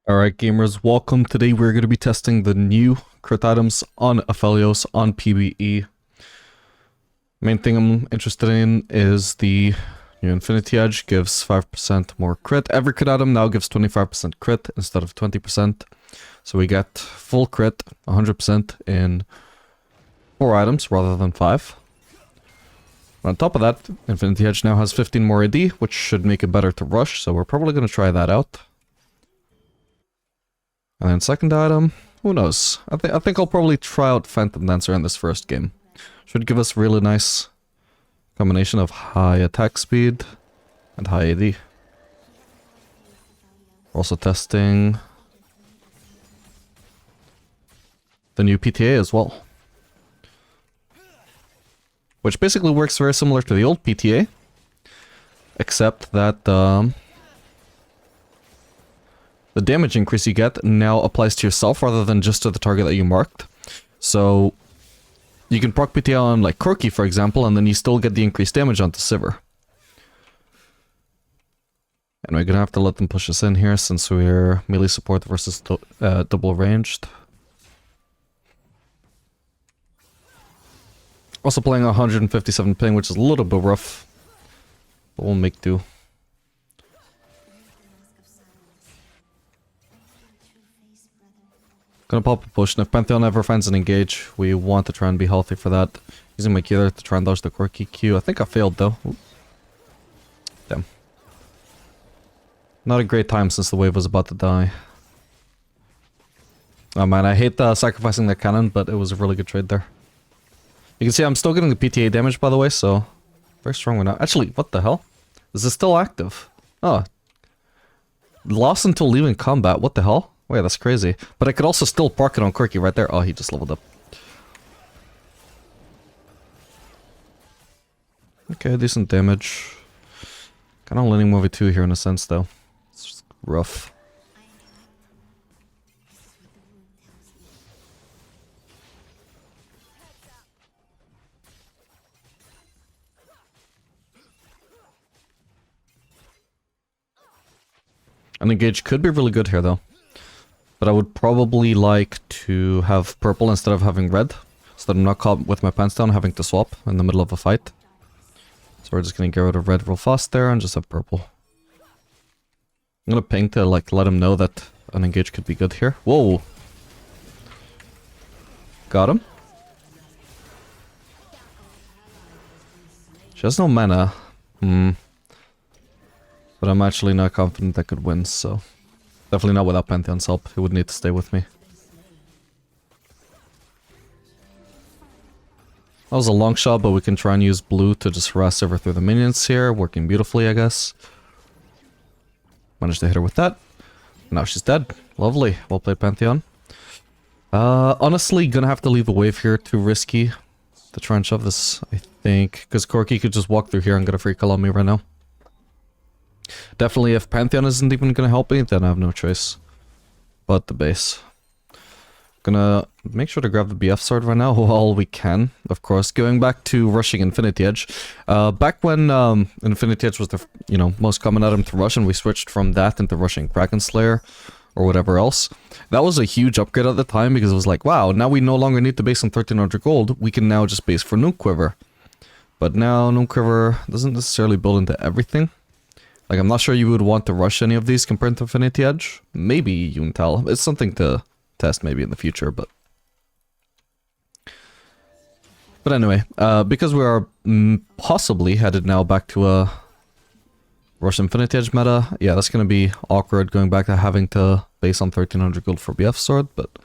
Alright gamers, welcome. Today we're going to be testing the new crit items on Aphelios on PBE. Main thing I'm interested in is the new Infinity Edge, gives 5% more crit. Every crit item now gives 25% crit instead of 20%. So we get full crit, 100% in 4 items rather than 5. On top of that, Infinity Edge now has 15 more AD, which should make it better to rush, so we're probably going to try that out. And then second item, who knows? I think I'll probably try out Phantom Dancer in this first game. Should give us really nice combination of high attack speed and high AD. Also testing the new PTA as well, which basically works very similar to the old PTA, except that the damage increase you get now applies to yourself rather than just to the target that you marked. So you can proc PTA on like Corki, for example, and then you still get the increased damage onto Sivir. And we're gonna have to let them push us in here since we're melee support versus double ranged. Also playing 157 ping, which is a little bit rough, but we'll make do. Gonna pop a potion. If Pantheon ever finds an engage, we want to try and be healthy for that. Using my Q to try and dodge the quirky Q. I think I failed though. Ooh. Damn. Not a great time since the wave was about to die. Oh man, I hate sacrificing the cannon, but it was a really good trade there. You can see I'm still getting the PTA damage, by the way, so very strong right now. Actually, what the hell? Is this still active? Oh. Lost until leaving combat, what the hell? Wait, that's crazy. But I could also still park it on Quirky right there. Oh, he just leveled up. Okay, decent damage. Kind of leaning movie 2 here in a sense, though. It's just rough. An engage could be really good here, though. But I would probably like to have purple instead of having red, so that I'm not caught with my pants down having to swap in the middle of a fight. So we're just gonna get rid of red real fast there and just have purple. I'm gonna ping to like let him know that an engage could be good here. Whoa! Got him. She has no mana. But I'm actually not confident I could win, so... Definitely not without Pantheon's help. He would need to stay with me. That was a long shot, but we can try and use blue to just harass Sivir through the minions here. Working beautifully, I guess. Managed to hit her with that. Now she's dead. Lovely. Well played, Pantheon. Honestly, gonna have to leave a wave here. Too risky to try and shove this, I think. Because Corki could just walk through here and get a free kill on me right now. Definitely, if Pantheon isn't even gonna help me, then I have no choice but the base. Gonna make sure to grab the BF sword right now while we can, of course. Going back to rushing Infinity Edge. Back when Infinity Edge was the most common item to rush, and we switched from that into rushing Kraken Slayer or whatever else. That was a huge upgrade at the time because it was like, wow, now we no longer need to base on 1300 gold. We can now just base for Nuke Quiver. But now Nuke Quiver doesn't necessarily build into everything. Like, I'm not sure you would want to rush any of these compared to Infinity Edge. Maybe you can tell. It's something to test maybe in the future, but... But anyway, because we are possibly headed now back to a rush Infinity Edge meta, yeah, that's going to be awkward going back to having to base on 1300 gold for BF sword, but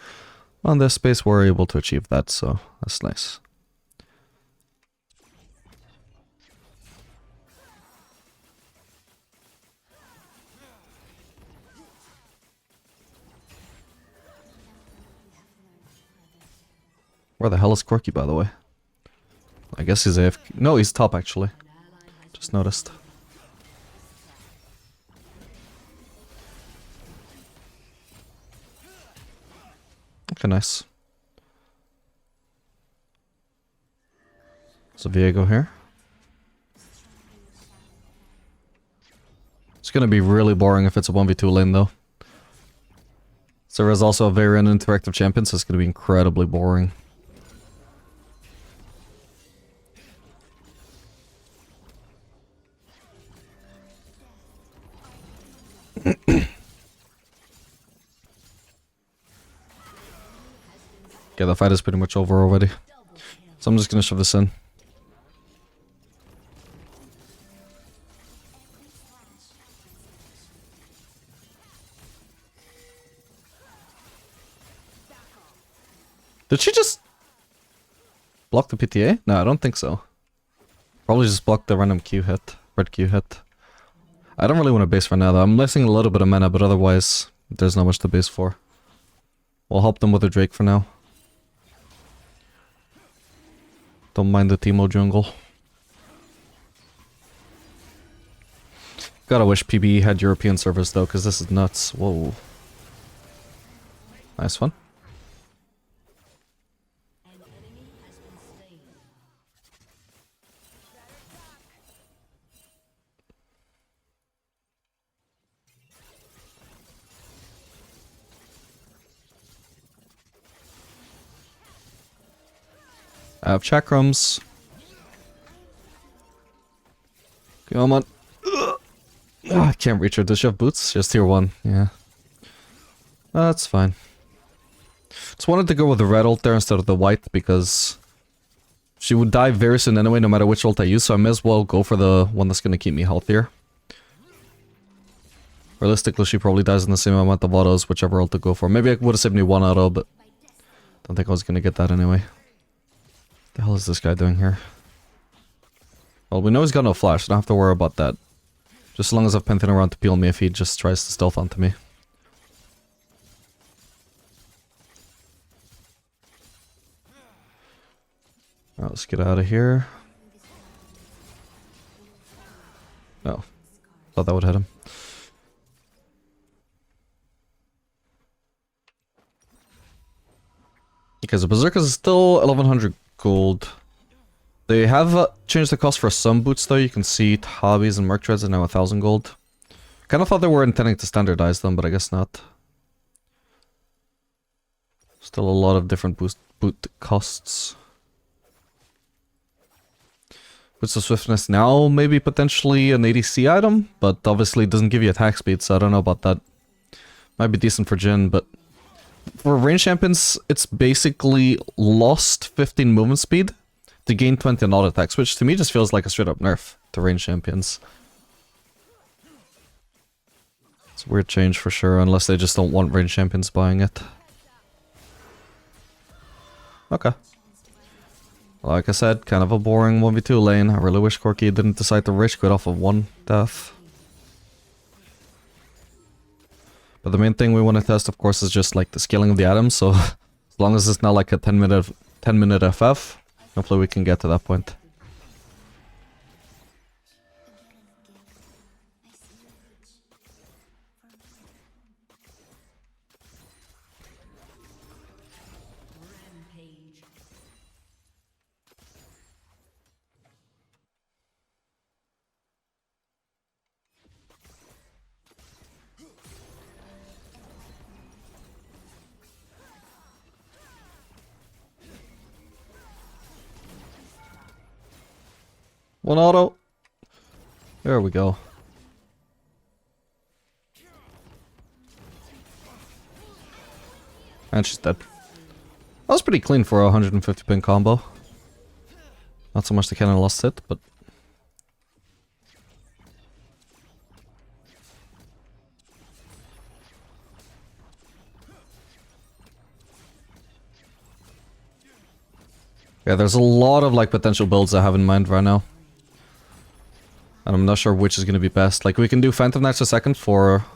on this space we're able to achieve that, so that's nice. Where the hell is Corki, by the way? I guess he's AFK. No, he's top, actually. Just noticed. Okay, nice. So Viego here. It's gonna be really boring if it's a 1v2 lane, though. Server is also a very uninteractive champion, so it's going to be incredibly boring. Yeah, the fight is pretty much over already. So I'm just gonna shove this in. Did she just block the PTA? No, I don't think so. Probably just blocked the random Q hit. Red Q hit. I don't really want to base for now though. I'm missing a little bit of mana, but otherwise there's not much to base for. We'll help them with a Drake for now. Don't mind the Teemo jungle. Gotta wish PBE had European servers though, because this is nuts. Whoa. Nice one. I have chakrams. Come on. I can't reach her. Does she have boots? Just tier 1. Yeah. That's fine. Just wanted to go with the red ult there instead of the white because she would die very soon anyway no matter which ult I use, so I may as well go for the one that's going to keep me healthier. Realistically, she probably dies in the same amount of autos, whichever ult to go for. Maybe I would have saved me one auto, but don't think I was going to get that anyway. What the hell is this guy doing here? Well, we know he's got no flash, so don't have to worry about that. Just as long as I've Pantheon around to peel me if he just tries to stealth onto me. Alright, let's get out of here. Oh. Thought that would hit him. Okay, so Berserkers is still 1100 gold. They have changed the cost for some boots though. You can see hobbies and merc treads are now 1000 gold. Kind of thought they were intending to standardize them, but I guess not. Still a lot of different boot costs. Boots of Swiftness now maybe potentially an ADC item, but obviously it doesn't give you attack speed, so I don't know about that. Might be decent for Jhin, but for range champions, it's basically lost 15 movement speed to gain 20 on auto attacks, which to me just feels like a straight up nerf to range champions. It's a weird change for sure, unless they just don't want range champions buying it. Okay. Like I said, kind of a boring 1v2 lane. I really wish Corki didn't decide to rage quit off of one death. But the main thing we want to test, of course, is just like the scaling of the items, so as long as it's not like a 10 minute FF, hopefully we can get to that point. One auto. There we go. And she's dead. That was pretty clean for a 150 pin combo. Not so much the cannon lost it, but... yeah, there's a lot of like potential builds I have in mind right now. And I'm not sure which is going to be best. Like, we can do Phantom Knights a second for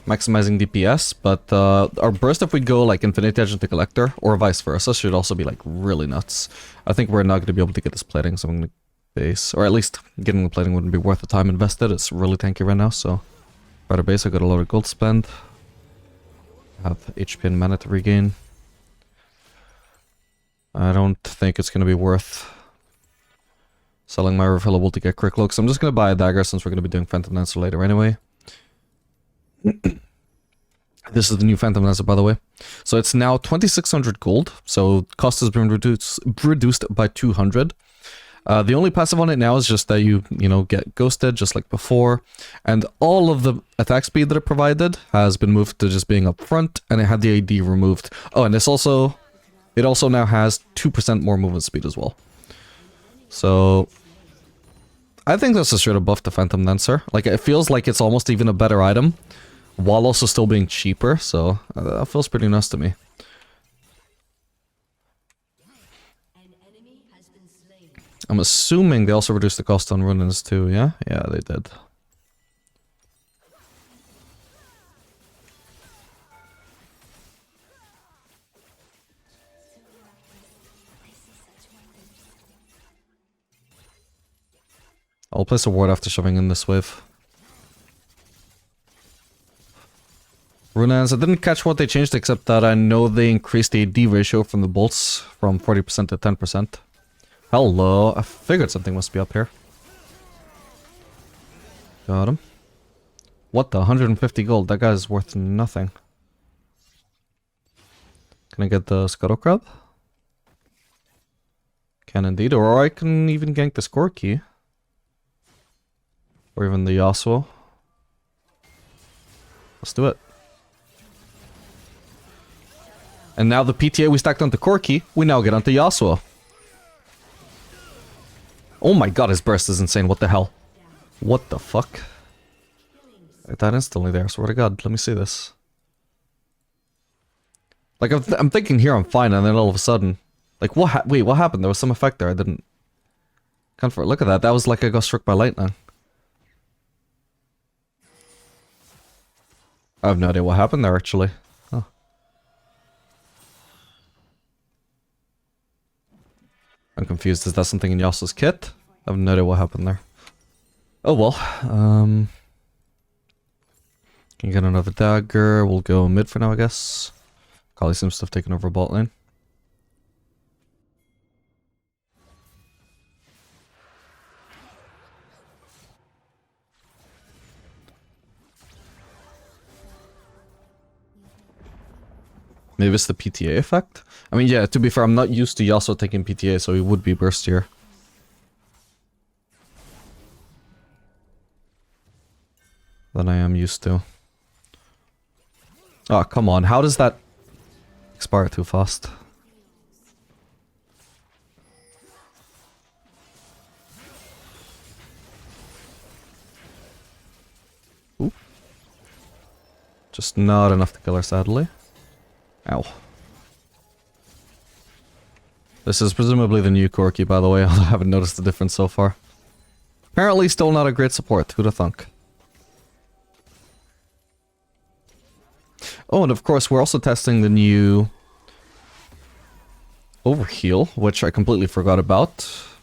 maximizing DPS, but our burst, if we go like Infinity Edge into Collector, or vice versa, should also be like really nuts. I think we're not going to be able to get this plating, so I'm going to base. Or at least getting the plating wouldn't be worth the time invested. It's really tanky right now, so better base. I got a lot of gold spend. I have HP and mana to regain. I don't think it's going to be worth selling my refillable to get quick looks. I'm just going to buy a dagger since we're going to be doing Phantom Dancer later anyway. This is the new Phantom Lancer, by the way. So it's now 2600 gold. So cost has been reduced by 200. The only passive on it now is just that you get ghosted just like before. And all of the attack speed that it provided has been moved to just being up front. And it had the AD removed. Oh, and it also now has 2% more movement speed as well. So I think this is straight up buff the Phantom Lancer. Like, it feels like it's almost even a better item, while also still being cheaper, so that feels pretty nice to me. I'm assuming they also reduced the cost on run-ins too, yeah? Yeah, they did. I'll place a ward after shoving in this wave. Runes, I didn't catch what they changed except that I know they increased the AD ratio from the bolts from 40% to 10%. Hello, I figured something must be up here. Got him. What the 150 gold? That guy's worth nothing. Can I get the Scuttle Crab? Can indeed, or I can even gank the score key. Or even the Yasuo. Let's do it. And now the PTA we stacked onto Corki, we now get onto Yasuo. Oh my god, his burst is insane, what the hell? What the fuck? I died instantly there, swear to god, let me see this. Like, I'm thinking here I'm fine, and then all of a sudden... Like, wait, what happened? There was some effect there, I didn't... Comfort, look at that, that was like I got struck by lightning. I have no idea what happened there, actually. Oh. I'm confused. Is that something in Yasuo's kit? I have no idea what happened there. Oh well. Can get another dagger. We'll go mid for now, I guess. Kali seems to have taken over bot lane. Maybe it's the PTA effect? I mean, yeah, to be fair, I'm not used to Yasuo taking PTA, so he would be burstier. Than I am used to. Oh, come on. How does that expire too fast? Ooh. Just not enough to kill her, sadly. Ow. This is presumably the new Corki, by the way, although I haven't noticed the difference so far. Apparently still not a great support, who'da thunk. Oh, and of course we're also testing the new Overheal, which I completely forgot about.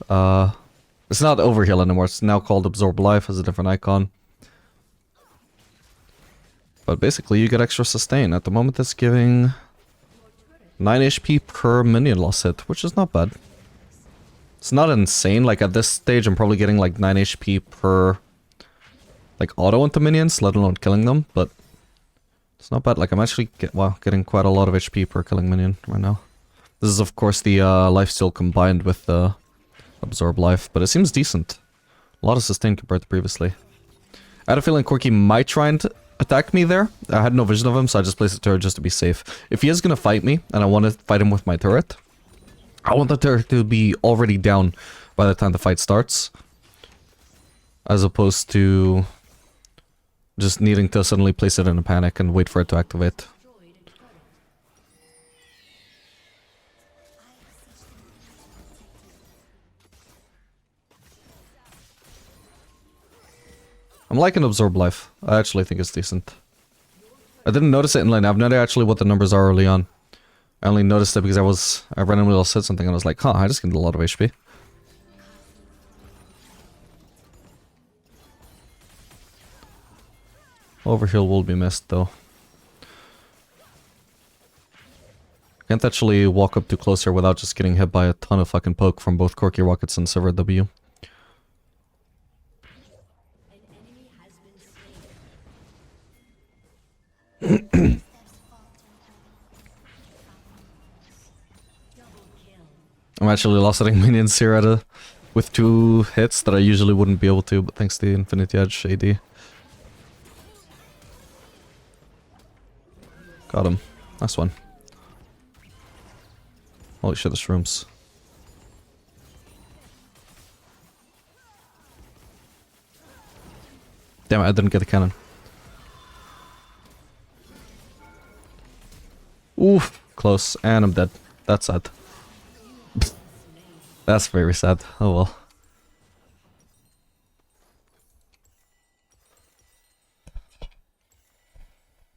It's not Overheal anymore, it's now called Absorb Life, as a different icon. But basically you get extra sustain. At the moment it's giving 9 HP per minion loss hit, which is not bad. It's not insane, like at this stage I'm probably getting like 9 HP per like auto into minions, let alone killing them, but it's not bad. Like I'm actually getting quite a lot of HP per killing minion right now. This is of course the lifesteal combined with the Absorb Life, but it seems decent. A lot of sustain compared to previously. I had a feeling Corki might try and attack me there. I had no vision of him, so I just placed the turret just to be safe. If he is gonna fight me, and I want to fight him with my turret, I want the turret to be already down by the time the fight starts. As opposed to just needing to suddenly place it in a panic and wait for it to activate. I'm liking Absorb Life. I actually think it's decent. I didn't notice it in lane. I've no idea actually what the numbers are early on. I only noticed it because I randomly said something and I was like, huh, I just gained a lot of HP. Overheal will be missed though. Can't actually walk up too close here without just getting hit by a ton of fucking poke from both Corki Rockets and Sever W. I'm actually lost hitting minions here with 2 hits that I usually wouldn't be able to, but thanks to the Infinity Edge AD. Got him. Nice one. Holy shit, there's rooms. Damn it, I didn't get the cannon. Oof, close, and I'm dead. That's sad. That's very sad. Oh well.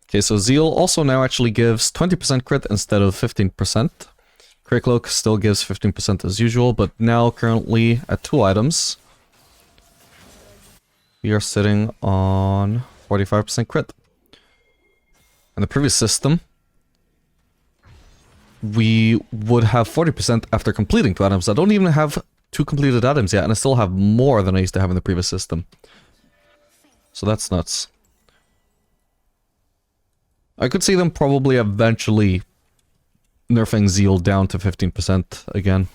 Okay, so Zeal also now actually gives 20% crit instead of 15%. Crit Cloak still gives 15% as usual, but now currently at 2 items, we are sitting on 45% crit. In the previous system, we would have 40% after completing 2 items. I don't even have 2 completed items yet, and I still have more than I used to have in the previous system. So that's nuts. I could see them probably eventually nerfing Zeal down to 15% again.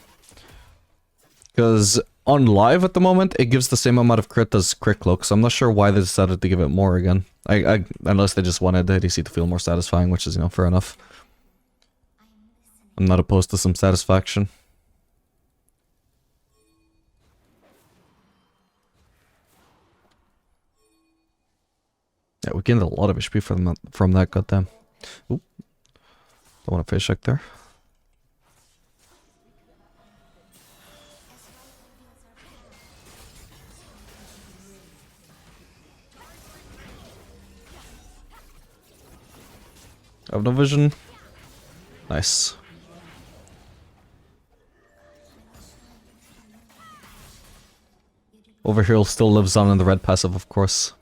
Because on live at the moment, it gives the same amount of crit as Crit Cloak, so I'm not sure why they decided to give it more again. Unless they just wanted the ADC to feel more satisfying, which is, you know, fair enough. I'm not opposed to some satisfaction. Yeah, we gained a lot of HP from that, goddamn. Oop. Don't want to face check there. I have no vision. Nice. Overheal still lives on in the red passive, of course.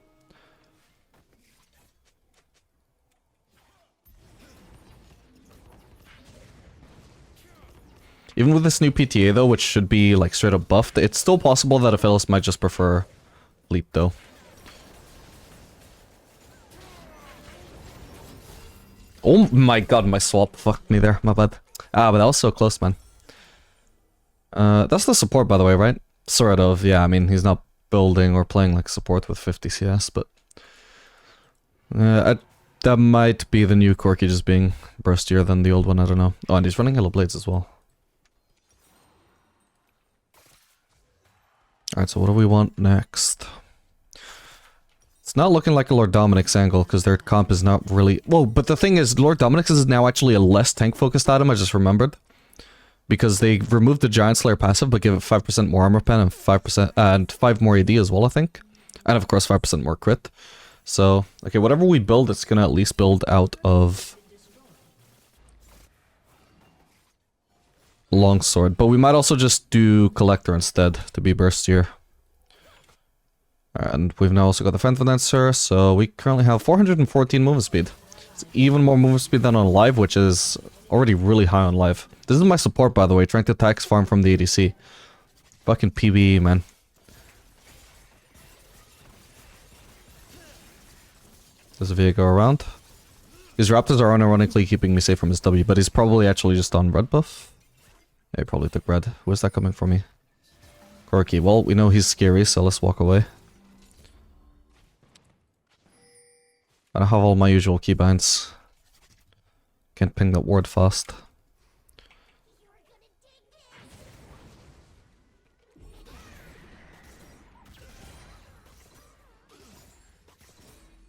Even with this new PTA though, which should be like straight up buffed, it's still possible that Aphelios might just prefer Leap though. Oh my god, my swap fucked me there, my bad. Ah, but that was so close, man. That's the support, by the way, right? Sort of, yeah, I mean, he's not building or playing like support with 50 CS, but... that might be the new Corki just being burstier than the old one, I don't know. Oh, and he's running Yellow Blades as well. Alright, so what do we want next? It's not looking like a Lord Dominik's angle, because their comp is not really... Whoa, but the thing is, Lord Dominik's is now actually a less tank-focused item, I just remembered. Because they removed the Giant Slayer passive, but give it 5% more armor pen and 5% and 5 more AD as well, I think. And of course 5% more crit. So, okay, whatever we build, it's gonna at least build out of... Longsword. But we might also just do Collector instead, to be burstier. And we've now also got the Phantom Dancer, so we currently have 414 movement speed. It's even more movement speed than on live, which is already really high on live. This is my support, by the way, trying to tax farm from the ADC. Fucking PBE, man. Does Via go around? His Raptors are unironically keeping me safe from his W, but he's probably actually just on red buff. Yeah, he probably took red. Where's that coming from me? Corki. Well, we know he's scary, so let's walk away. I don't have all my usual keybinds. Can't ping that ward fast.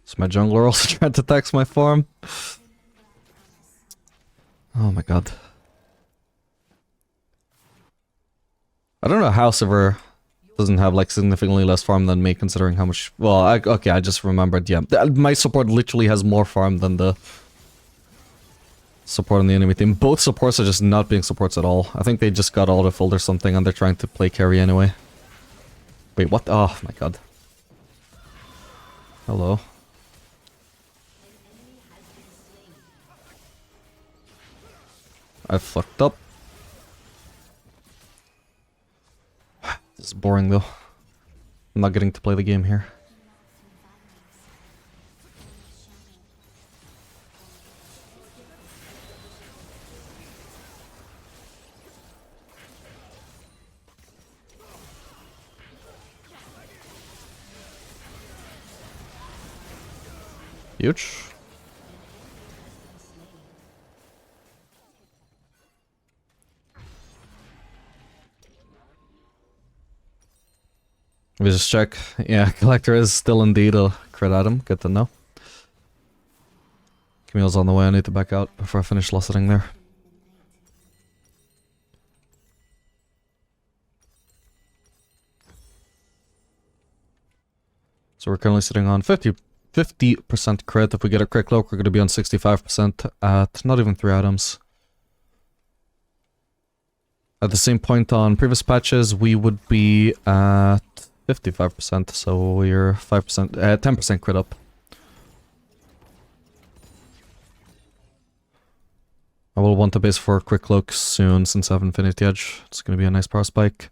So my jungler also tried to tax my farm. Oh my god. I don't know how Sivir doesn't have like significantly less farm than me, considering how much... Well, okay, I just remembered, yeah. My support literally has more farm than the support on the enemy team. Both supports are just not being supports at all. I think they just got auto-filled or something and they're trying to play carry anyway. Wait, what? Oh my god. Hello. I fucked up. This is boring though. I'm not getting to play the game here. Huge. Let me just check. Yeah, Collector is still indeed a crit item. Good to know. Camille's on the way. I need to back out before I finish lessening there. So we're currently sitting on 50% crit. If we get a crit cloak, we're going to be on 65% at not even 3 items. At the same point on previous patches, we would be at 55%, so we're 5%, 10% crit up. I will want to base for quick cloak soon since I have Infinity Edge. It's going to be a nice power spike.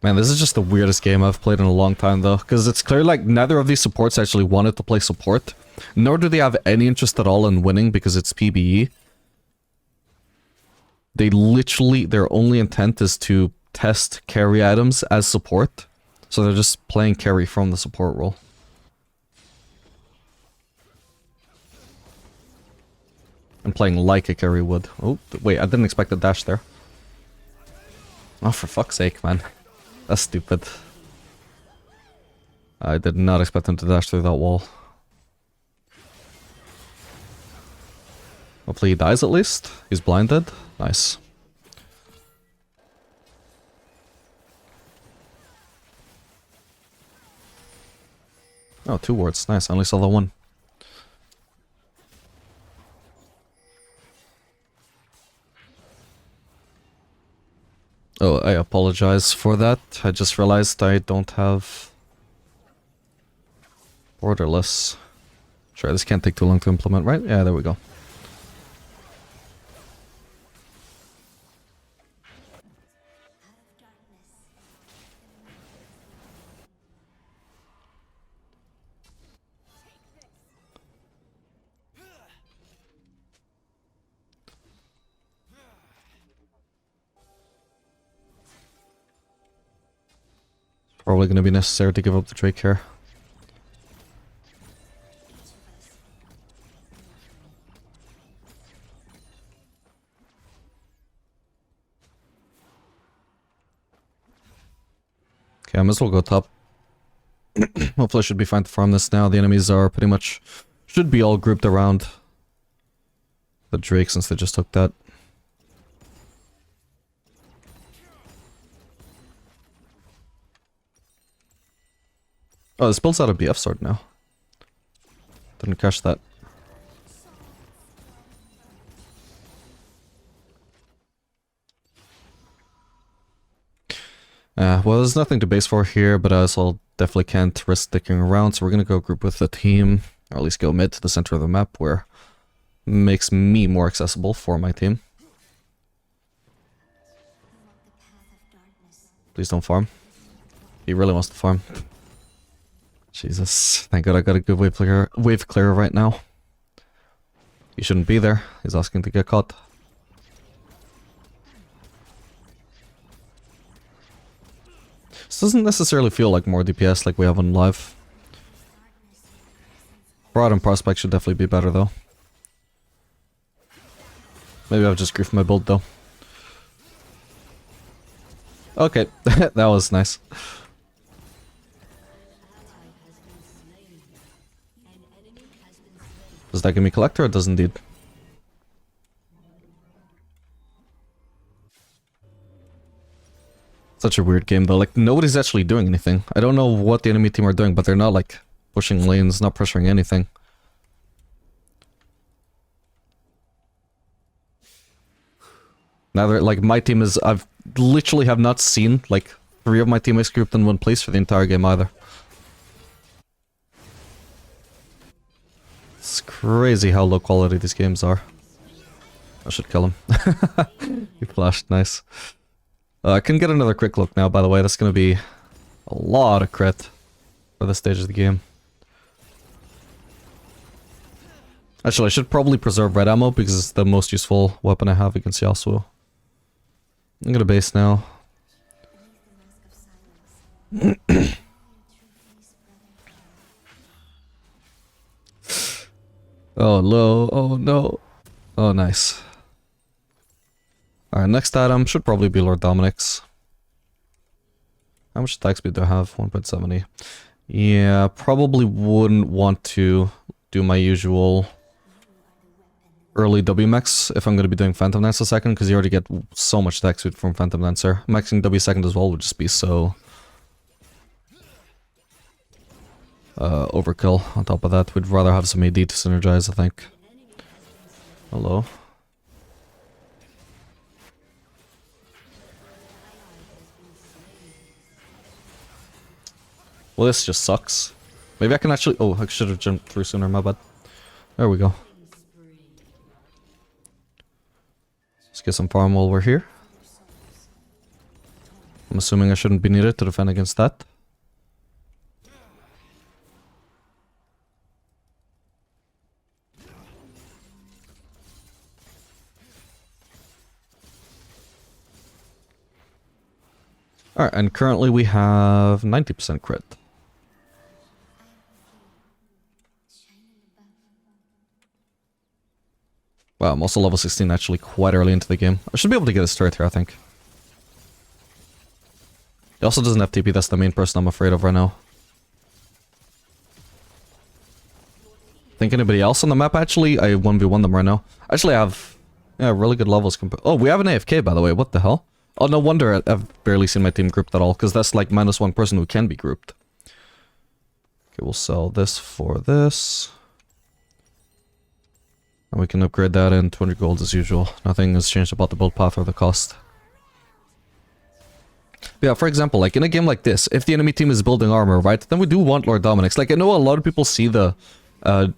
Man, this is just the weirdest game I've played in a long time though, because it's clear like neither of these supports actually wanted to play support, nor do they have any interest at all in winning because it's PBE. They literally, their only intent is to test carry items as support, so they're just playing carry from the support role. And playing like a carry would. Oh, wait, I didn't expect a dash there. Oh, for fuck's sake, man. That's stupid. I did not expect him to dash through that wall. Hopefully he dies at least. He's blinded. Nice. Oh, 2 wards. Nice. I only saw the one. Oh, I apologize for that. I just realized I don't have borderless. Sure, this can't take too long to implement, right? Yeah, there we go. Probably going to be necessary to give up the Drake here. Okay, I might as well go top. Hopefully I should be fine to farm this now. The enemies are pretty much... should be all grouped around the Drake since they just took that. Oh, this builds out a BF sword now. Didn't catch that. Well, there's nothing to base for here, but I also definitely can't risk sticking around, so we're gonna go group with the team, or at least go mid to the center of the map, where it makes me more accessible for my team. Please don't farm. He really wants to farm. Jesus, thank God I got a good wave clear right now. He shouldn't be there. He's asking to get caught. This doesn't necessarily feel like more DPS like we have on live. Broad and Prospect should definitely be better though. Maybe I've just griefed my build though. Okay, that was nice. Does that give me Collector? It does indeed. Such a weird game though, like nobody's actually doing anything. I don't know what the enemy team are doing, but they're not like pushing lanes, not pressuring anything. Now they're like, my team is, I've literally have not seen like 3 of my teammates grouped in one place for the entire game either. It's crazy how low quality these games are. I should kill him. He flashed, nice. I can get another quick look now, by the way. That's gonna be A lot of crit for this stage of the game. Actually, I should probably preserve red ammo because it's the most useful weapon I have against Yasuo. I'm gonna base now. Oh, low. Oh, no. Oh, nice. Alright, next item should probably be Lord Dominic's. How much attack speed do I have? 1.70. Yeah, probably wouldn't want to do my usual early W max if I'm going to be doing Phantom Dancer second, because you already get so much attack speed from Phantom Dancer. Maxing W second as well would just be so overkill. On top of that, we'd rather have some AD to synergize, I think. Hello. Well, this just sucks. Maybe I can actually... Oh, I should have jumped through sooner, my bad. There we go. Let's get some farm while we're here. I'm assuming I shouldn't be needed to defend against that. Alright, and currently we have 90% crit. Wow, I'm also level 16 actually quite early into the game. I should be able to get a turret here, I think. He also doesn't have TP, that's the main person I'm afraid of right now. Think anybody else on the map actually? I 1v1 them right now. Actually I have really good levels compared. Oh, we have an AFK by the way, what the hell? Oh, no wonder I've barely seen my team grouped at all, because that's like -1 person who can be grouped. Okay, we'll sell this for this. And we can upgrade that in 200 gold as usual. Nothing has changed about the build path or the cost. But yeah, for example, like in a game like this, if the enemy team is building armor, right, then we do want Lord Dominic's. Like, I know a lot of people see the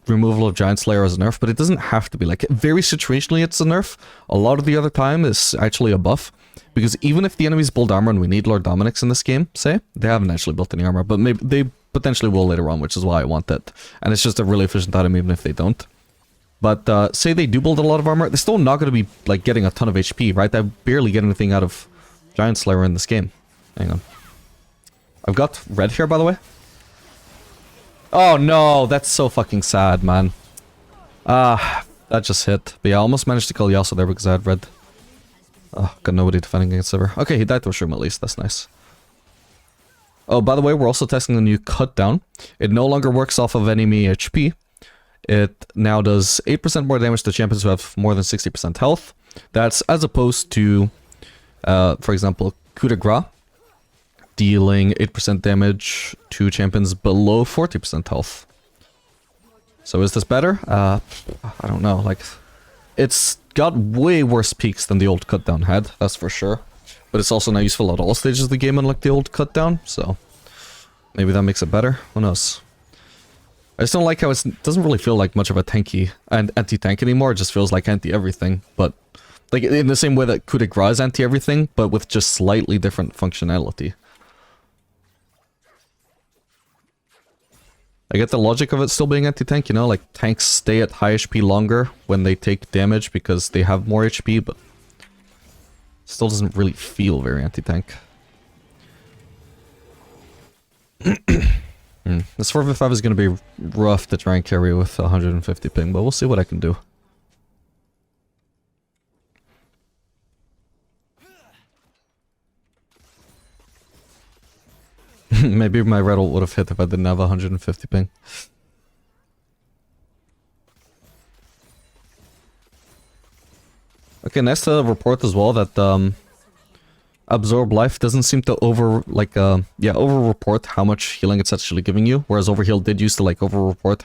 removal of Giant Slayer as a nerf, but it doesn't have to be. Like, very situationally it's a nerf. A lot of the other time is actually a buff. Because even if the enemies build armor and we need Lord Dominic's in this game, say, they haven't actually built any armor, but maybe they potentially will later on, which is why I want it. And it's just a really efficient item even if they don't. But say they do build a lot of armor, they're still not going to be like getting a ton of HP, right? I barely get anything out of Giant Slayer in this game. Hang on. I've got red here, by the way. Oh no, that's so fucking sad, man. That just hit. But yeah, I almost managed to kill Yasuo there because I had red. Oh, got nobody defending against ever. Okay, he died to a shroom at least, that's nice. Oh, by the way, we're also testing the new cut down. It no longer works off of enemy HP. It now does 8% more damage to champions who have more than 60% health. That's as opposed to, for example, coup de grace, dealing 8% damage to champions below 40% health. So is this better? I don't know, like, it's got way worse peaks than the old cut down had, that's for sure. But it's also not useful at all stages of the game unlike the old cut down, so maybe that makes it better, who knows. I just don't like how it doesn't really feel like much of a tanky and anti-tank anymore, it just feels like anti-everything, but like in the same way that coup de grace is anti-everything, but with just slightly different functionality. I get the logic of it still being anti-tank, you know, like tanks stay at high HP longer when they take damage because they have more HP, but still doesn't really feel very anti-tank. This 4v5 is going to be rough to try and carry with 150 ping, but we'll see what I can do. Maybe my rattle would have hit if I didn't have 150 ping. Okay, nice to report as well that Absorb Life doesn't seem to over-report how much healing it's actually giving you, whereas Overheal did used to like over-report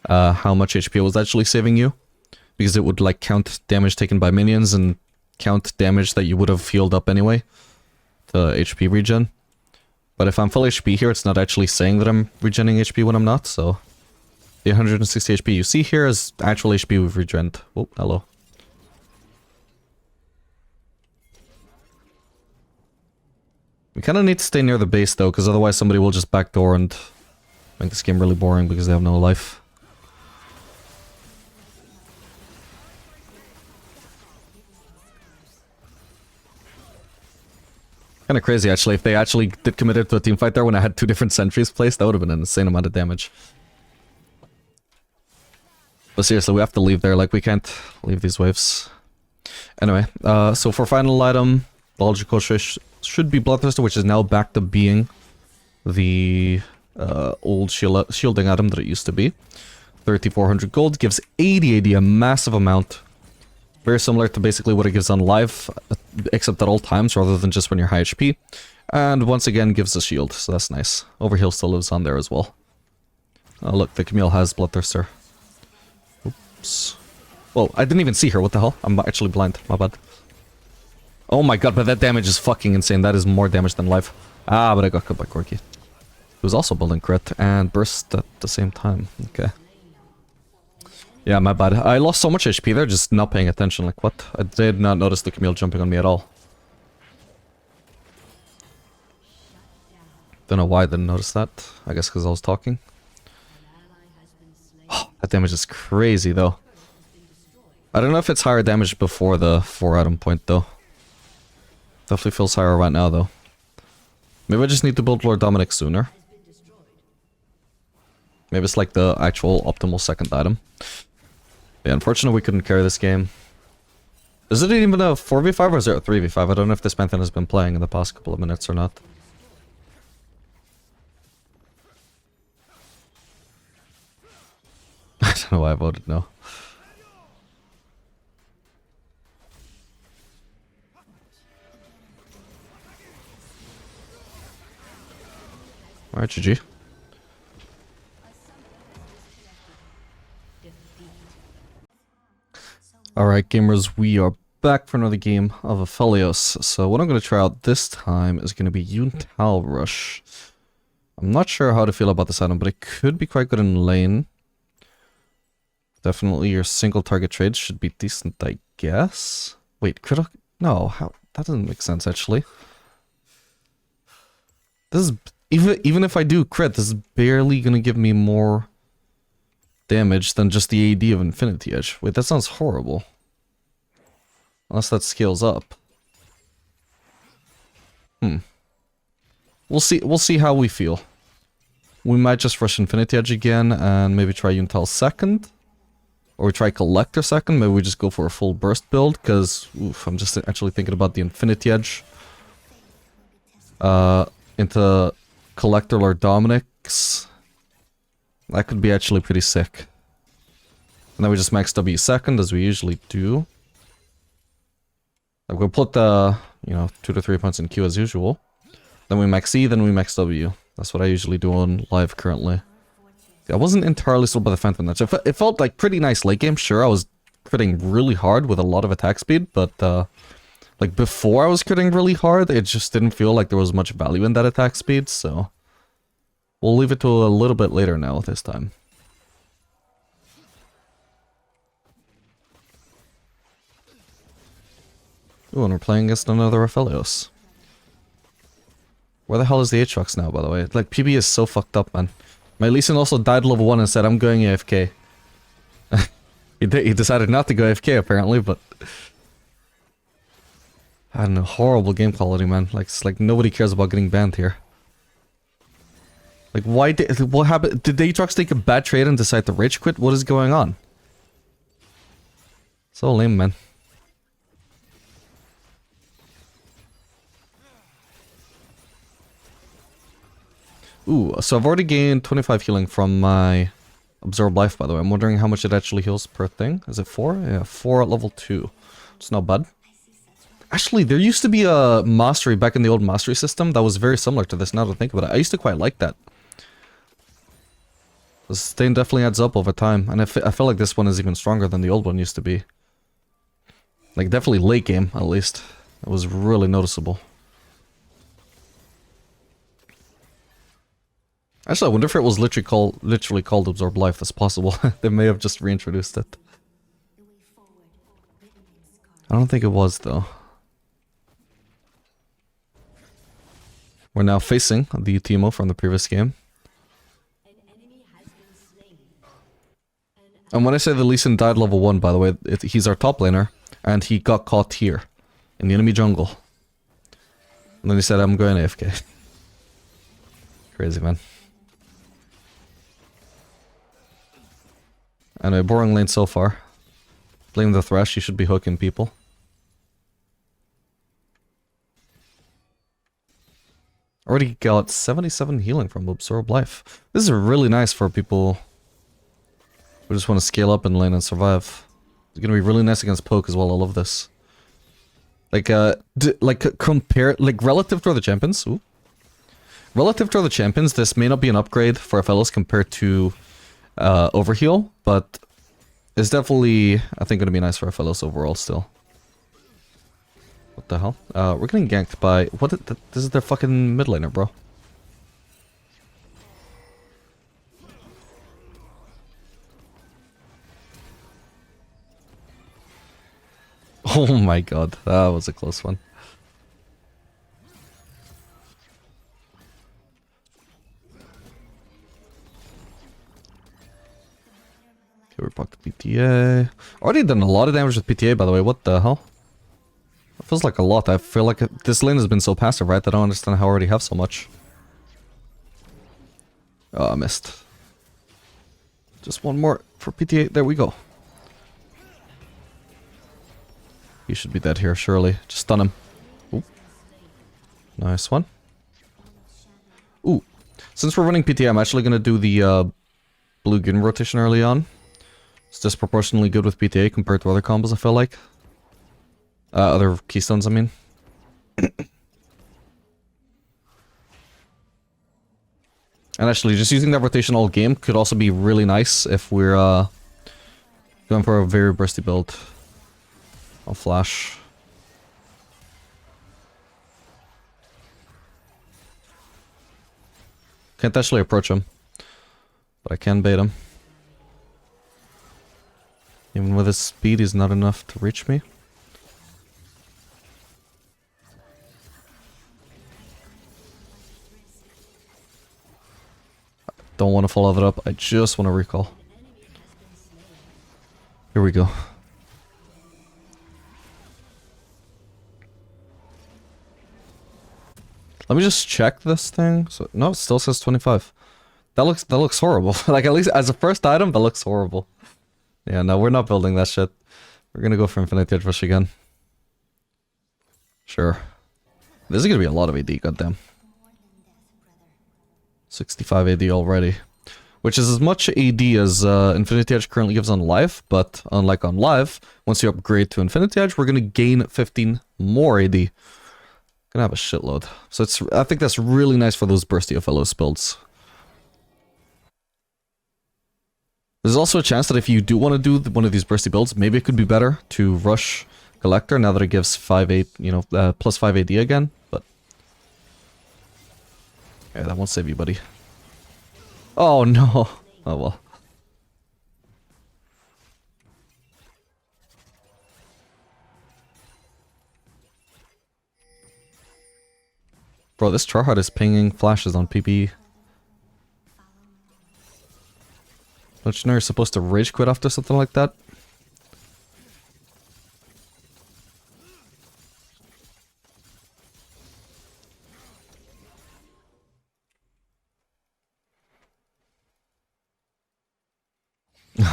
how much HP it was actually saving you, because it would like count damage taken by minions and count damage that you would have healed up anyway to HP regen. But if I'm full HP here, it's not actually saying that I'm regenerating HP when I'm not, so the 160 HP you see here is actual HP we've regened. Oh, hello. We kind of need to stay near the base though, because otherwise somebody will just backdoor and make this game really boring because they have no life. Kind of crazy actually, if they actually did commit it to a team fight there when I had 2 different sentries placed, that would have been an insane amount of damage. But seriously, we have to leave there, like we can't leave these waves. Anyway, so for final item, the logical should be Bloodthirster, which is now back to being the old shielding item that it used to be. 3,400 gold, gives 80 AD, a massive amount. Very similar to basically what it gives on live, except at all times rather than just when you're high HP. And once again gives a shield, so that's nice. Overheal still lives on there as well. Oh look, the Camille has Bloodthirster. Oops. Whoa, I didn't even see her, what the hell? I'm actually blind, my bad. Oh my god, but that damage is fucking insane. That is more damage than life. Ah, but I got cut by Corki. He was also building crit and burst at the same time. Okay. Yeah, my bad. I lost so much HP there, just not paying attention. Like, what? I did not notice the Camille jumping on me at all. Don't know why I didn't notice that. I guess because I was talking. Oh, that damage is crazy, though. I don't know if it's higher damage before the 4 item point, though. Definitely feels higher right now, though. Maybe I just need to build Lord Dominic sooner. Maybe it's like the actual optimal second item. Yeah, unfortunately we couldn't carry this game. Is it even a 4v5 or is it a 3v5? I don't know if this Pantheon has been playing in the past couple of minutes or not. I don't know why I voted no. Alright, GG. Alright gamers, we are back for another game of Aphelios. So what I'm going to try out this time is going to be Yuntal Rush. I'm not sure how to feel about this item, but it could be quite good in lane. Definitely your single target trades should be decent, I guess. Wait, critical? No, how? That doesn't make sense actually. This is even if I do crit, this is barely going to give me more damage than just the AD of Infinity Edge. Wait, that sounds horrible. Unless that scales up. We'll see how we feel. We might just rush Infinity Edge again and maybe try Yuntal second. Or we try Collector second, maybe we just go for a full burst build, because I'm just actually thinking about the Infinity Edge. Into Collector Lord Dominic's. That could be actually pretty sick. And then we just max W second, as we usually do. Like we'll put the, 2 to 3 points in Q as usual. Then we max E, then we max W. That's what I usually do on live currently. I wasn't entirely sold by the Phantom Nudge. It felt like pretty nice late game. Sure, I was critting really hard with a lot of attack speed, but like before I was critting really hard, it just didn't feel like there was much value in that attack speed, so we'll leave it to a little bit later now this time. Ooh, and we're playing against another Aphelios. Where the hell is the Aatrox now, by the way? Like, PB is so fucked up, man. My Lee Sin also died level 1 and said, I'm going AFK. He decided not to go AFK, apparently, but... I don't know, horrible game quality, man. Like, it's like nobody cares about getting banned here. Like, what happened? Did the Aatrox take a bad trade and decide to rage quit? What is going on? So lame, man. Ooh, so I've already gained 25 healing from my Absorb Life, by the way. I'm wondering how much it actually heals per thing. Is it 4? Yeah, 4 at level 2. It's not bad. Actually, there used to be a mastery back in the old mastery system that was very similar to this, now that I think about it. I used to quite like that. This thing definitely adds up over time, and I feel like this one is even stronger than the old one used to be. Like, definitely late game, at least. It was really noticeable. Actually, I wonder if it was literally called Absorb Life. That's possible. They may have just reintroduced it. I don't think it was, though. We're now facing the Teemo from the previous game. And when I say the Lee Sin died level 1, by the way, he's our top laner, and he got caught here, in the enemy jungle. And then he said, I'm going AFK. Crazy, man. Anyway, boring lane so far. Blame the Thresh, you should be hooking people. Already got 77 healing from Absorb Life. This is really nice for people who just want to scale up in lane and survive. It's gonna be really nice against poke as well, I love this. Like, compare, like, relative to other champions, ooh. Relative to other champions, this may not be an upgrade for Aphelios compared to Overheal, but it's definitely, I think, gonna be nice for Aphelios overall still. What the hell? We're getting ganked by, this is their fucking mid laner, bro. Oh my god, that was a close one. Okay, we're back to PTA. Already done a lot of damage with PTA, by the way, what the hell? It feels like a lot. I feel like this lane has been so passive, right? I don't understand how I already have so much. Oh, I missed. Just one more for PTA, there we go. He should be dead here, surely. Just stun him. Ooh. Nice one. Ooh. Since we're running PTA, I'm actually gonna do the blue Gin rotation early on. It's disproportionately good with PTA compared to other combos, I feel like. Other keystones, I mean. And actually, just using that rotation all game could also be really nice if we're going for a very bursty build. I'll flash. Can't actually approach him, but I can bait him. Even with his speed, he's not enough to reach me. Don't want to follow that up, I just want to recall. Here we go. Let me just check this thing. So no, it still says 25. That looks horrible. Like, at least as a first item, that looks horrible. Yeah, no, we're not building that shit. We're gonna go for Infinite Edge Rush again. Sure. This is gonna be a lot of AD, goddamn. 65 AD already. Which is as much AD as Infinity Edge currently gives on live, but unlike on live, once you upgrade to Infinity Edge, we're gonna gain 15 more AD. Gonna have a shitload. So I think that's really nice for those bursty Aphelios builds. There's also a chance that if you do want to do one of these bursty builds, maybe it could be better to rush Collector now that it gives 5-8, you know, plus 5 AD again, but... yeah, that won't save you, buddy. Oh no! Oh well. Bro, this tryhard is pinging flashes on PBE. Don't you know you're supposed to rage quit after something like that?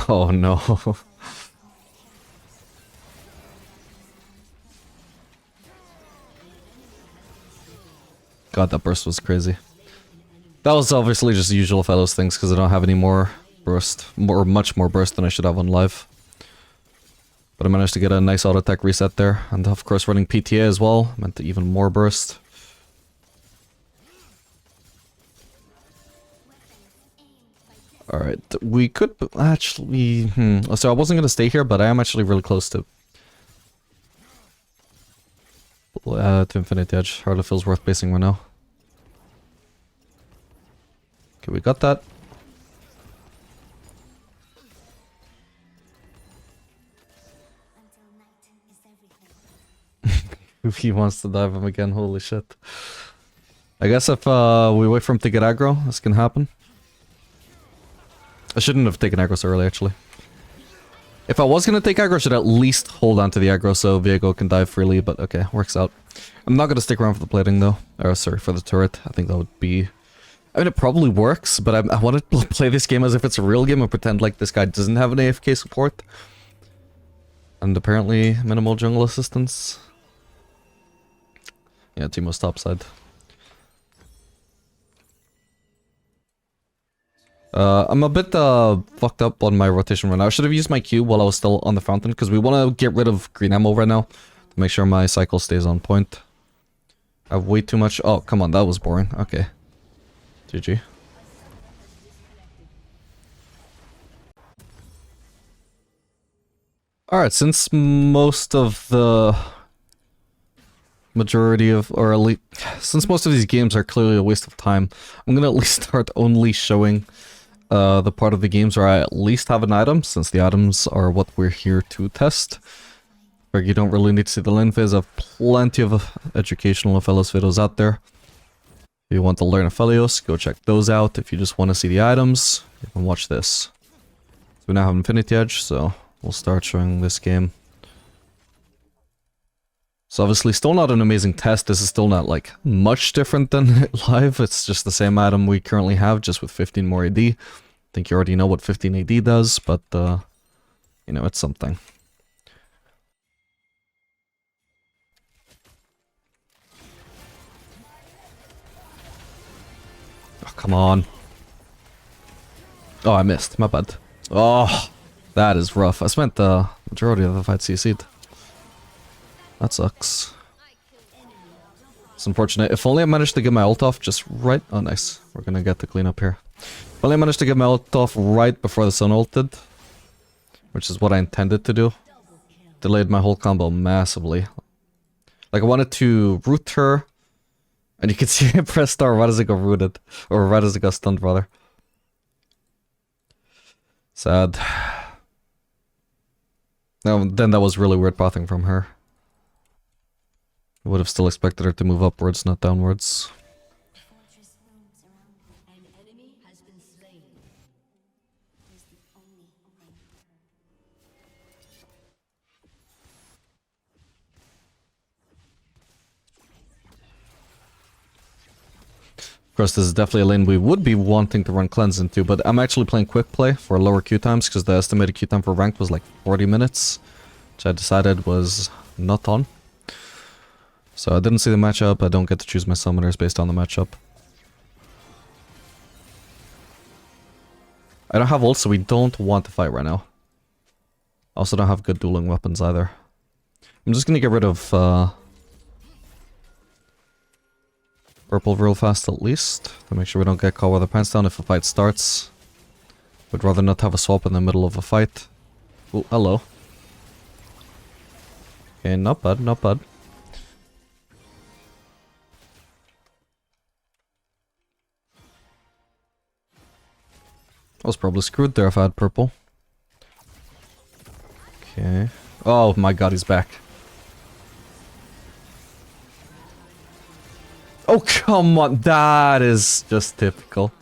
Oh no. God, that burst was crazy. That was obviously just the usual Aphelios things because I don't have any more burst, much more burst than I should have on live. But I managed to get a nice auto attack reset there, and of course running PTA as well meant even more burst. Alright, we could actually... So I wasn't gonna stay here, but I am actually really close to Infinite Edge. Hardly feels worth basing right now. Okay, we got that. If he wants to dive him again, holy shit. I guess if we wait for him to get aggro, this can happen. I shouldn't have taken aggro so early, actually. If I was gonna take aggro, I should at least hold on to the aggro so Viego can dive freely, but okay, works out. I'm not gonna stick around for the plating though. Or sorry, for the turret. I think that would be... I mean, it probably works, but I want to play this game as if it's a real game and pretend like this guy doesn't have an AFK support. And apparently minimal jungle assistance. Yeah, Teemo's topside. I'm a bit fucked up on my rotation right now. I should have used my Q while I was still on the fountain, because we want to get rid of green ammo right now to make sure my cycle stays on point. I have way too much... Oh, come on, that was boring. Okay. GG. Alright, since most of the... majority of... or at least... since most of these games are clearly a waste of time, I'm gonna at least start only showing... the part of the games where I at least have an item, since the items are what we're here to test. Where you don't really need to see the lane phase. I have plenty of educational Aphelios videos out there. If you want to learn Aphelios, go check those out. If you just want to see the items, you can watch this. So we now have Infinity Edge, so we'll start showing this game. So obviously still not an amazing test. This is still not like much different than live. It's just the same item we currently have, just with 15 more AD. I think you already know what 15 AD does, but you know, it's something. Oh, come on. Oh, I missed. My bad. Oh, that is rough. I spent the majority of the fight CC'd. That sucks. It's unfortunate. If only I managed to get my ult off just right... Oh, nice. We're gonna get the cleanup here. If only I managed to get my ult off right before the sun ulted. Which is what I intended to do. Delayed my whole combo massively. Like, I wanted to root her. And you can see I pressed star right as it got rooted. Or right as it got stunned, rather. Sad. No, then that was really weird pathing from her. I would have still expected her to move upwards, not downwards. Of course, this is definitely a lane we would be wanting to run cleanse into, but I'm actually playing quick play for lower queue times, because the estimated queue time for ranked was like 40 minutes, which I decided was not on. So I didn't see the matchup. I don't get to choose my summoners based on the matchup. I don't have ult, so we don't want to fight right now. I also don't have good dueling weapons either. I'm just gonna get rid of purple real fast at least, to make sure we don't get caught with our pants down if a fight starts. Would rather not have a swap in the middle of a fight. Oh, hello. Okay, not bad, not bad. I was probably screwed there if I had purple. Okay. Oh my god, he's back. Oh, come on. That is just typical.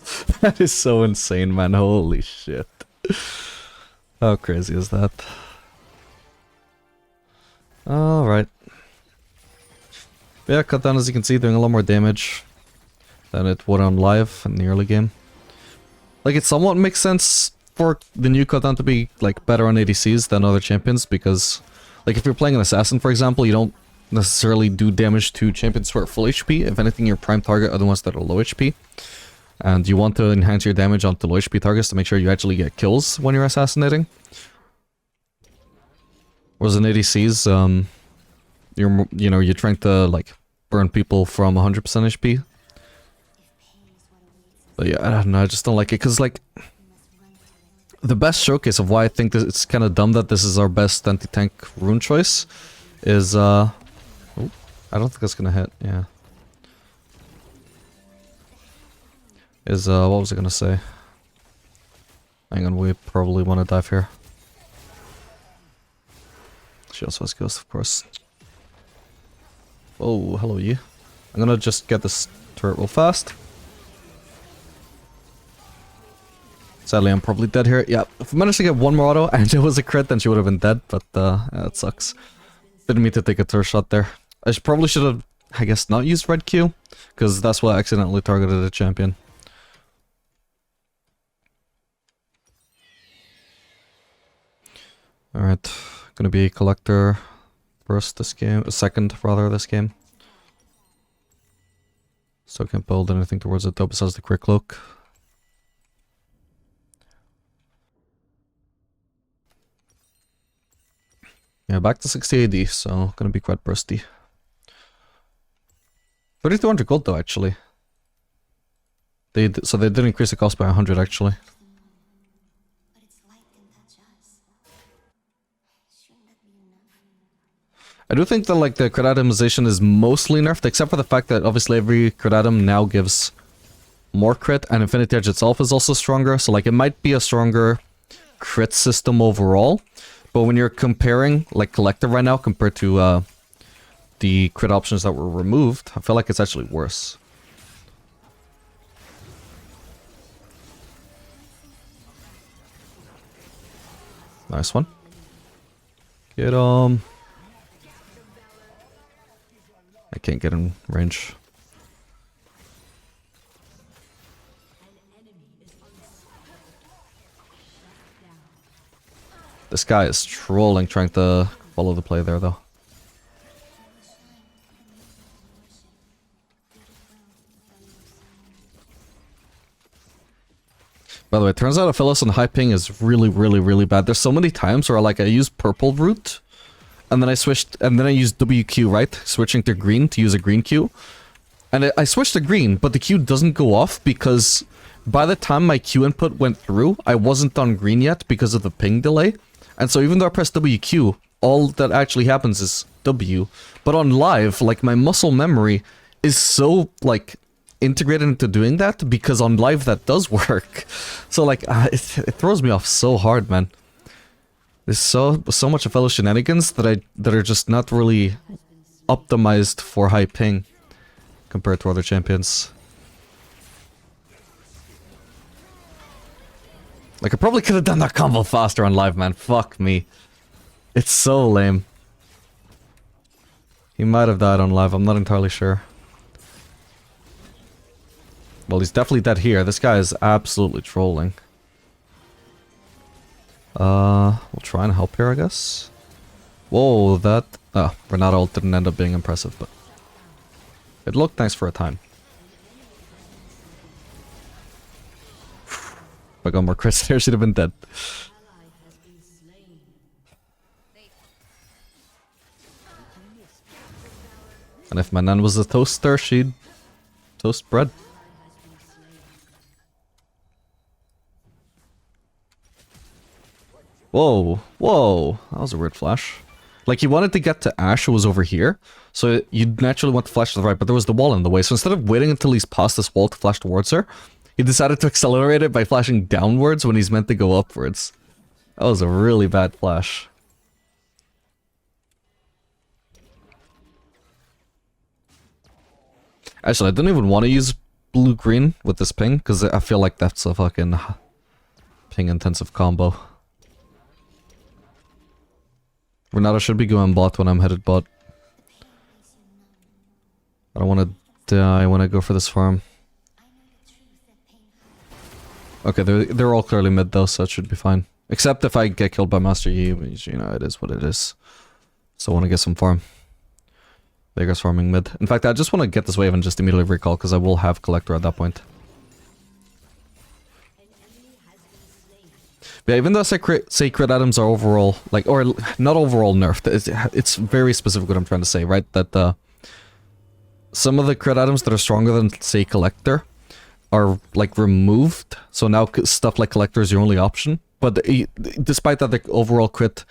That is so insane, man. Holy shit. How crazy is that? Alright. Yeah, cut down, as you can see, doing a lot more damage than it would on live in the early game. Like, it somewhat makes sense for the new cut down to be, like, better on ADCs than other champions, because, like, if you're playing an assassin, for example, you don't necessarily do damage to champions who are full HP. If anything, your prime target are the ones that are low HP. And you want to enhance your damage onto low HP targets to make sure you actually get kills when you're assassinating. Whereas in ADCs, you're trying to, like, burn people from 100% HP. But yeah, I don't know, I just don't like it, because, like, the best showcase of why I think that it's kind of dumb that this is our best anti-tank rune choice is, oh, I don't think that's gonna hit, yeah. Is, what was I gonna say? Hang on, we probably want to dive here. She also has Ghost, of course. Oh, hello, you. I'm gonna just get this turret real fast. Sadly, I'm probably dead here. Yeah, if I managed to get one more auto and it was a crit, then she would have been dead, but yeah, it sucks. Didn't mean to take a turret shot there. I probably should have, I guess, not used red Q, because that's what accidentally targeted a champion. Alright, gonna be Collector first this game, second rather this game. So I can't build anything towards it though besides the Quick Cloak. Yeah, back to 60 AD, so gonna be quite bursty. 3200 gold though, actually. So they did increase the cost by 100 actually. I do think that like the crit itemization is mostly nerfed, except for the fact that obviously every crit item now gives more crit, and Infinity Edge itself is also stronger, so like it might be a stronger crit system overall, but when you're comparing like Collector right now compared to the crit options that were removed, I feel like it's actually worse. Nice one. Get I can't get in range. This guy is trolling, trying to follow the play there, though. By the way, it turns out Aphelios on high ping is really bad. There's so many times where like I use purple route, and then I switched, and then I used WQ, right? Switching to green to use a green Q. And I switched to green, but the Q doesn't go off because by the time my Q input went through, I wasn't on green yet because of the ping delay. And so even though I press WQ, all that actually happens is W. But on live, like my muscle memory is so like integrated into doing that because on live that does work. So like it throws me off so hard, man. There's so much of fellow shenanigans that are just not really optimized for high ping compared to other champions. Like I probably could have done that combo faster on live, man. Fuck me. It's so lame. He might have died on live, I'm not entirely sure. Well, he's definitely dead here. This guy is absolutely trolling. We'll try and help here, I guess. Whoa, that... Oh, Renata ult didn't end up being impressive, but... It looked nice for a time. If I got more crits there, she'd have been dead. And if my nan was a toaster, she'd toast bread. Whoa, whoa, that was a weird flash. Like, he wanted to get to Ashe, who was over here, so you'd naturally want to flash to the right, but there was the wall in the way, so instead of waiting until he's past this wall to flash towards her, he decided to accelerate it by flashing downwards when he's meant to go upwards. That was a really bad flash. Actually, I don't even want to use blue-green with this ping, because I feel like that's a fucking ping-intensive combo. Renata should be going bot when I'm headed bot. I don't want to die when I go for this farm. Okay, they're all clearly mid though, so it should be fine. Except if I get killed by Master Yi, you know, it is what it is. So I want to get some farm. Vega's farming mid. In fact, I just want to get this wave and just immediately recall, because I will have Collector at that point. But yeah, even though I say crit items are overall, like, or not overall nerfed, it's very specific what I'm trying to say, right? That some of the crit items that are stronger than, say, Collector are, like, removed. So now stuff like Collector is your only option. But despite that, the overall crit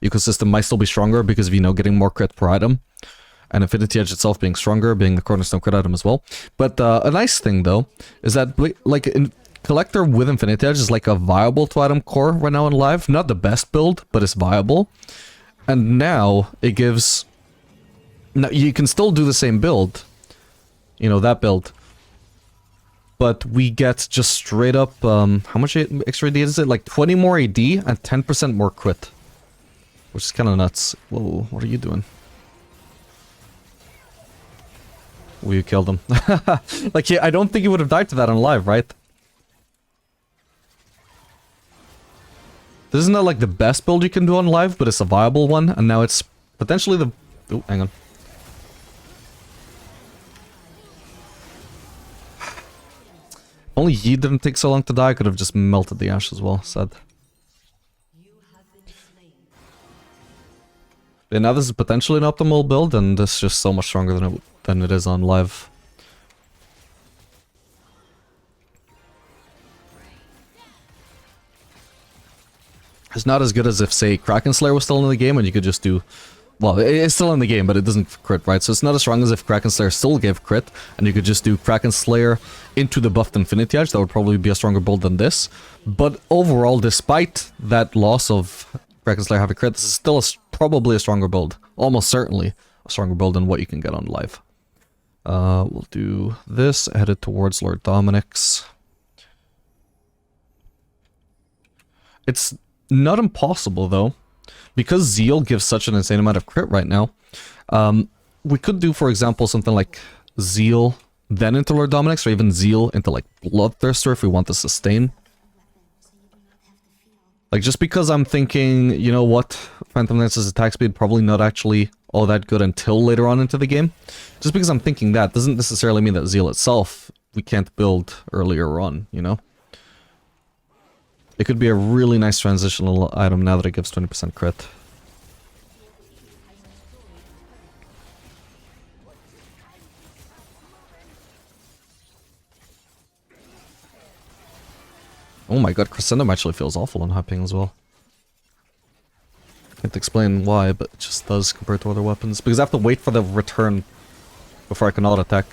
ecosystem might still be stronger because of, you know, getting more crit per item. And Infinity Edge itself being stronger, being the cornerstone crit item as well. But a nice thing, though, is that, like, Collector with Infinity Edge is like a viable 2-item core right now in live. Not the best build, but it's viable. And now it gives... Now, you can still do the same build, You know, that build. But we get just straight up, how much extra AD is it? Like 20 more AD and 10% more crit. Which is kind of nuts. Whoa, what are you doing? Well, you killed him. Like, yeah, I don't think he would have died to that on live, right? This isn't like the best build you can do on live, but it's a viable one, and now it's potentially the... Oh, hang on. Only he didn't take so long to die, I could have just melted the Ashe as well, sad. Yeah, now this is potentially an optimal build, and this is just so much stronger than it is on live. It's not as good as if, say, Kraken Slayer was still in the game and you could just do... Well, it's still in the game, but it doesn't crit, right? So it's not as strong as if Kraken Slayer still gave crit, and you could just do Kraken Slayer into the buffed Infinity Edge. That would probably be a stronger build than this. But overall, despite that loss of Kraken Slayer having crit, this is still probably a stronger build. Almost certainly a stronger build than what you can get on live. We'll do this, headed towards Lord Dominic's. It's not impossible, though. Because Zeal gives such an insane amount of crit right now, we could do, for example, something like Zeal, then into Lord Dominic's, or even Zeal into, like, Bloodthirster if we want to sustain. Like, just because I'm thinking, you know what, Phantom Lance's attack speed probably not actually all that good until later on into the game. Just because I'm thinking that doesn't necessarily mean that Zeal itself we can't build earlier on, you know? It could be a really nice transitional item now that it gives 20% crit. Oh my god, Crescendum actually feels awful on high ping as well. Can't explain why, but it just does compared to other weapons. Because I have to wait for the return before I can auto-attack.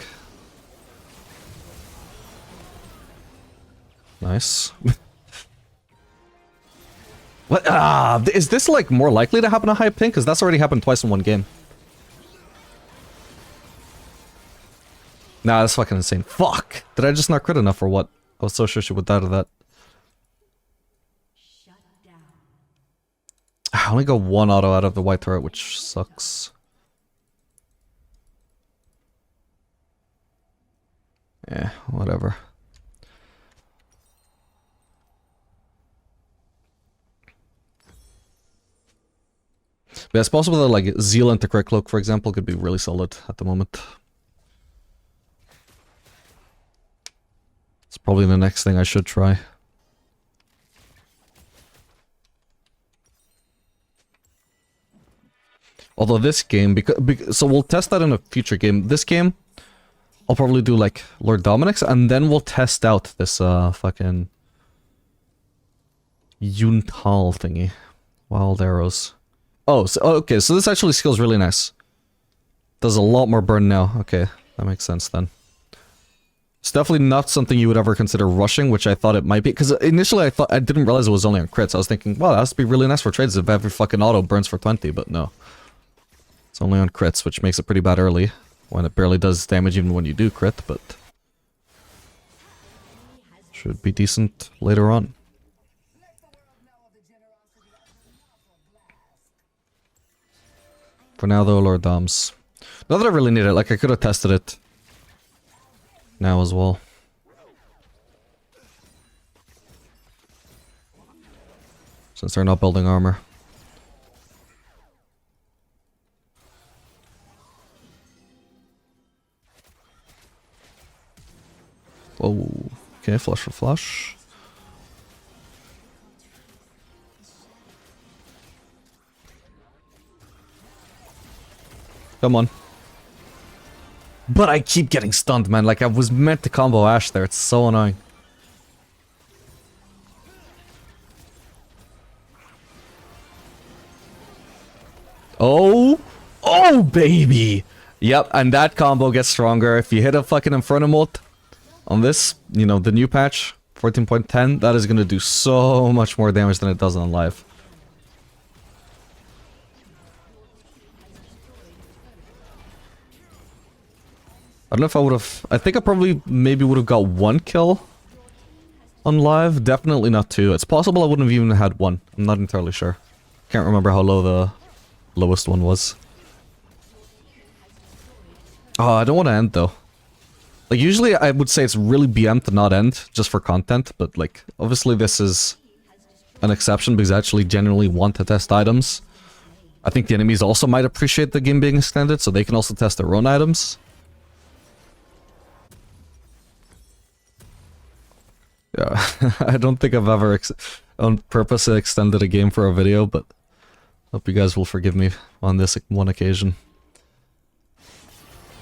Nice. What? Is this, like, more likely to happen on high ping? Because that's already happened twice in one game. Nah, that's fucking insane. Fuck! Did I just not crit enough or what? I was so sure she would die to that. I only got one auto out of the white turret, which sucks. Yeah, whatever. But it's possible that, like, Zeal into Crit Cloak, for example, could be really solid at the moment. It's probably the next thing I should try. Although this game, so we'll test that in a future game. This game, I'll probably do, like, Lord Dominic's, and then we'll test out this, fucking... Yuntal thingy. Wild Arrows. Oh, so, okay, so this actually scales really nice. Does a lot more burn now. Okay, that makes sense then. It's definitely not something you would ever consider rushing, which I thought it might be. Because initially I didn't realize it was only on crits. I was thinking, wow, that has to be really nice for trades if every fucking auto burns for 20, but no. It's only on crits, which makes it pretty bad early. When it barely does damage even when you do crit, but... should be decent later on. For now, though, Lord Doms. Not that I really need it, like, I could have tested it now as well. Since they're not building armor. Whoa. Okay, flush for flush. Come on. But I keep getting stunned, man. Like, I was meant to combo Ashe there. It's so annoying. Oh! Oh, baby! Yep, and that combo gets stronger. If you hit a fucking Inferno Mode on this, you know, the new patch, 14.10, that is gonna do so much more damage than it does on live. I don't know if I would have... I think I probably maybe would have got 1 kill on live. Definitely not 2. It's possible I wouldn't have even had 1. I'm not entirely sure. Can't remember how low the lowest one was. Oh, I don't want to end though. Like, usually I would say it's really BM to not end, just for content, but like, obviously this is an exception because I actually genuinely want to test items. I think the enemies also might appreciate the game being extended, so they can also test their own items. Yeah, I don't think I've ever on purpose extended a game for a video, but hope you guys will forgive me on this one occasion.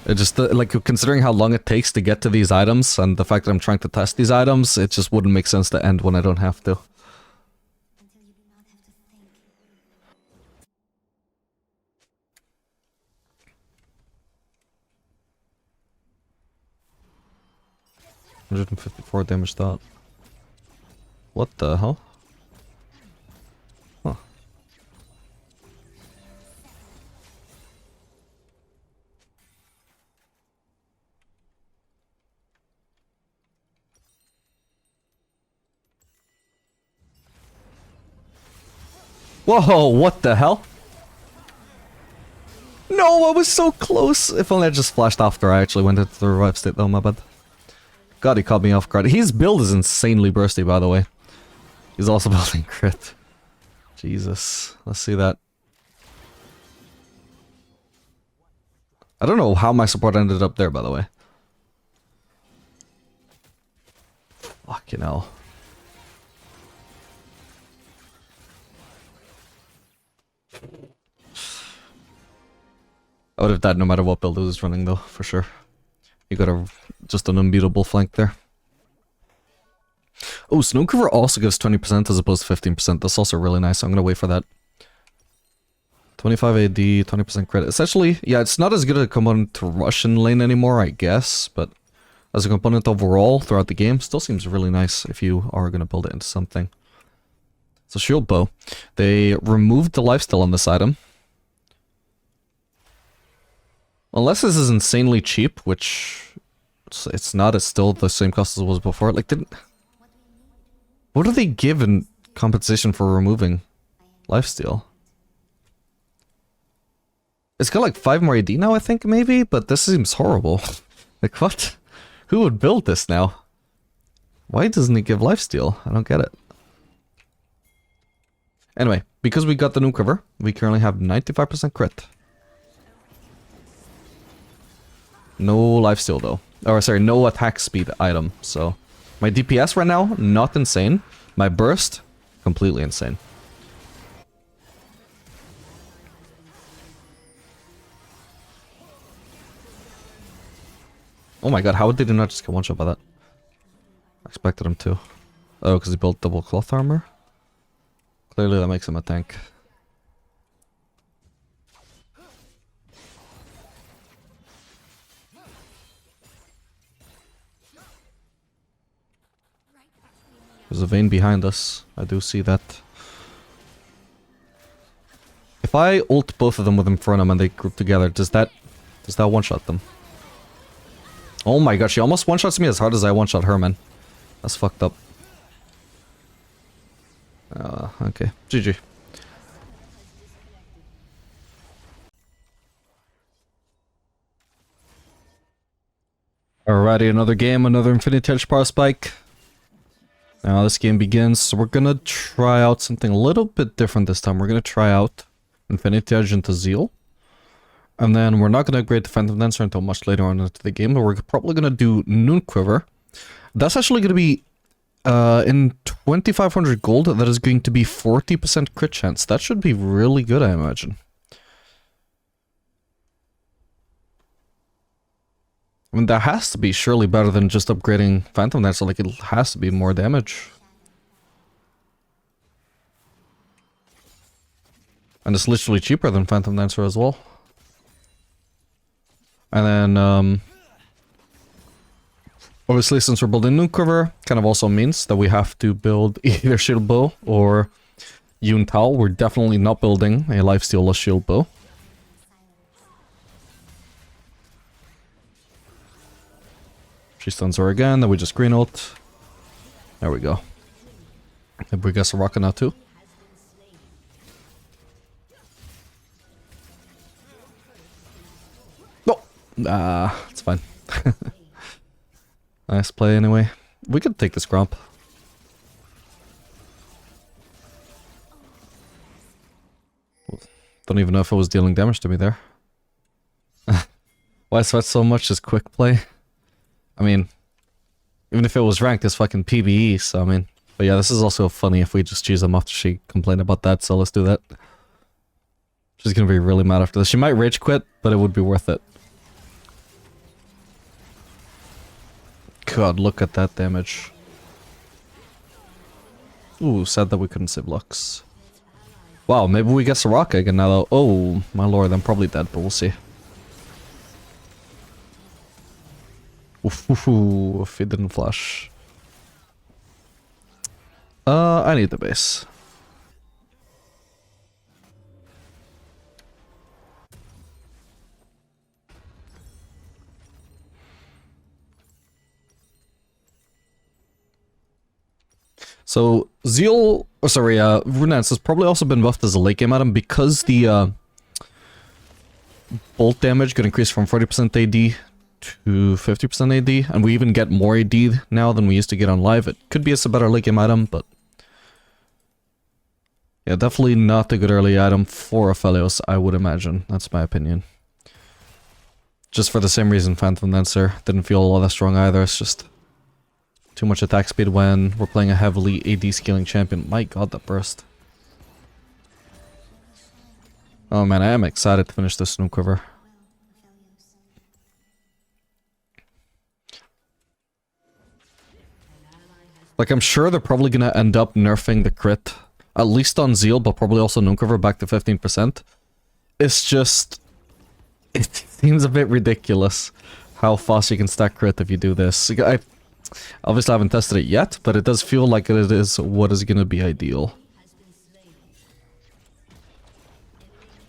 It just, like, considering how long it takes to get to these items, and the fact that I'm trying to test these items, it just wouldn't make sense to end when I don't have to. $154 damage dot. What the hell? Huh. Whoa, what the hell? No, I was so close! If only I just flashed after I actually went into the revive state though, my bad. God, he caught me off guard. His build is insanely bursty, by the way. He's also building crit. Jesus. Let's see that. I don't know how my support ended up there, by the way. Fucking hell. I would have died no matter what build it was running, though, for sure. You got just an unbeatable flank there. Oh, Snow Cover also gives 20% as opposed to 15%. That's also really nice. I'm gonna wait for that. 25 AD, 20% credit. Essentially, yeah, it's not as good a component to rush in lane anymore, I guess, but as a component overall throughout the game, still seems really nice if you are gonna build it into something. So Shield Bow. They removed the lifesteal on this item. Unless this is insanely cheap, which it's not, it's still the same cost as it was before. Like, what do they give in compensation for removing lifesteal? It's got like 5 more AD now, I think, maybe? But this seems horrible. Like, what? Who would build this now? Why doesn't it give lifesteal? I don't get it. Anyway, because we got the new cover, we currently have 95% crit. No lifesteal though. Or sorry, no attack speed item, so... My DPS right now, not insane. My burst, completely insane. Oh my god, how did he not just get one shot by that? I expected him to. Oh, because he built double cloth armor? Clearly that makes him a tank. There's a vein behind us. I do see that. If I ult both of them with Infernum and they group together, does that one-shot them? Oh my god, she almost one-shots me as hard as I one-shot her, man. That's fucked up. Okay. GG. Alrighty, another game, another Infinity Edge power spike. Now this game begins, so we're gonna try out something a little bit different this time. We're gonna try out Infinity Edge into Zeal. And then we're not gonna upgrade the Phantom Dancer until much later on into the game, but we're probably gonna do Noon Quiver. That's actually gonna be in 2500 gold, that is going to be 40% crit chance. That should be really good, I imagine. I mean, that has to be surely better than just upgrading Phantom Dancer, like it has to be more damage. And it's literally cheaper than Phantom Dancer as well. And then, obviously since we're building Noon Cover, kind of also means that we have to build either Shield Bow or Yun Tal. We're definitely not building a lifesteal-less Shield Bow. She stuns her again, then we just green ult. There we go. Maybe we get a rocket now too. No! It's fine. Nice play anyway. We could take this grump. Don't even know if it was dealing damage to me there. Why sweat so much is quick play? I mean, even if it was ranked, it's fucking PBE, so I mean... But yeah, this is also funny if we just choose them after she complained about that, so let's do that. She's gonna be really mad after this. She might rage quit, but it would be worth it. God, look at that damage. Ooh, sad that we couldn't save Lux. Wow, maybe we get Soraka again now though. Oh, my lord, I'm probably dead, but we'll see. Ooh, if it didn't flash. I need the base. So, Zeal, Runance has probably also been buffed as a late game item because the bolt damage could increase from 40% AD to 50% AD, and we even get more AD now than we used to get on live. It could be a better late game item, but yeah, definitely not a good early item for Aphelios, I would imagine. That's my opinion. Just for the same reason Phantom Dancer didn't feel all that strong either. It's just too much attack speed when we're playing a heavily AD scaling champion. My god, that burst. Oh man, I am excited to finish this Snow Quiver. Like, I'm sure they're probably gonna end up nerfing the crit. At least on Zeal, but probably also Snow Quiver back to 15%. It's just... It seems a bit ridiculous how fast you can stack crit if you do this. I obviously haven't tested it yet, but it does feel like it is what is gonna be ideal.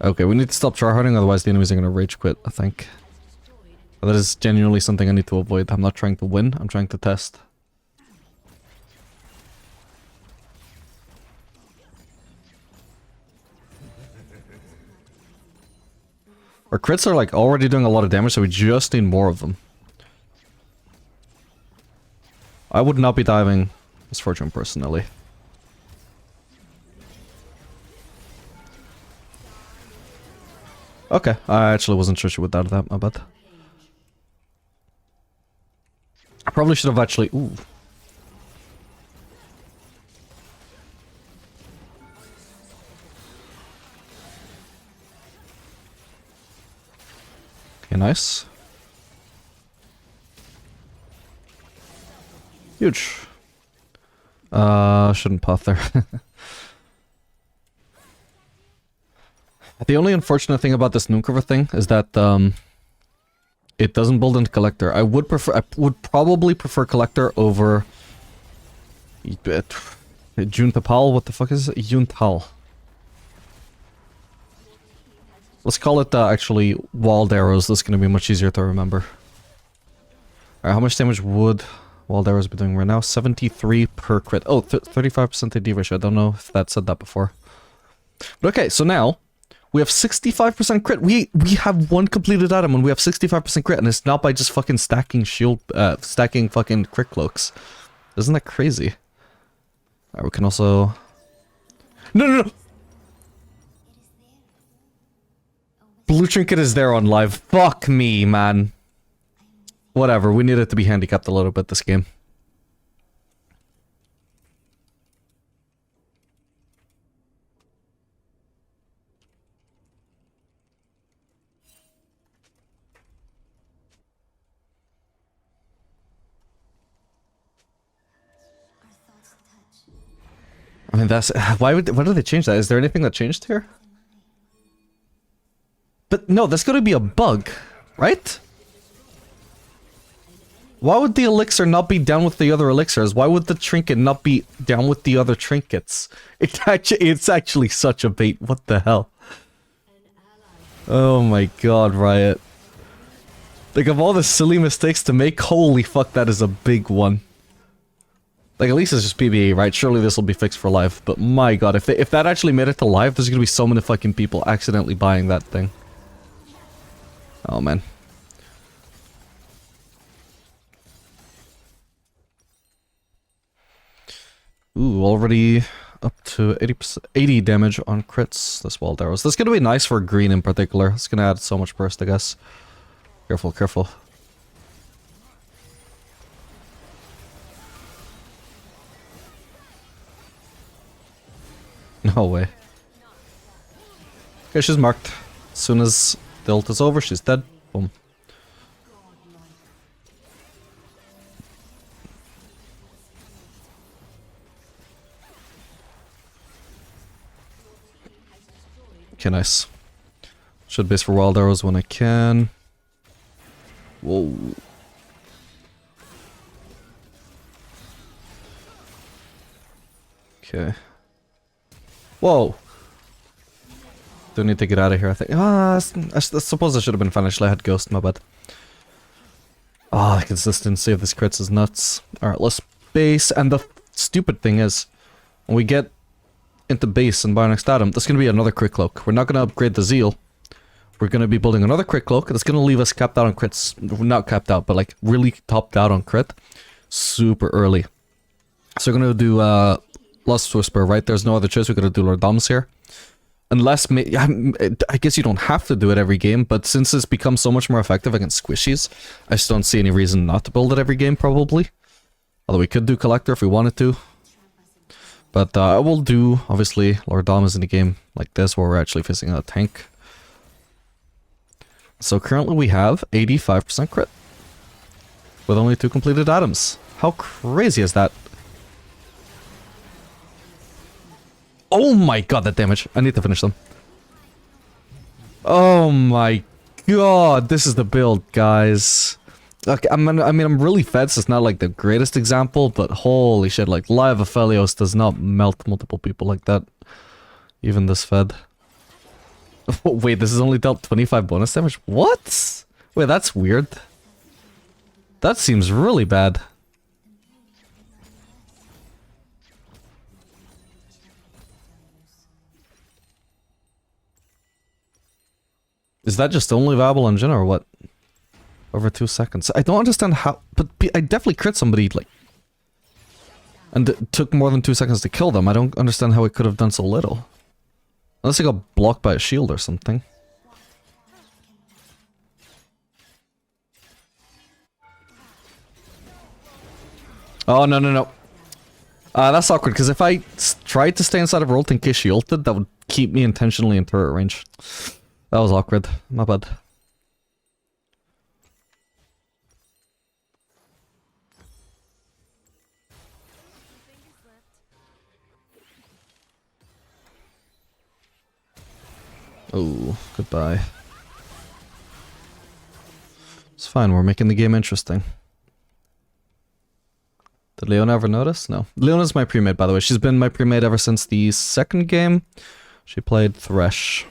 Okay, we need to stop tryharding, otherwise the enemies are gonna rage quit, I think. That is genuinely something I need to avoid. I'm not trying to win, I'm trying to test. Our crits are like already doing a lot of damage, so we just need more of them. I would not be diving Misfortune personally. Okay, I actually wasn't sure she would die to that, my bad. I probably should have actually... Ooh. Okay, nice. Huge. Shouldn't path there. The only unfortunate thing about this Noon Cover thing is that it doesn't build into Collector. I would probably prefer Collector over Juntapal. What the fuck is it? Juntal. Let's call it actually Wild Arrows. That's going to be much easier to remember. Alright, how much damage would Wild Arrows be doing right now? 73 per crit. Oh, 35% AD ratio. I don't know if that said that before. But okay, so now we have 65% crit. We have one completed item and we have 65% crit, and it's not by just fucking stacking shield, stacking fucking crit cloaks. Isn't that crazy? Alright, we can also... No! Blue Trinket is there on live. Fuck me, man. Whatever, we needed to be handicapped a little bit this game. I mean, that's... why did they change that? Is there anything that changed here? But no, that's gonna be a bug, right? Why would the elixir not be down with the other elixirs? Why would the trinket not be down with the other trinkets? It's actually such a bait. What the hell? Oh my god, Riot. Like, of all the silly mistakes to make, holy fuck, that is a big one. Like, at least it's just PBE, right? Surely this will be fixed for live. But my god, if that actually made it to live, there's gonna be so many fucking people accidentally buying that thing. Oh, man. Ooh, already up to 80 damage on crits, this walled arrows. That's gonna be nice for green in particular. It's gonna add so much burst, I guess. Careful, careful. No way. Okay, she's marked. As soon as the ult is over, she's dead. Boom. Okay, nice. Should base for wild arrows when I can. Whoa. Okay. Whoa. Do need to get out of here, I think. I suppose I should have been fine. Actually, I had Ghost, my bad. The consistency of this crits is nuts. Alright, let's base. And the stupid thing is, when we get into base and buy our next item, that's going to be another crit cloak. We're not going to upgrade the Zeal. We're going to be building another crit cloak. That's going to leave us capped out on crits. Not capped out, but like really topped out on crit. Super early. So we're going to do Lust Whisper, right? There's no other choice. We're going to do Lord Doms here. Unless, I guess you don't have to do it every game, but since it's become so much more effective against squishies, I just don't see any reason not to build it every game, probably. Although we could do Collector if we wanted to. But I will do, obviously, Lord Doms in a game like this, where we're actually facing a tank. So currently we have 85% crit. With only 2 completed items. How crazy is that? Oh my god, that damage. I need to finish them. Oh my god, this is the build, guys. Okay, I mean, I'm really fed, so it's not like the greatest example, but holy shit, like, live Aphelios does not melt multiple people like that. Even this fed. Wait, this has only dealt 25 bonus damage? What? Wait, that's weird. That seems really bad. Is that just only viable on Jhin or what? Over 2 seconds. I don't understand how, but I definitely crit somebody, like, and it took more than 2 seconds to kill them. I don't understand how it could have done so little. Unless it got blocked by a shield or something. Oh, no, no, no. That's awkward, because if I tried to stay inside of her ult in case she ulted, that would keep me intentionally in turret range. That was awkward. My bad. Oh, goodbye. It's fine, we're making the game interesting. Did Leona ever notice? No. Leona's my pre-made, by the way. She's been my pre-made ever since the second game. She played Thresh.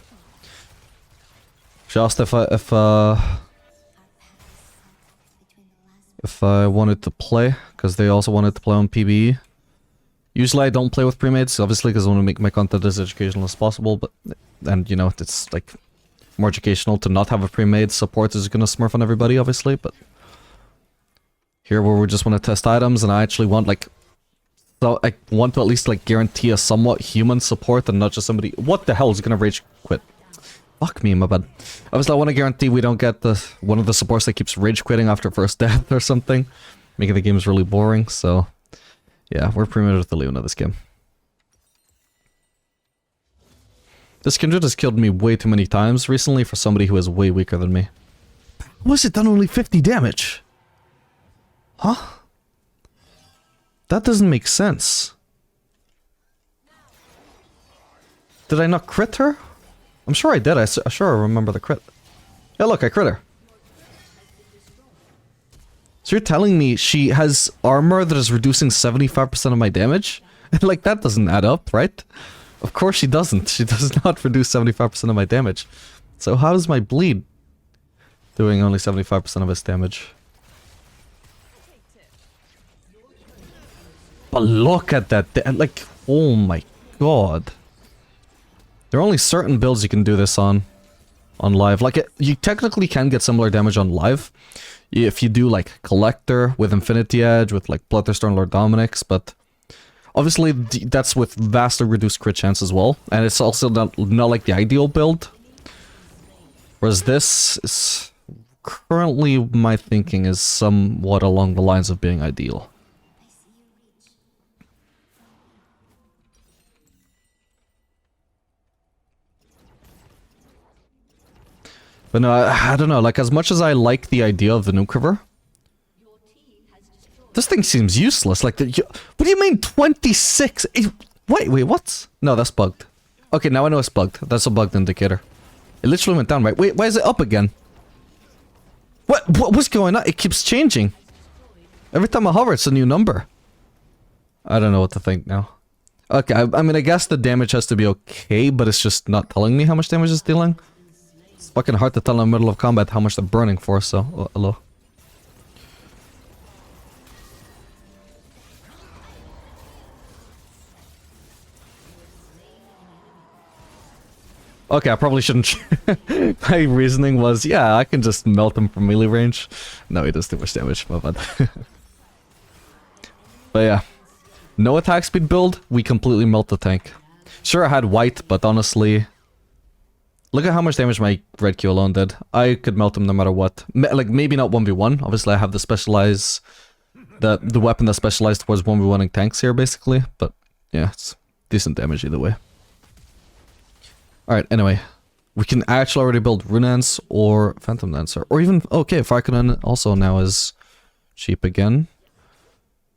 She asked if I wanted to play, because they also wanted to play on PBE. Usually I don't play with pre-mates, obviously, because I want to make my content as educational as possible, but... And, you know, it's, like, more educational to not have a pre-made. Support is gonna smurf on everybody, obviously, but... Here, where we just want to test items, and I actually want, like... So, I want to at least, like, guarantee a somewhat human support, and not just somebody... What the hell is gonna rage quit? Fuck me, my bad. Obviously, I want to guarantee we don't get the one of the supports that keeps rage quitting after first death or something. Making the games really boring, so... Yeah, we're pre-made with the Leona this game. This Kindred has killed me way too many times recently for somebody who is way weaker than me. How has it done only 50 damage? Huh? That doesn't make sense. Did I not crit her? I'm sure I did. I sure remember the crit. Yeah, look, I crit her. So you're telling me she has armor that is reducing 75% of my damage? Like, that doesn't add up, right? Of course she doesn't. She does not reduce 75% of my damage. So how does my bleed Doing only 75% of his damage. But look at that, like, oh my god. There are only certain builds you can do this on live. Like, you technically can get similar damage on live if you do, like, Collector with Infinity Edge, with, like, Bloodthirster and Lord Dominic's, but obviously that's with vastly reduced crit chance as well, and it's also not like the ideal build. Whereas this is currently, my thinking is somewhat along the lines of being ideal. But no, I don't know, like, as much as I like the idea of the Nuke River, this thing seems useless. Like, what do you mean 26? Wait, what? No, that's bugged. Okay, now I know it's bugged. That's a bugged indicator. It literally went down, right? Wait, why is it up again? What's going on? It keeps changing. Every time I hover, it's a new number. I don't know what to think now. Okay, I mean, I guess the damage has to be okay, but it's just not telling me how much damage it's dealing. It's fucking hard to tell in the middle of combat how much they're burning for, so... hello. Okay, I probably shouldn't... My reasoning was, yeah, I can just melt him from melee range. No, he does too much damage, my bad. But yeah. No attack speed build, we completely melt the tank. Sure, I had white, but honestly... Look at how much damage my red Q alone did. I could melt him no matter what. Like, maybe not 1v1. Obviously, I have the specialize... The weapon that's specialized towards 1v1ing tanks here, basically. But, yeah, it's decent damage either way. Alright, anyway. We can actually already build Runance or Phantom Dancer. Or even... Okay, Farkanon also now is cheap again.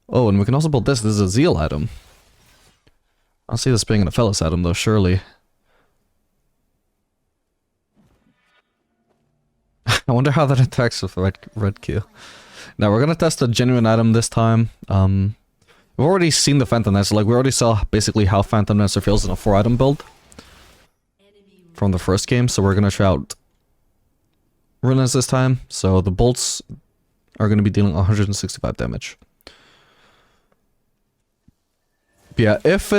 Oh, and we can also build this. This is a Zeal item. I don't see this being an Aphelios item, though, surely. I wonder how that attacks with red Q. Now, we're gonna test a genuine item this time. We've already seen the Phantom Dancer. Like, we already saw basically how Phantom Dancer feels in a 4-item build from the first game, so we're gonna try out Runance this time. So the bolts are gonna be dealing 165 damage. But yeah, if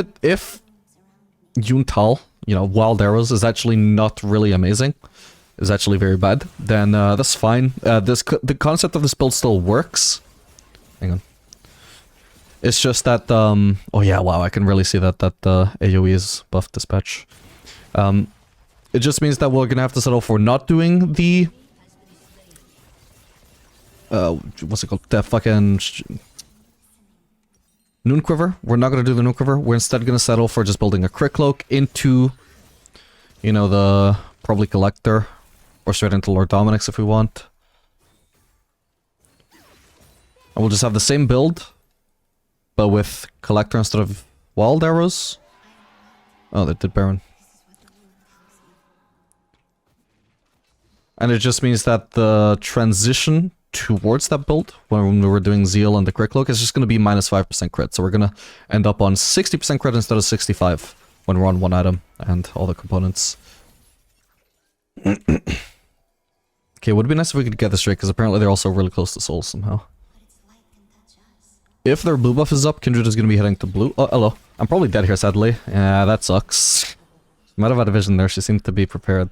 Yuntal, you know, Wild Arrows is actually not really amazing, is actually very bad, then that's fine. The concept of this build still works. Hang on. It's just that, oh yeah, wow, I can really see that AoE is buff dispatch. It just means that we're gonna have to settle for not doing the... what's it called? The fucking... Noon Quiver. We're not gonna do the Noon Quiver. We're instead gonna settle for just building a Crit Cloak into, you know, the... probably Collector. Or straight into Lord Dominic's if we want. And we'll just have the same build, but with Collector instead of Wild Arrows. Oh, they did Baron. And it just means that the transition towards that build, when we were doing Zeal and the Crit Cloak, is just going to be minus 5% crit. So we're going to end up on 60% crit instead of 65 when we're on one item and all the components. Okay, would it be nice if we could get this straight, because apparently they're also really close to Soul somehow. If their blue buff is up, Kindred is going to be heading to blue. Oh, hello. I'm probably dead here, sadly. Yeah, that sucks. Might have had a vision there. She seemed to be prepared.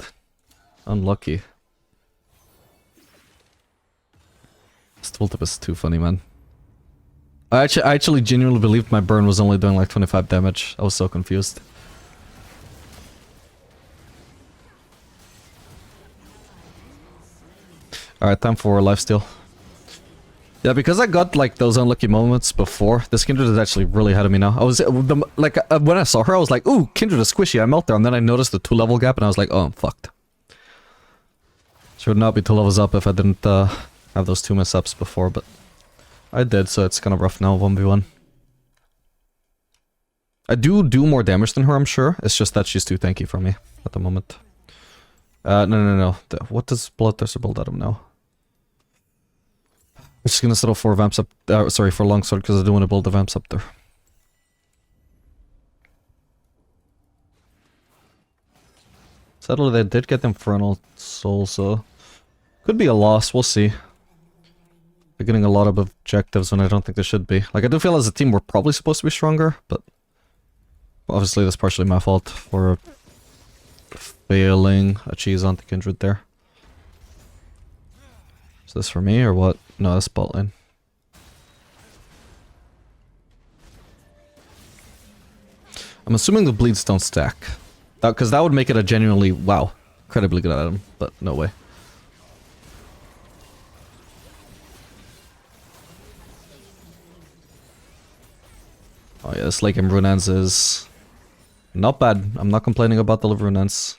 Unlucky. This tooltip is too funny, man. I actually genuinely believed my burn was only doing like 25 damage. I was so confused. Alright, time for lifesteal. Yeah, because I got like those unlucky moments before, this Kindred is actually really ahead of me now. I was, when I saw her, I was like, ooh, Kindred is squishy, I melt there, and then I noticed the 2-level gap, and I was like, oh, I'm fucked. Should not be 2 levels up if I didn't have those 2 mishaps before, but I did, so it's kind of rough now, 1v1. I do more damage than her, I'm sure, it's just that she's too tanky for me at the moment. No. What does Bloodthirster build item now? I'm just gonna settle for Vamp Scepter, sorry, for Longsword, because I do want to build the Vamp Scepter. Sadly, they did get Infernal Soul, so... Could be a loss, we'll see. They're getting a lot of objectives when I don't think they should be. Like, I do feel as a team we're probably supposed to be stronger, but... obviously that's partially my fault for failing a cheese onto Kindred there. Is this for me or what? No, that's bot lane. I'm assuming the bleeds don't stack. Because that would make it a genuinely, wow, incredibly good item, but no way. Oh yeah, this Lake and Runans is not bad. I'm not complaining about the Runans.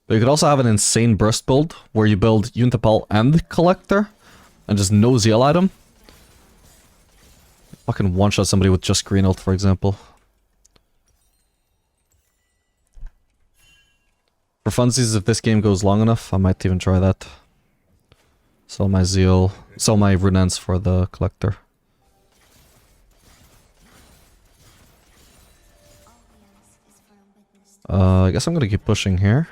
But you could also have an insane burst build where you build Yuntapal and Collector and just no Zeal item. Fucking one-shot somebody with just green ult, for example. For funsies, if this game goes long enough, I might even try that. Sell my Zeal, sell my Runans for the Collector. I guess I'm gonna keep pushing here.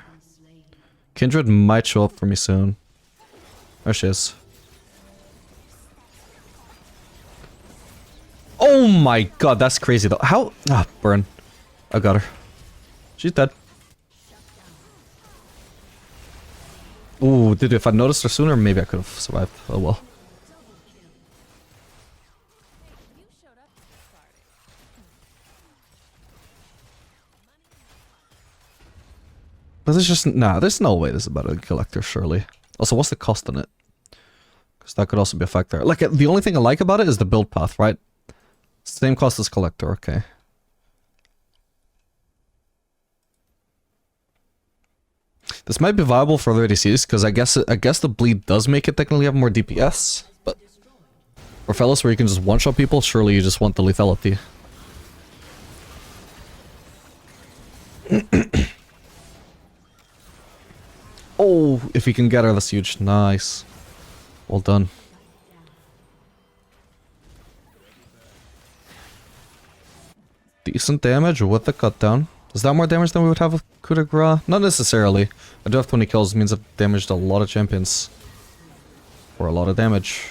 Kindred might show up for me soon. There she is. Oh my god, that's crazy though. How? Ah, burn. I got her. She's dead. Ooh, dude, if I noticed her sooner, maybe I could have survived. Oh well. But there's just, nah, there's no way this is about a Collector, surely. Also, what's the cost on it? Because that could also be a factor. Like, the only thing I like about it is the build path, right? Same cost as Collector, okay. This might be viable for other ADCs, because I guess the bleed does make it technically have more DPS, but for Aphelios where you can just one-shot people, surely you just want the lethality. Oh, if we can get her, that's huge. Nice. Well done. Decent damage with the cut down. Is that more damage than we would have with coup de grace? Not necessarily. I do have 20 kills, means I've damaged a lot of champions. For a lot of damage.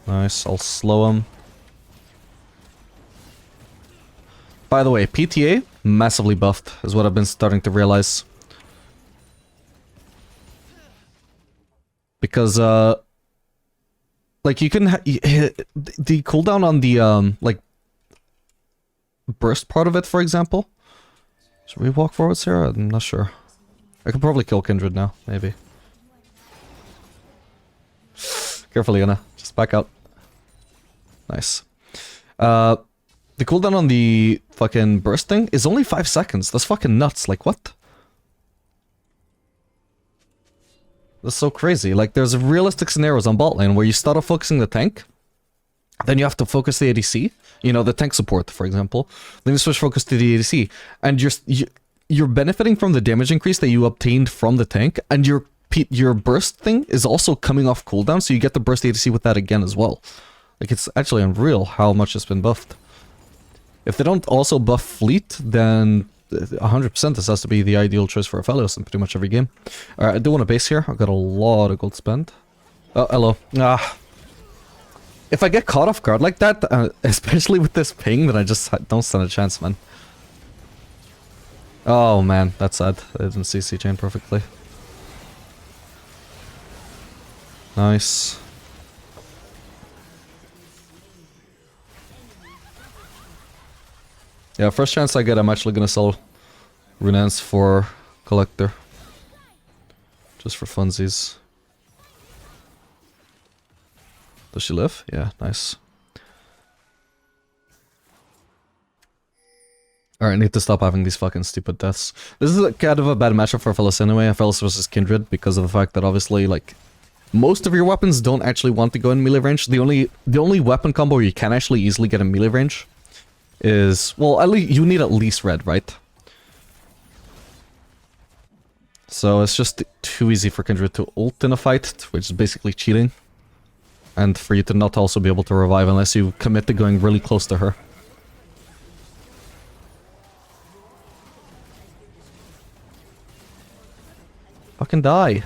Nice, I'll slow him. By the way, PTA, massively buffed, is what I've been starting to realize. Because, like, you can the cooldown on the, like, burst part of it, for example. Should we walk forwards here? I'm not sure. I could probably kill Kindred now, maybe. Careful, Yana. Just back out. Nice. The cooldown on the fucking burst thing is only 5 seconds. That's fucking nuts. Like, what? That's so crazy. Like, there's realistic scenarios on bot lane where you start off focusing the tank, then you have to focus the ADC. You know, the tank support, for example. Then you switch focus to the ADC, and you're benefiting from the damage increase that you obtained from the tank, and your burst thing is also coming off cooldown, so you get the burst ADC with that again as well. Like, it's actually unreal how much it's been buffed. If they don't also buff fleet, then 100% this has to be the ideal choice for Aphelios in pretty much every game. Alright, I do want a base here. I've got a lot of gold spent. Oh, hello. Ah. If I get caught off guard like that, especially with this ping, then I just don't stand a chance, man. Oh man, that's sad. I didn't see C-Chain perfectly. Nice. Yeah, first chance I get, I'm actually gonna sell Runans for Collector. Just for funsies. Does she live? Yeah, nice. Alright, I need to stop having these fucking stupid deaths. This is kind of a bad matchup for Aphelios anyway, Aphelios versus Kindred, because of the fact that obviously, like, most of your weapons don't actually want to go in melee range. The only weapon combo you can actually easily get in melee range is, well, at least you need at least red, right? So it's just too easy for Kindred to ult in a fight, which is basically cheating. And for you to not also be able to revive unless you commit to going really close to her. fucking die.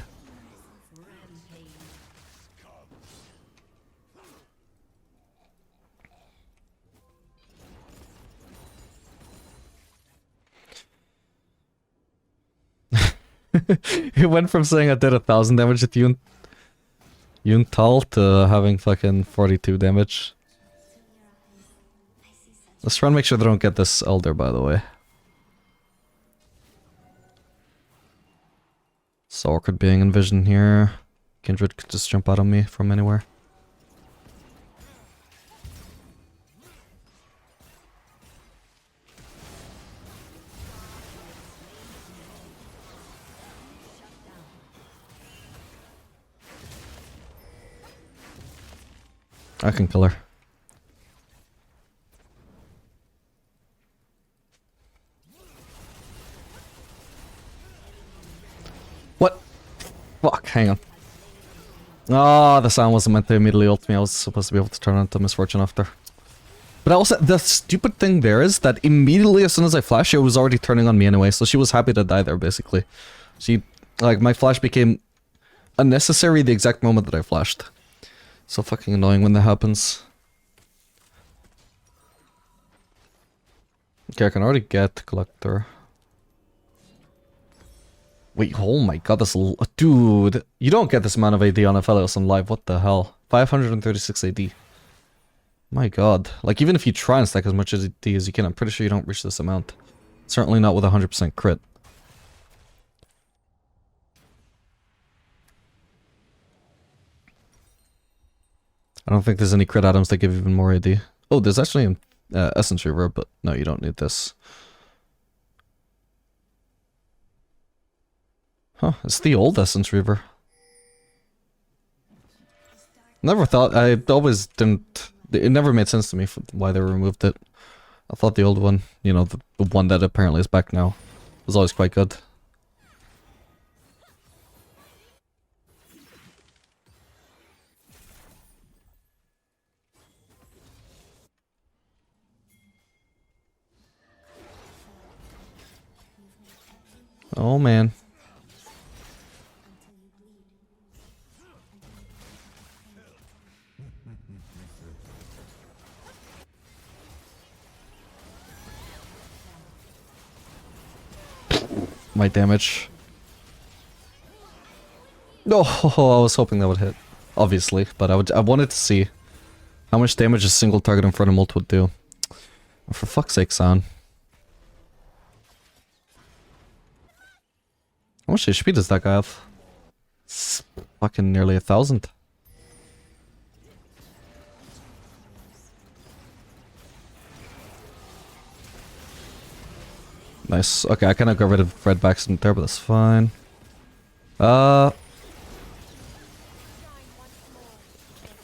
It went from saying I did 1,000 damage at Yuntal to having fucking 42 damage. Let's try and make sure they don't get this Elder, by the way. So awkward being in vision here. Kindred could just jump out on me from anywhere. I can kill her. What? Fuck, hang on. Oh, the sound wasn't meant to immediately ult me. I was supposed to be able to turn into Misfortune after. But also, the stupid thing there is that immediately as soon as I flashed, she was already turning on me anyway, so she was happy to die there, basically. She, like, my flash became unnecessary the exact moment that I flashed. So fucking annoying when that happens. Okay, I can already get Collector. Wait, oh my god, this dude, you don't get this amount of AD on Aphelios on live, what the hell? 536 AD. My god. Like, even if you try and stack as much AD as you can, I'm pretty sure you don't reach this amount. Certainly not with 100% crit. I don't think there's any crit items that give even more AD. Oh, there's actually an Essence Reaver, but no, you don't need this. Huh, it's the old Essence Reaver. Never thought, I always didn't, it never made sense to me why they removed it. I thought the old one, you know, the one that apparently is back now, was always quite good. Oh man. My damage. No, I was hoping that would hit, obviously, but I wanted to see how much damage a single target in front of ult would do. Oh, for fuck's sake, son. How much HP does that guy have? It's fucking nearly 1,000. Nice. Okay, I kind of got rid of red backs in there, but that's fine.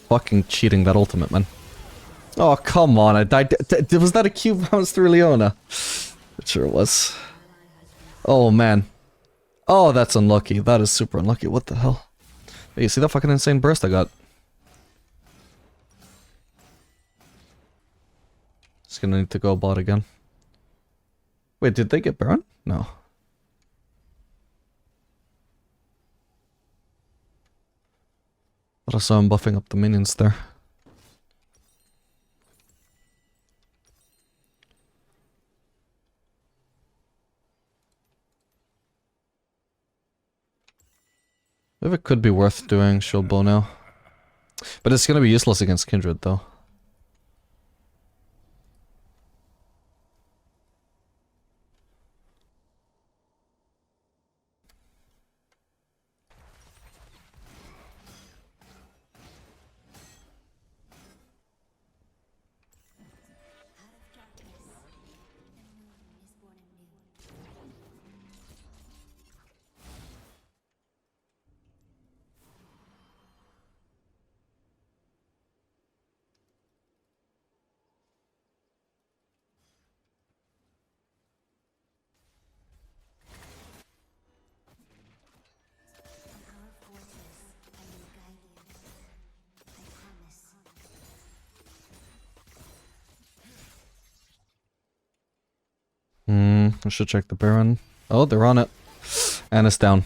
Fucking cheating that ultimate, man. Oh, come on, I died. Was that a Q bounce through Leona? It sure was. Oh, man. Oh, that's unlucky. That is super unlucky. What the hell? Hey, you see that fucking insane burst I got? Just gonna need to go bot again. Wait, did they get Baron? No. But I saw him buffing up the minions there. Maybe it could be worth doing Shield Bow now. But it's gonna be useless against Kindred though. I should check the Baron. Oh, they're on it. And it's down.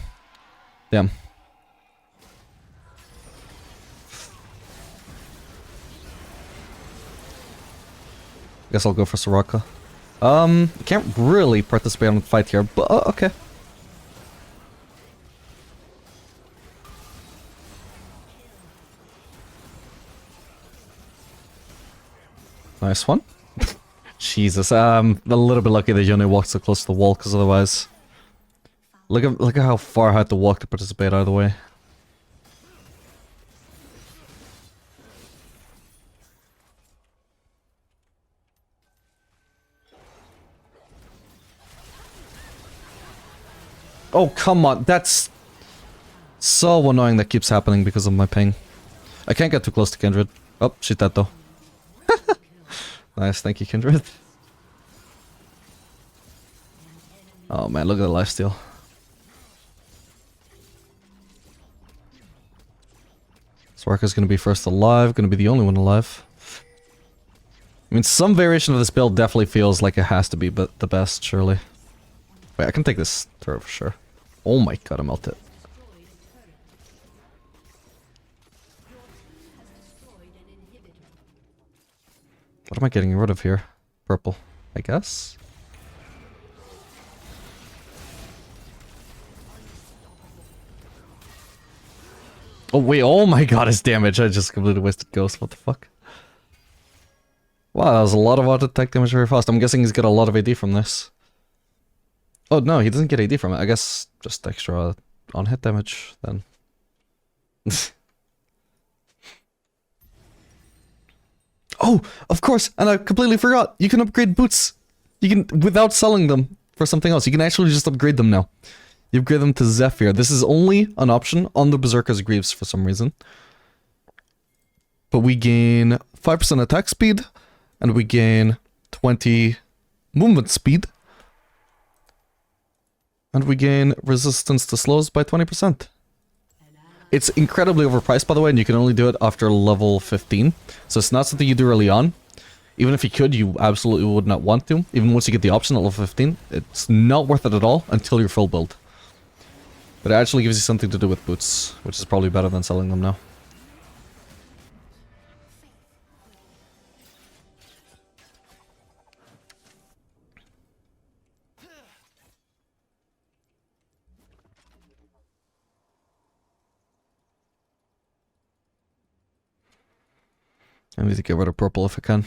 Damn. Guess I'll go for Soraka. Can't really participate in the fight here, but okay. Nice one. Jesus, I'm a little bit lucky that Yone walked so close to the wall, because otherwise... Look at how far I had to walk to participate either way. Oh, come on. That's so annoying that keeps happening because of my ping. I can't get too close to Kindred. Oh, she's dead though. Nice, thank you, Kindred. Oh man, look at the lifesteal. Soraka's gonna be first alive, gonna be the only one alive. I mean, some variation of this build definitely feels like it has to be but the best, surely. Wait, I can take this turret for sure. Oh my god, I melted. What am I getting rid of here? Purple, I guess? Oh wait, oh my god, his damage. I just completely wasted Ghost, what the fuck? Wow, that was a lot of auto attack damage very fast. I'm guessing he's got a lot of AD from this. Oh no, he doesn't get AD from it. I guess just extra on hit damage then. Oh, of course, and I completely forgot. You can upgrade boots. You can, without selling them for something else, you can actually just upgrade them now. You upgrade them to Zephyr. This is only an option on the Berserker's Greaves for some reason. But we gain 5% attack speed, and we gain 20 movement speed. And we gain resistance to slows by 20%. It's incredibly overpriced, by the way, and you can only do it after level 15. So it's not something you do early on. Even if you could, you absolutely would not want to. Even once you get the option at level 15, it's not worth it at all until you're full build. But it actually gives you something to do with boots, which is probably better than selling them now. I need to get rid of purple if I can.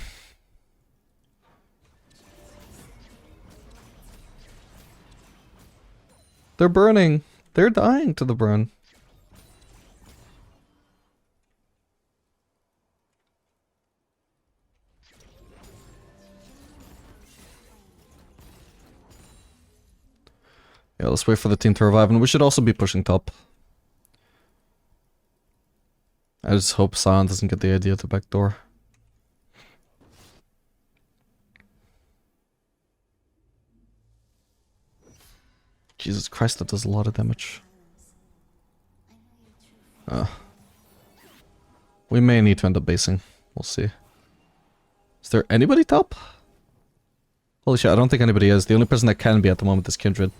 They're burning! They're dying to the burn. Yeah, let's wait for the team to revive, and we should also be pushing top. I just hope Sion doesn't get the idea of the back door. Jesus Christ, that does a lot of damage. We may need to end up basing. We'll see. Is there anybody top? Holy shit, I don't think anybody is. The only person that can be at the moment is Kindred.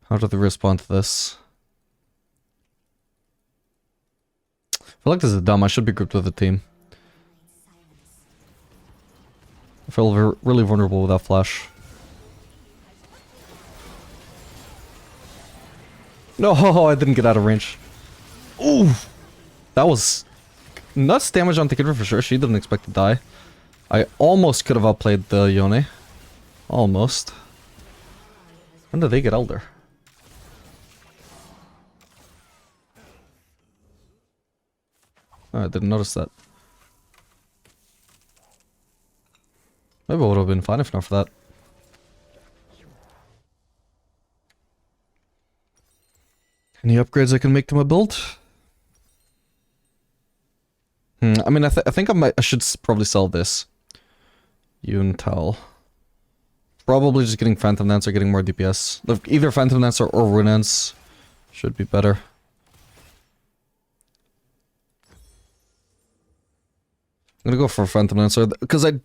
How do they respond to this? I feel like this is dumb. I should be grouped with the team. I feel really vulnerable without flash. No, I didn't get out of range. Ooh! That was nuts damage on the Kindred for sure. She didn't expect to die. I almost could have outplayed the Yone. Almost. When did they get Elder? Oh, I didn't notice that. Maybe I would have been fine if not for that. Any upgrades I can make to my build? I mean, I think I should probably sell this. Yun Towel. Probably just getting Phantom Dance or getting more DPS. Either Phantom Dance or Runance should be better. I'm gonna go for Phantom Dancer, because I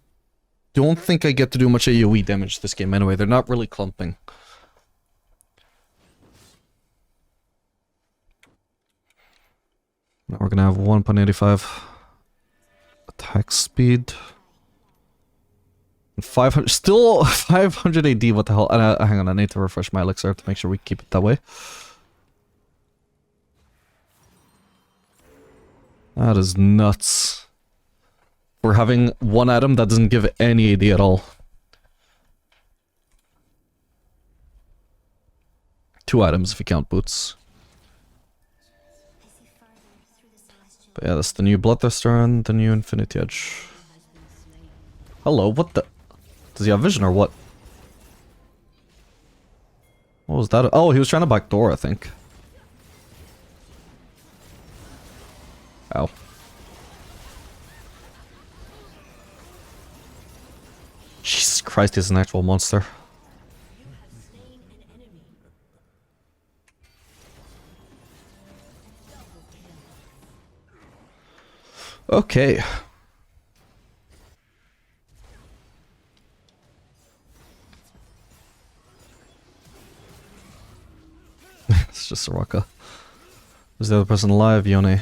don't think I get to do much AoE damage this game anyway. They're not really clumping. Now we're gonna have 1.85 attack speed. 500, still 500 AD, what the hell? Hang on, I need to refresh my elixir to make sure we keep it that way. That is nuts. We're having one item that doesn't give any AD at all. 2 items if you count boots. But yeah, that's the new Bloodthirster and the new Infinity Edge. Hello, what the... Does he have vision or what? What was that? Oh, he was trying to backdoor, I think. Ow. Jesus Christ, he's an actual monster. Okay. It's just Soraka. Who's the other person alive? Yone.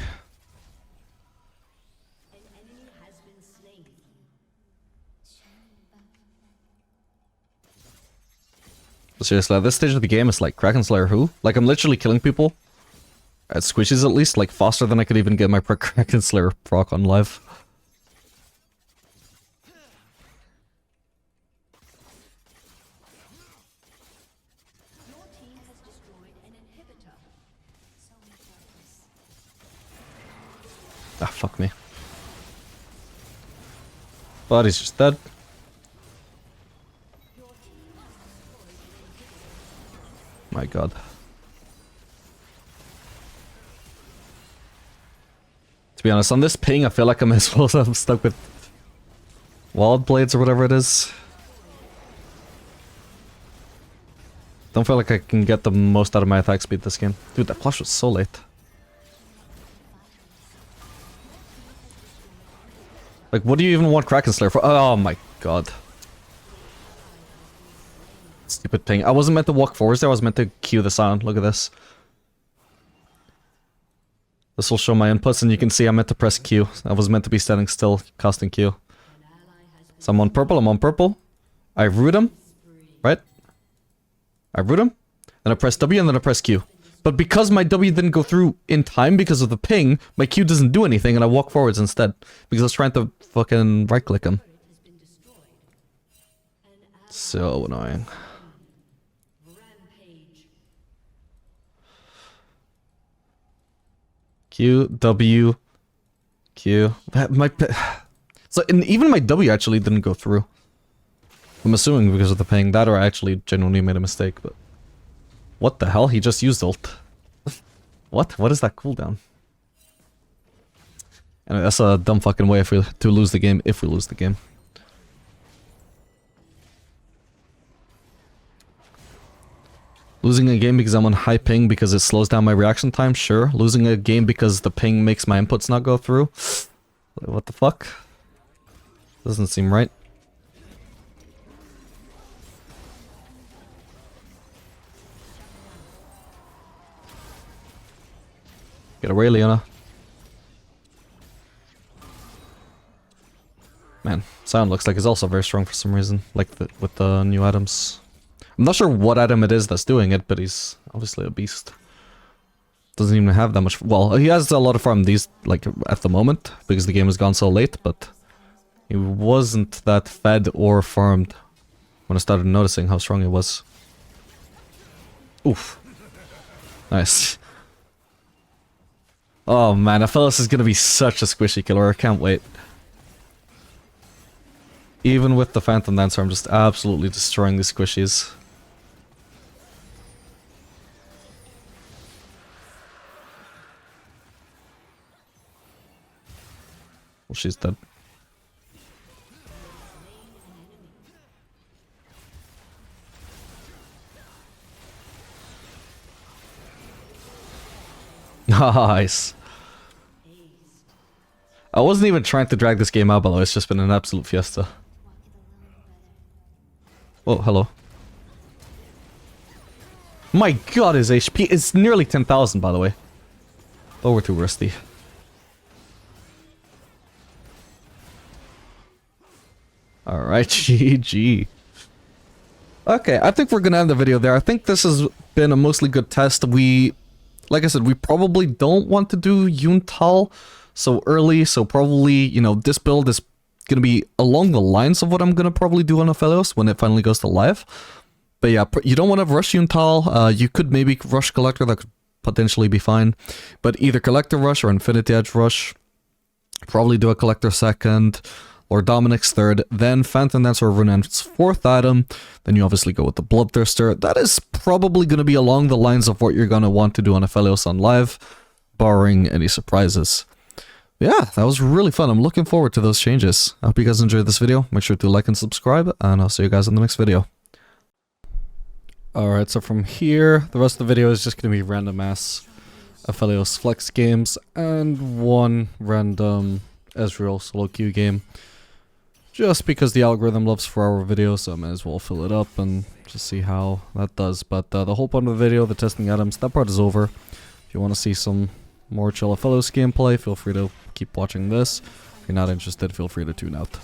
Seriously, at this stage of the game, it's like Kraken Slayer who? Like, I'm literally killing people. At squishes at least, like faster than I could even get my Kraken Slayer proc on live. Ah, fuck me. But he's just dead. My god. To be honest, on this ping, I feel like I'm as well I'm stuck with Wild Blades or whatever it is. Don't feel like I can get the most out of my attack speed this game. Dude, that flash was so late. Like, what do you even want Kraken Slayer for? Oh my god. Stupid ping. I wasn't meant to walk forwards there, I was meant to cue the sound. Look at this. This will show my inputs and you can see I meant to press Q. I was meant to be standing still, casting Q. So I'm on purple. I root him, right? I root him, then I press W and then I press Q. But because my W didn't go through in time because of the ping, my Q doesn't do anything and I walk forwards instead. Because I was trying to fucking right click him. So annoying. Q, W, Q. So even my W actually didn't go through. I'm assuming because of the ping. That or I actually genuinely made a mistake, but... What the hell? He just used ult. What? What is that cooldown? Anyway, that's a dumb fucking way to lose the game if we lose the game. Losing a game because I'm on high ping because it slows down my reaction time? Sure. Losing a game because the ping makes my inputs not go through? What the fuck? Doesn't seem right. Get away, Leona. Man, Sion looks like he's also very strong for some reason, like with the new items. I'm not sure what item it is that's doing it, but he's obviously a beast. Doesn't even have that much... Well, he has a lot of farm these, like, at the moment, because the game has gone so late, but... He wasn't that fed or farmed when I started noticing how strong he was. Oof. Nice. Oh man, Aphelios is gonna be such a squishy killer, I can't wait. Even with the Phantom Dancer, I'm just absolutely destroying these squishies. Well, she's dead. Nice. I wasn't even trying to drag this game out, by the way. It's just been an absolute fiesta. Oh, hello. My god, his HP is nearly 10,000, by the way. Oh, we're too rusty. Alright, GG. Okay, I think we're gonna end the video there. I think this has been a mostly good test. Like I said, we probably don't want to do Yuntal so early, so probably, you know, this build is gonna be along the lines of what I'm gonna probably do on Aphelios when it finally goes to live. But yeah, you don't want to rush Yuntal. You could maybe rush Collector, that could potentially be fine. But either Collector rush or Infinity Edge rush. Probably do a Collector second, or Dominic's third, then Phantom Dancer or Runan's fourth item. Then you obviously go with the Bloodthirster. That is probably going to be along the lines of what you're going to want to do on Aphelios on live, barring any surprises. Yeah, that was really fun. I'm looking forward to those changes. I hope you guys enjoyed this video. Make sure to like and subscribe, and I'll see you guys in the next video. Alright, so from here, the rest of the video is just going to be random ass Aphelios flex games and one random Ezreal solo queue game. Just because the algorithm loves 4-hour videos, so I might as well fill it up and just see how that does. But the whole point of the video, the testing items, that part is over. If you want to see some more chill Aphelios gameplay, feel free to keep watching this. If you're not interested, feel free to tune out.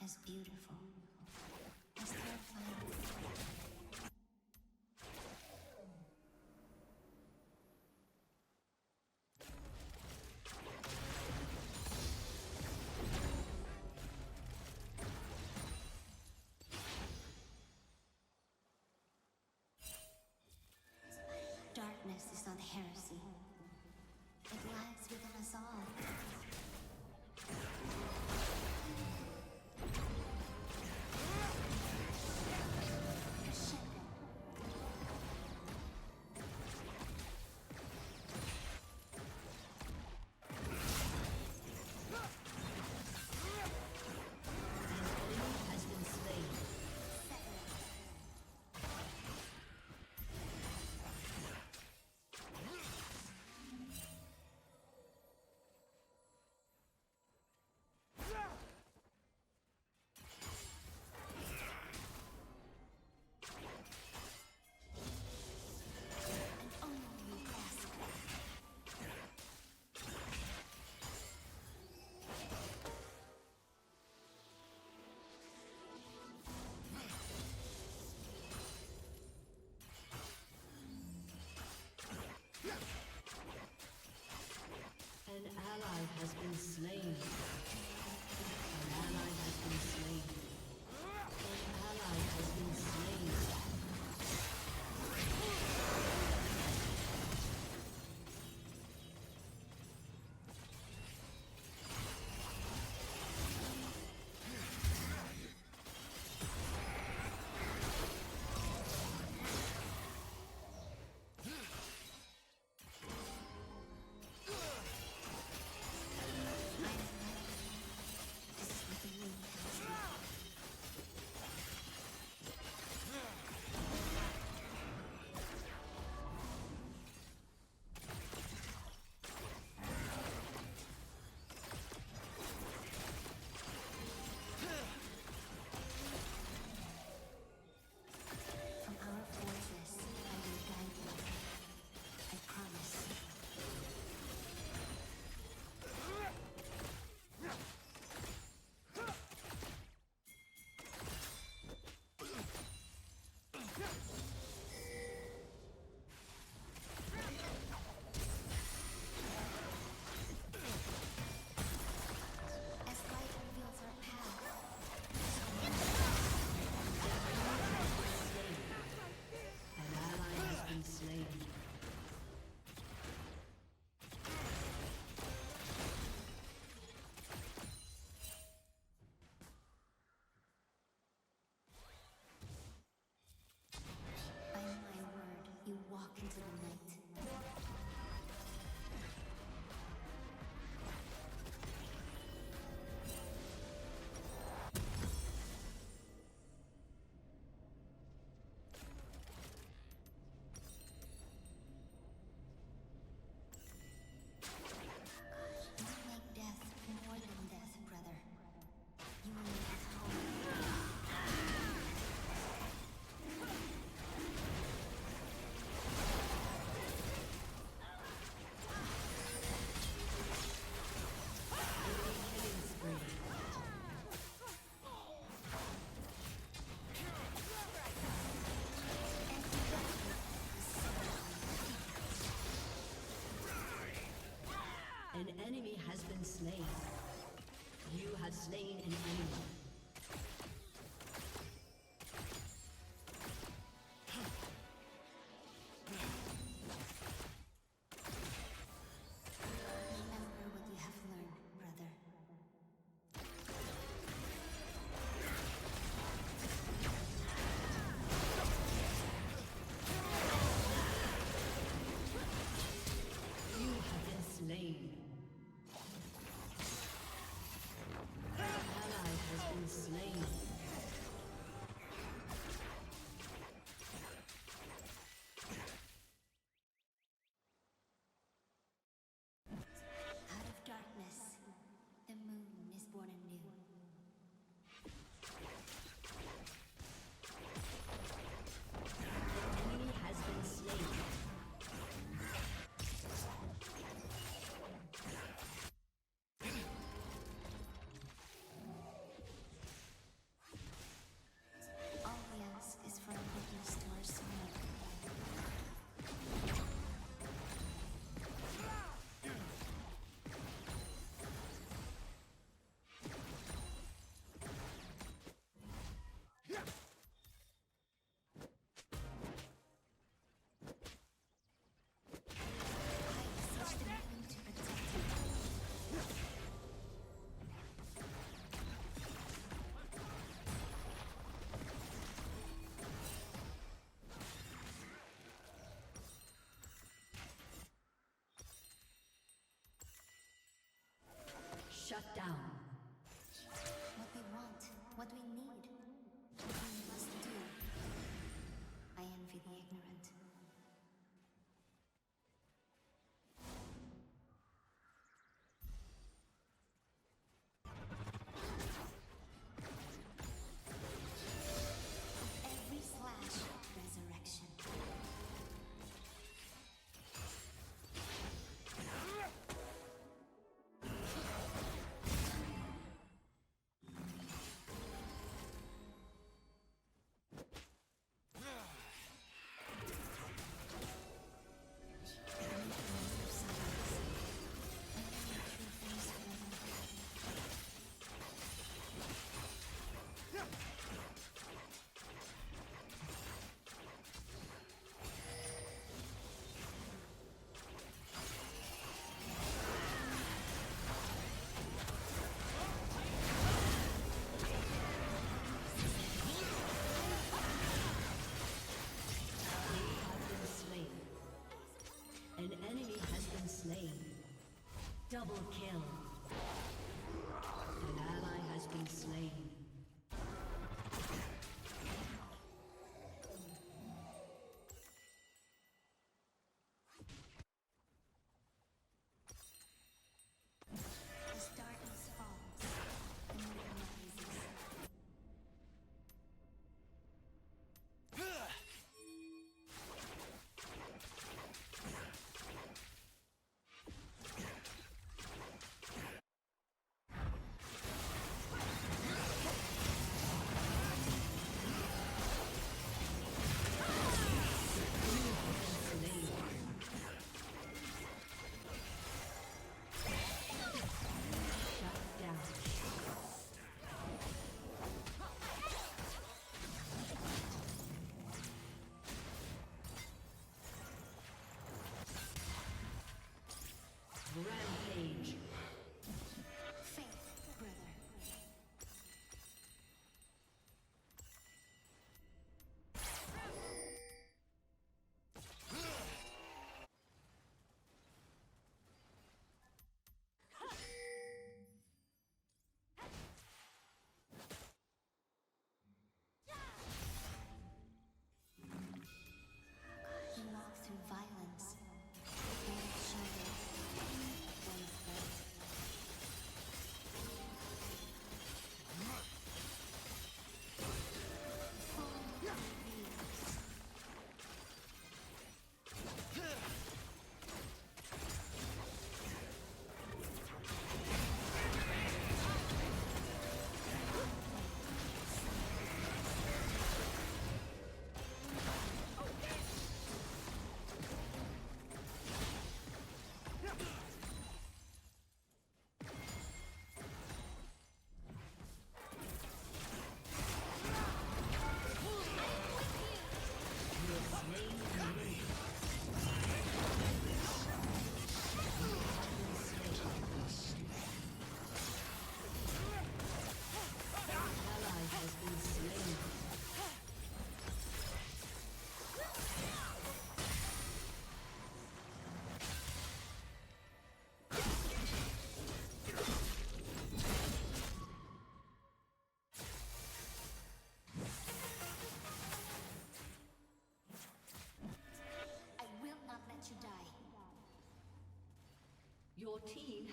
as beautiful, as terrifying. Darkness is not heresy. It lies within us all. ally has been slain. An ally has been slain. An ally has been slain. From our fortress, I will guide you. I promise. As light reveals our path, An ally has been slain. by my word, you walk into the night. You make death more than death, brother. You will make us whole.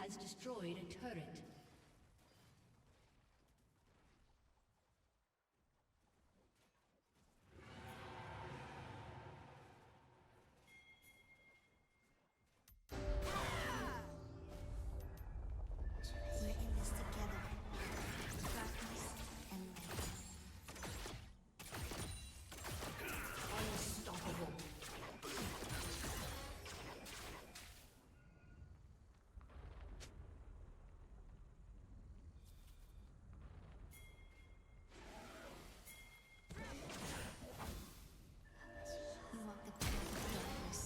has destroyed a turret. We're in this together. Darkness and light. Unstoppable. You walk the path of darkness,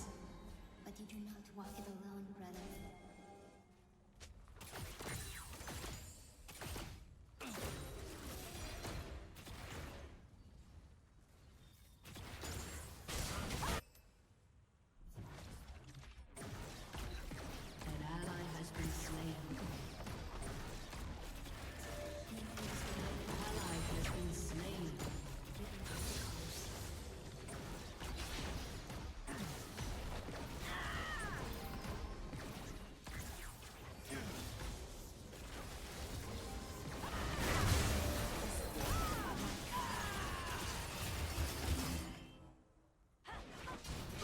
but you do not walk it alone, brother. An ally has been slain. An ally has been slain.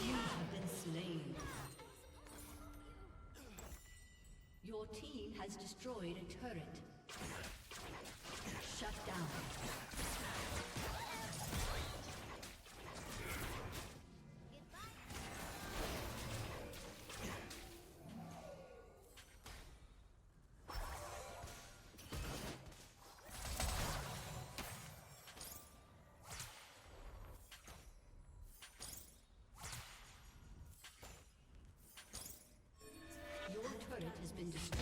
You have been slain. Your team has destroyed a turret. Shut down. Your turret has been destroyed.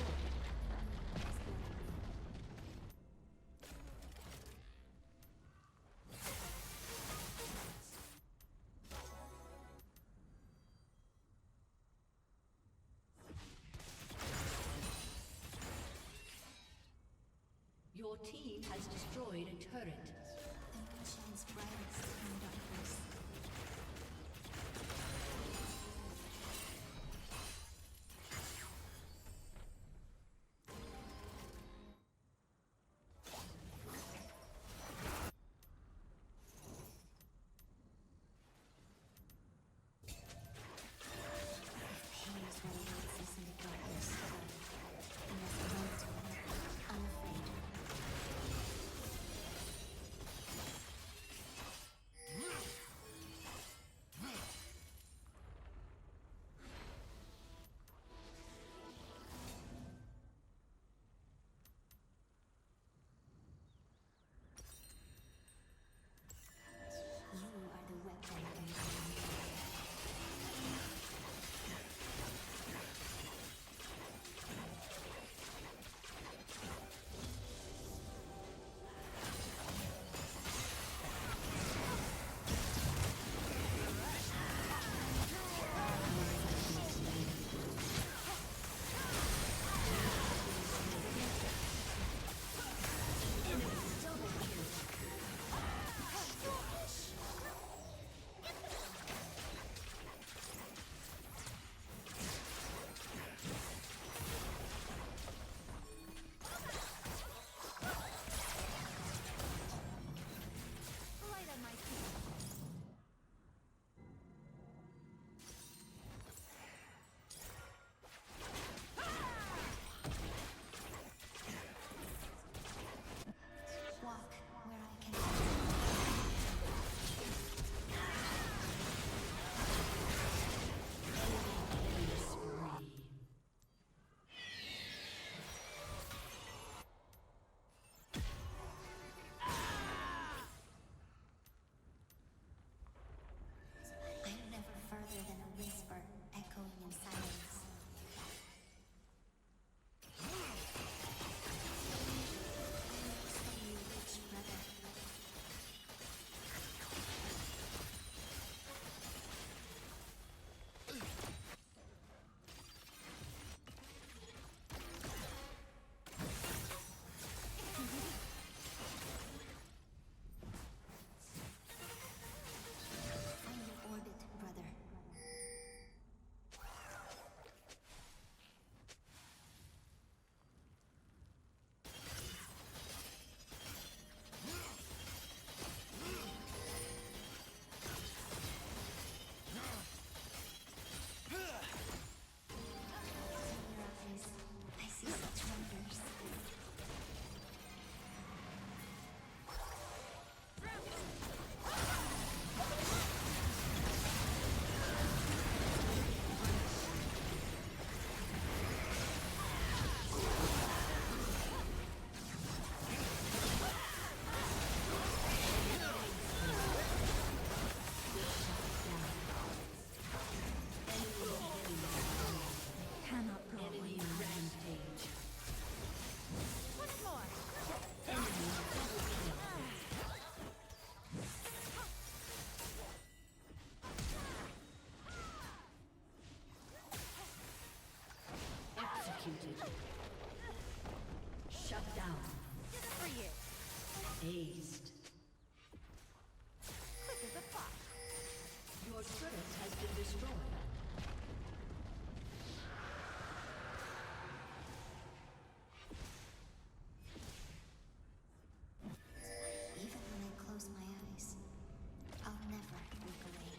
Your team has destroyed a turret. The moon shines brightest in darkness. Pain is what awaits us in the darkness. We must run to it, unafraid. Shut down. For you. Aced. Quick as a fox. Your turret has been destroyed. Even when I close my eyes, I'll never look away.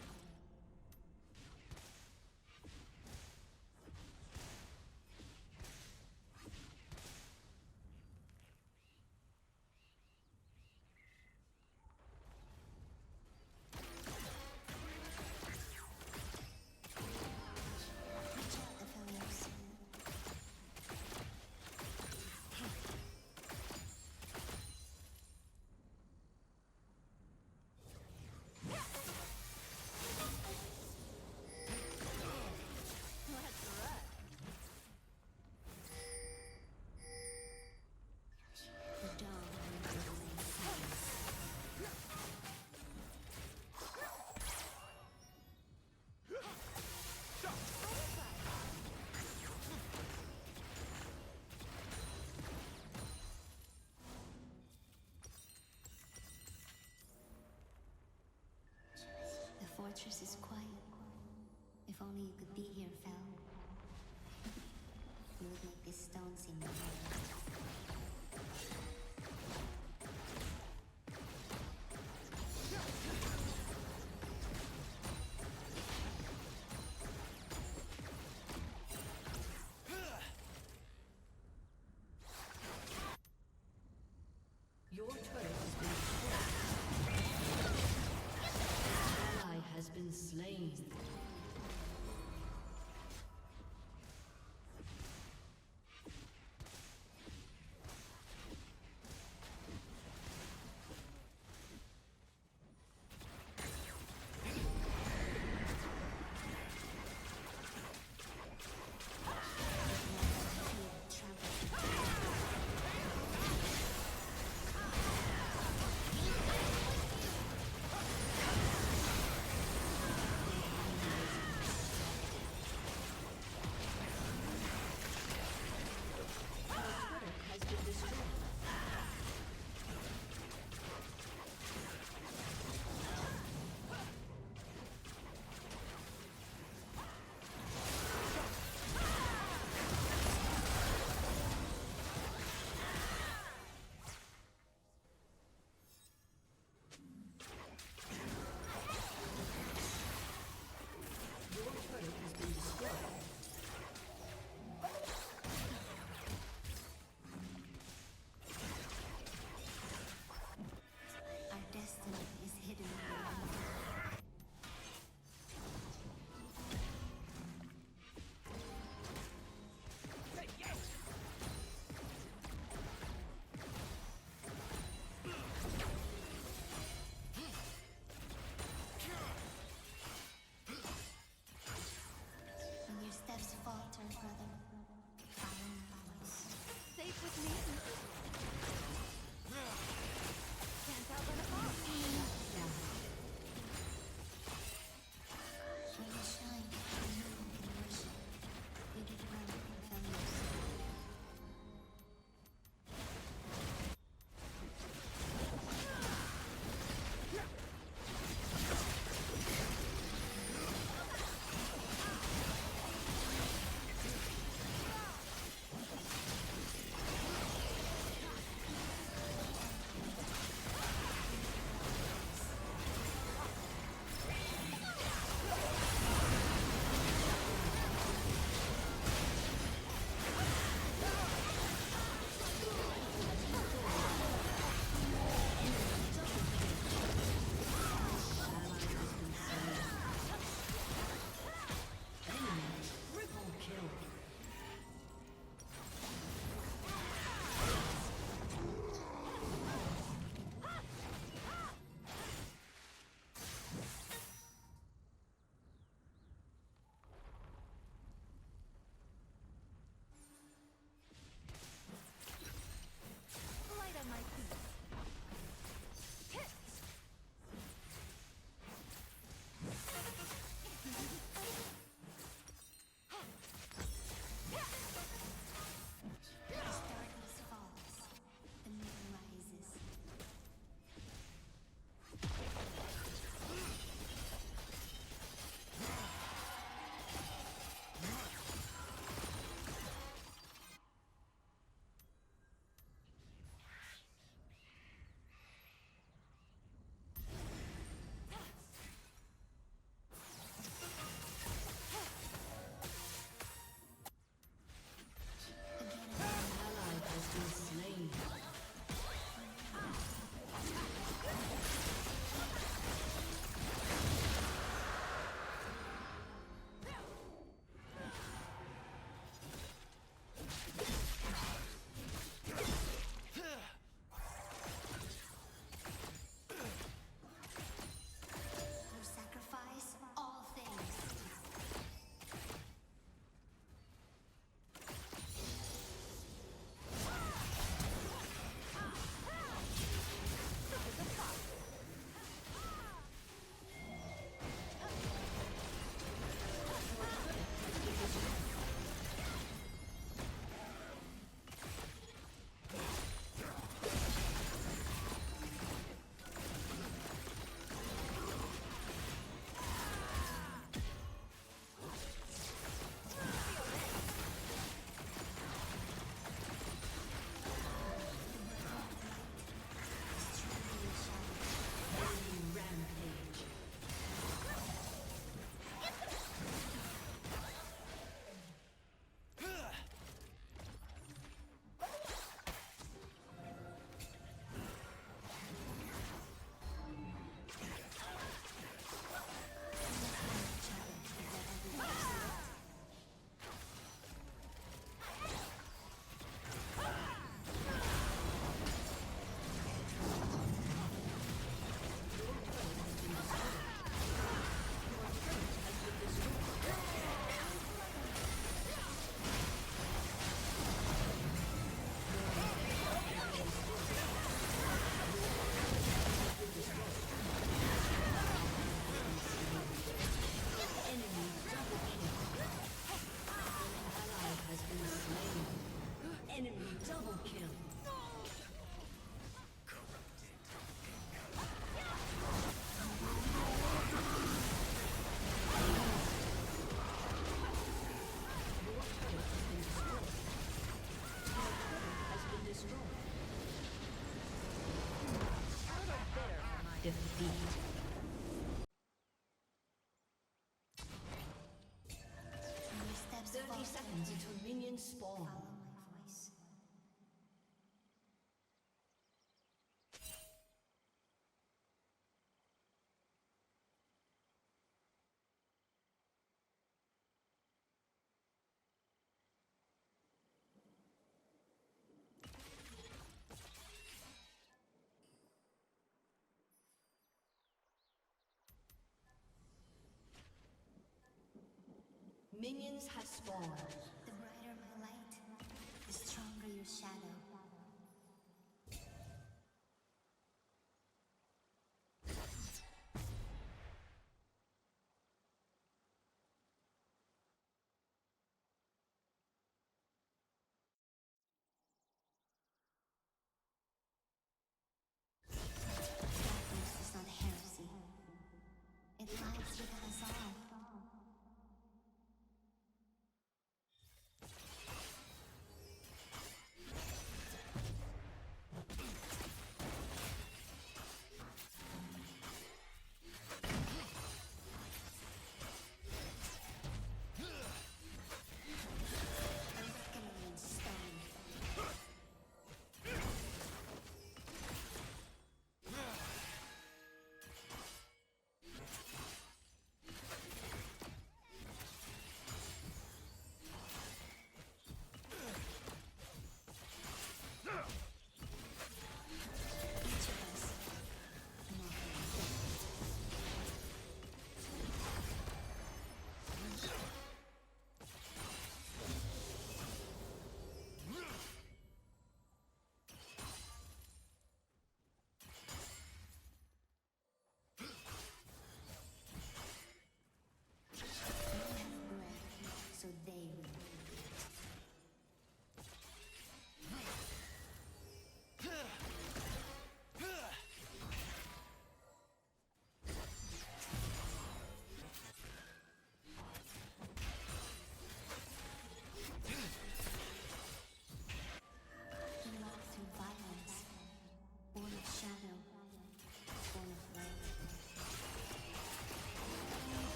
Watch out, Aphelios. Let's run. The dawn will remain silence. The fortress is quiet. If only you could be here, Fel. You would make this stone seem more real. Your turret has been destroyed. Ally has been slain. Minions have spawned. The brighter my light, the stronger your shadow. Darkness is not heresy. It lies within us all.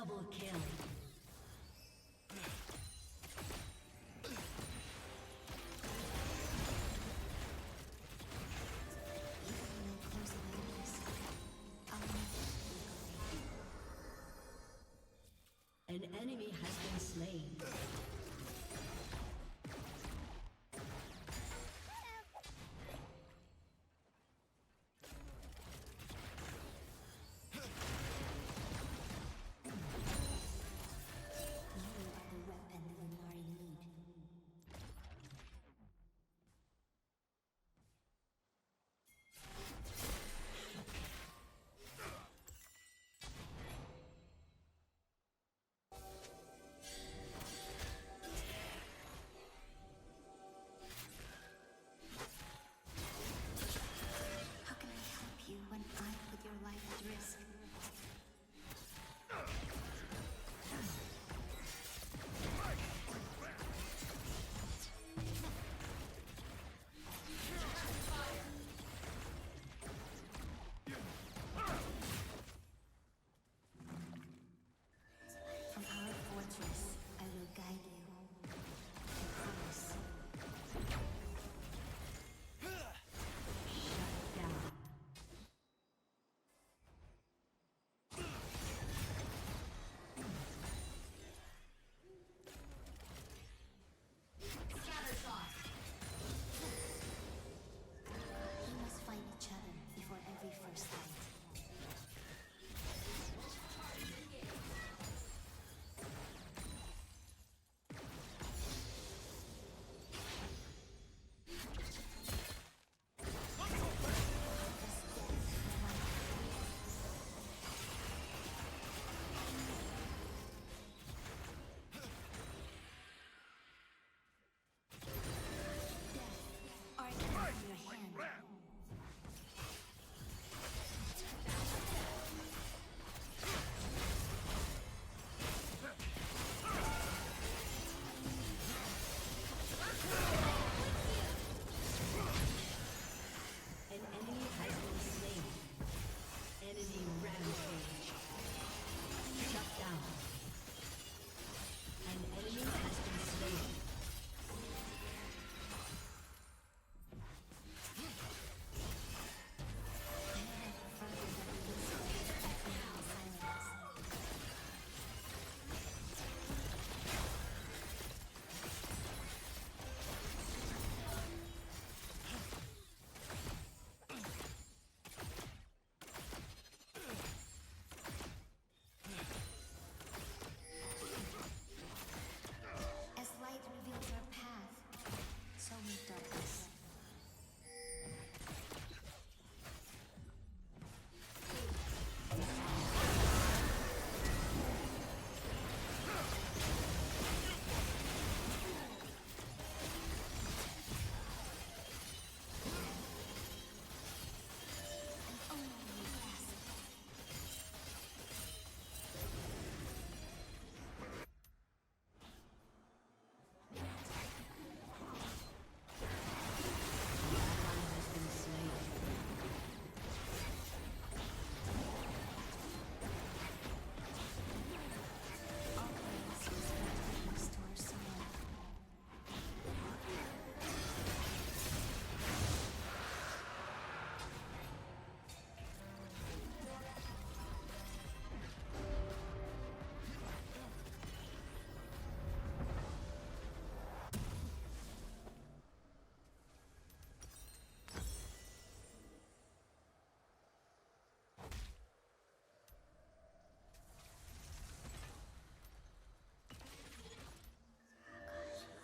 Double kill. An enemy has been slain. When I put your life at risk. From our fortress, I will guide you. I promise. Shut down. We must find each other before every first fight. An enemy has been slain. Enemy rampage. Shut down. An enemy has been slain. As light reveals our path, so will darkness.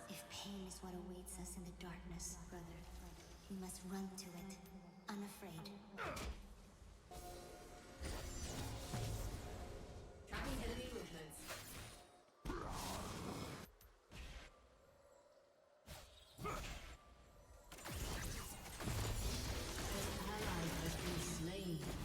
If pain is what awaits us in the darkness, brother, we must run to it, unafraid. Tracking enemy movements. An ally has been slain. Slain.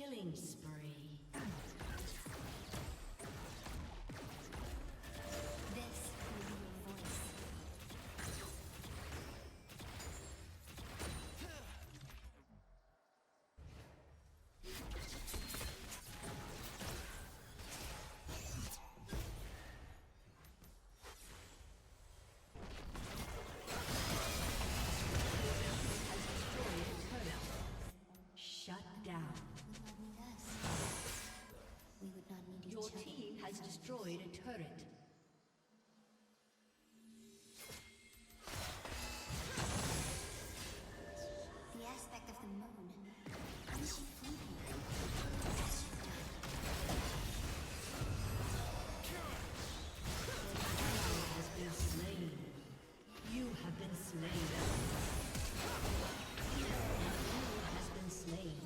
Killing spree. This will be your voice. Shut down. Would not need us. We would not need Your each other. team has destroyed a turret. The aspect of the moon. Is she fleeting? Has she Has been slain. You have been slain. You has been slain.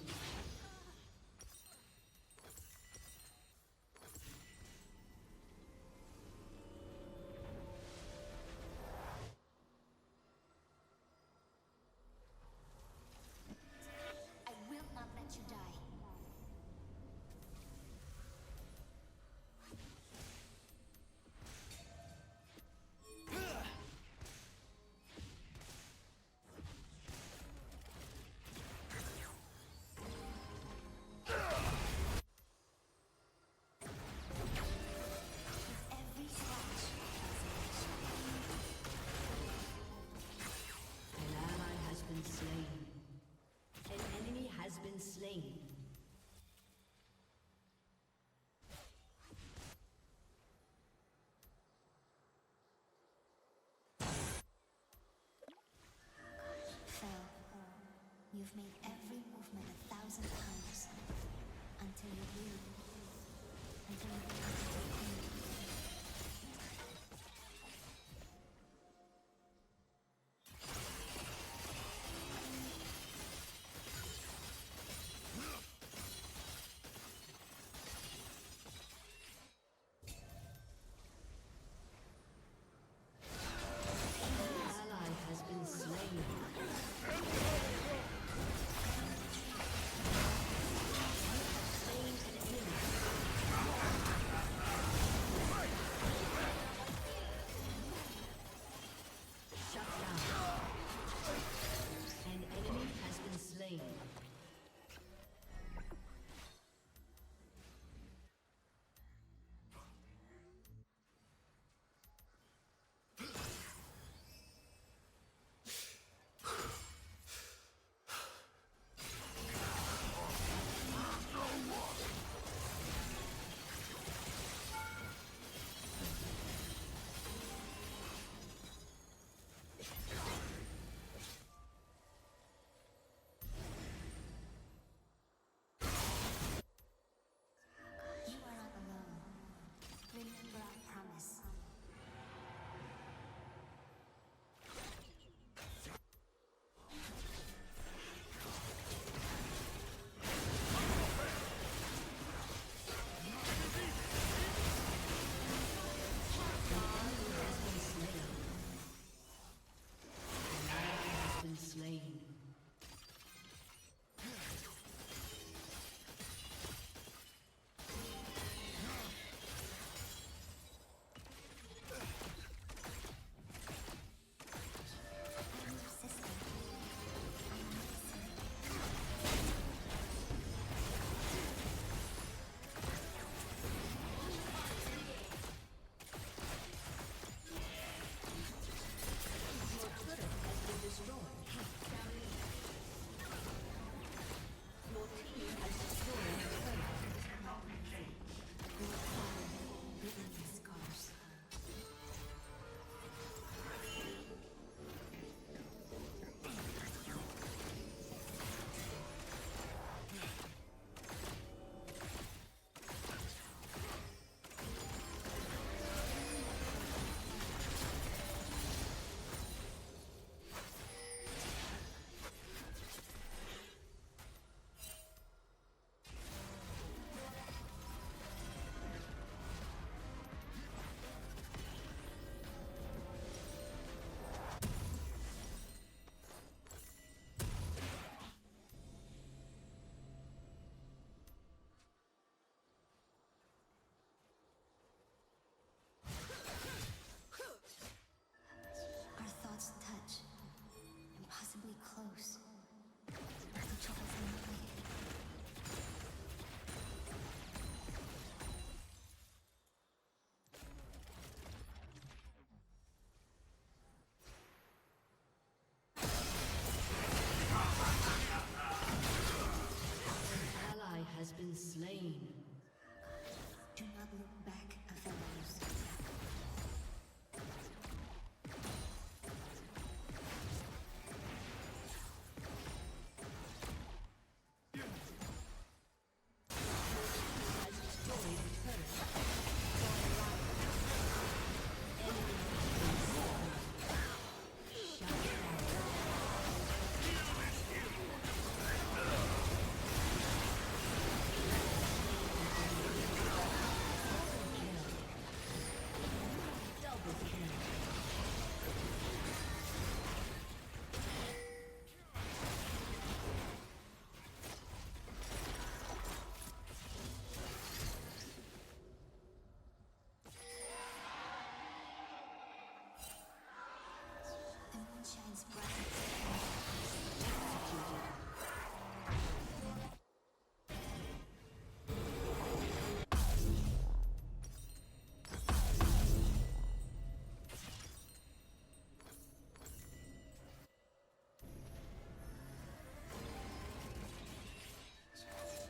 shines bright.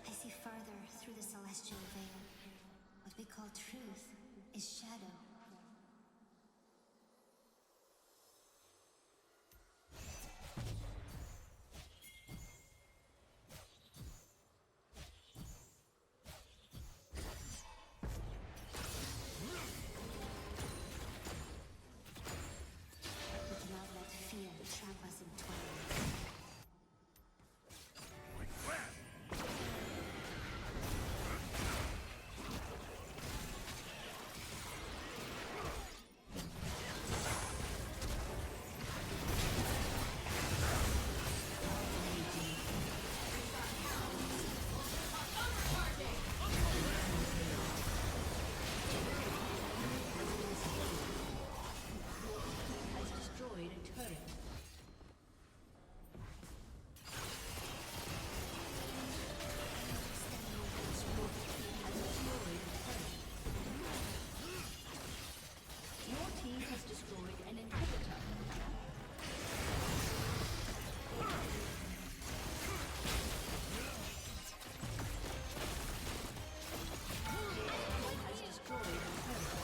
I see further through the celestial veil. What we call truth is shadow. We cannot let fear trap us in twilight. Has destroyed a turret. Your team has destroyed an inhibitor. One has destroyed a turret.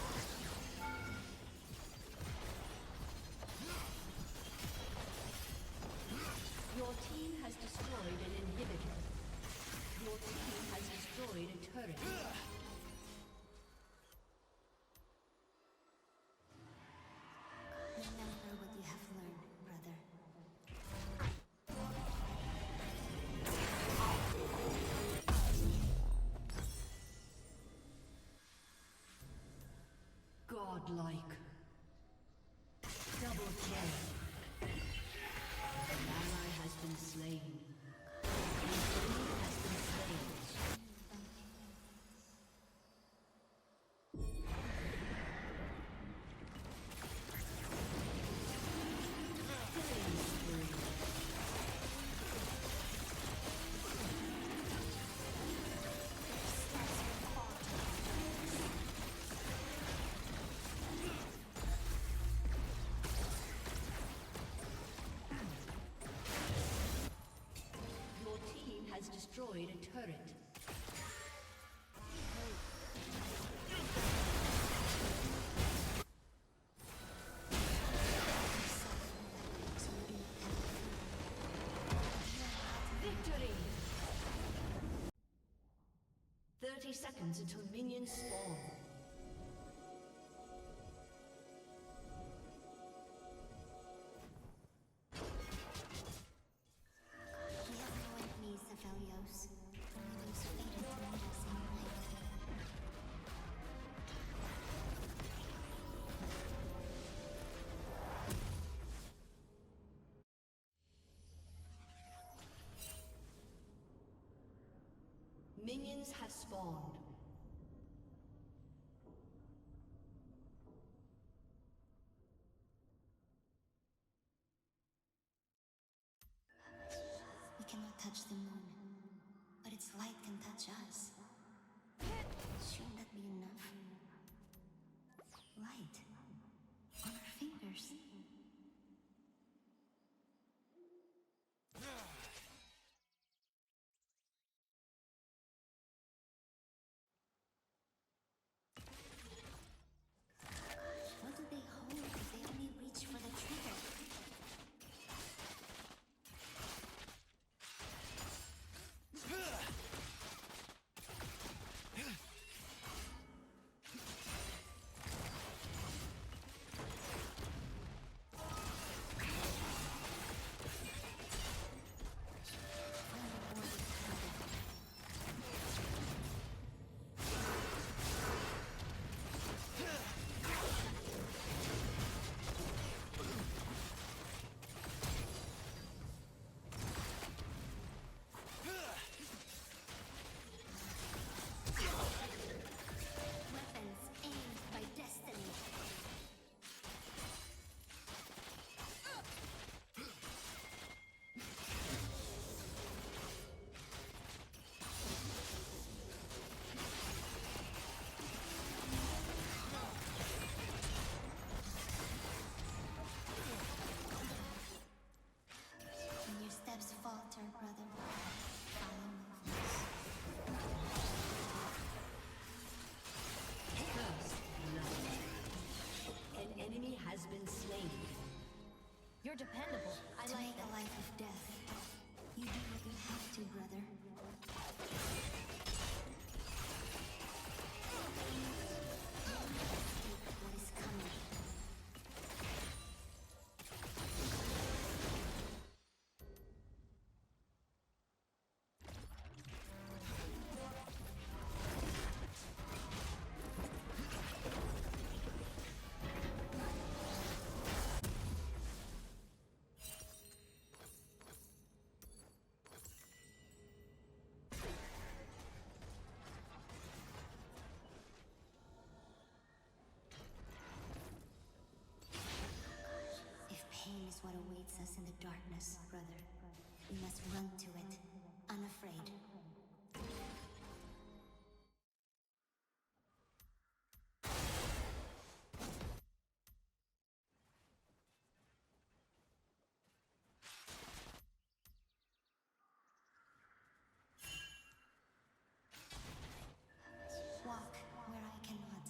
Your team has destroyed an inhibitor. Your team has destroyed a turret. Remember what you have learned, brother. Godlike. Double kill. An ally has been slain. An enemy has been slain. Killing spree. Your team has destroyed a turret. Victory! 30 seconds until minions spawn. We have no enemies, Aphelios. Only those fated to meet us in light. Minions have spawned. We cannot touch the moon, but its light can touch us. Shouldn't that be enough? Light on our fingers. What do they hold if they only reach for the trigger? has been slain. You're dependable. I To like make that. a life of death, you do what you have to, brother. What is coming? If pain is what awaits us in the darkness, brother, we must run to it, unafraid. Walk where I cannot.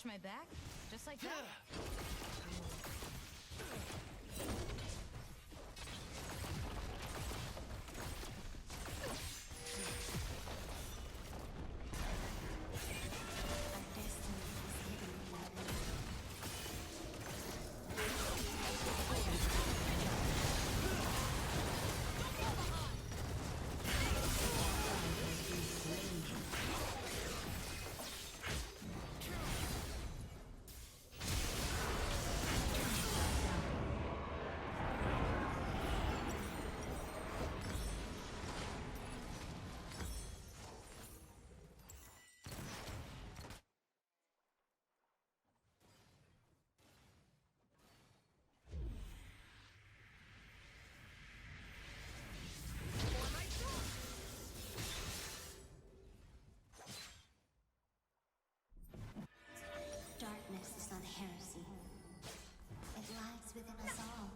scratch my back, just like that. Darkness is not heresy. It lies within us all.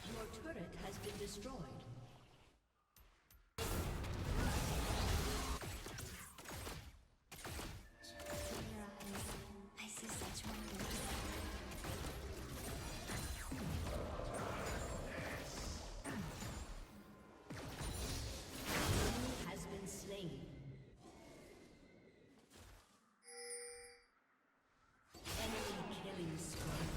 Your turret has been destroyed. In your eyes, I see such wonders. Has been slain. Enemy killing spree.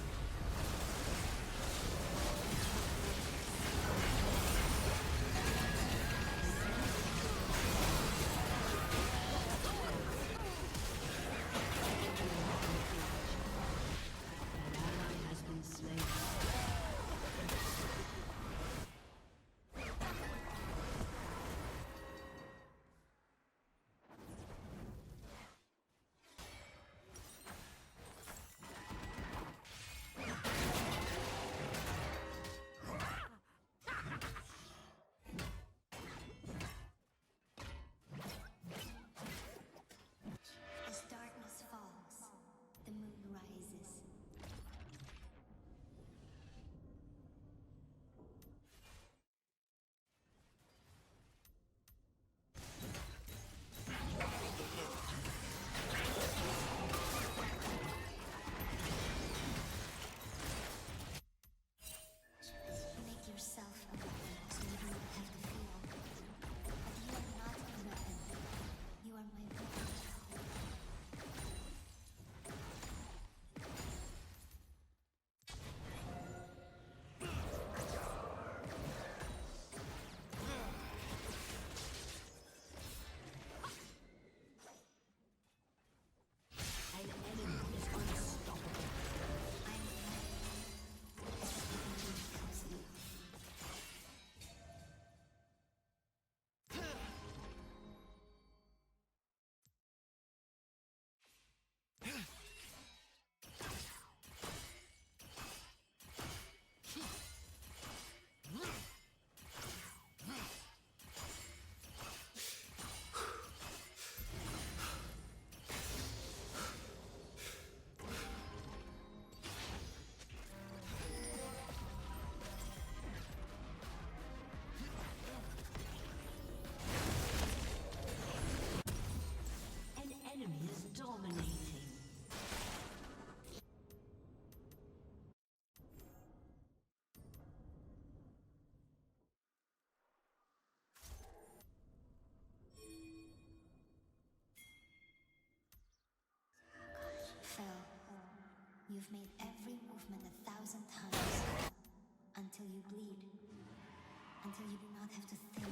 An ally has been slain. As darkness falls, the moon rises. Make yourself a weapon so you don't have to feel. But you are not a weapon. You are my weapon. An enemy is unstoppable. I'm everything comes to you. An enemy is dominating. Phil, you've made every movement 1,000 times. Until you bleed. Until you do not have to think.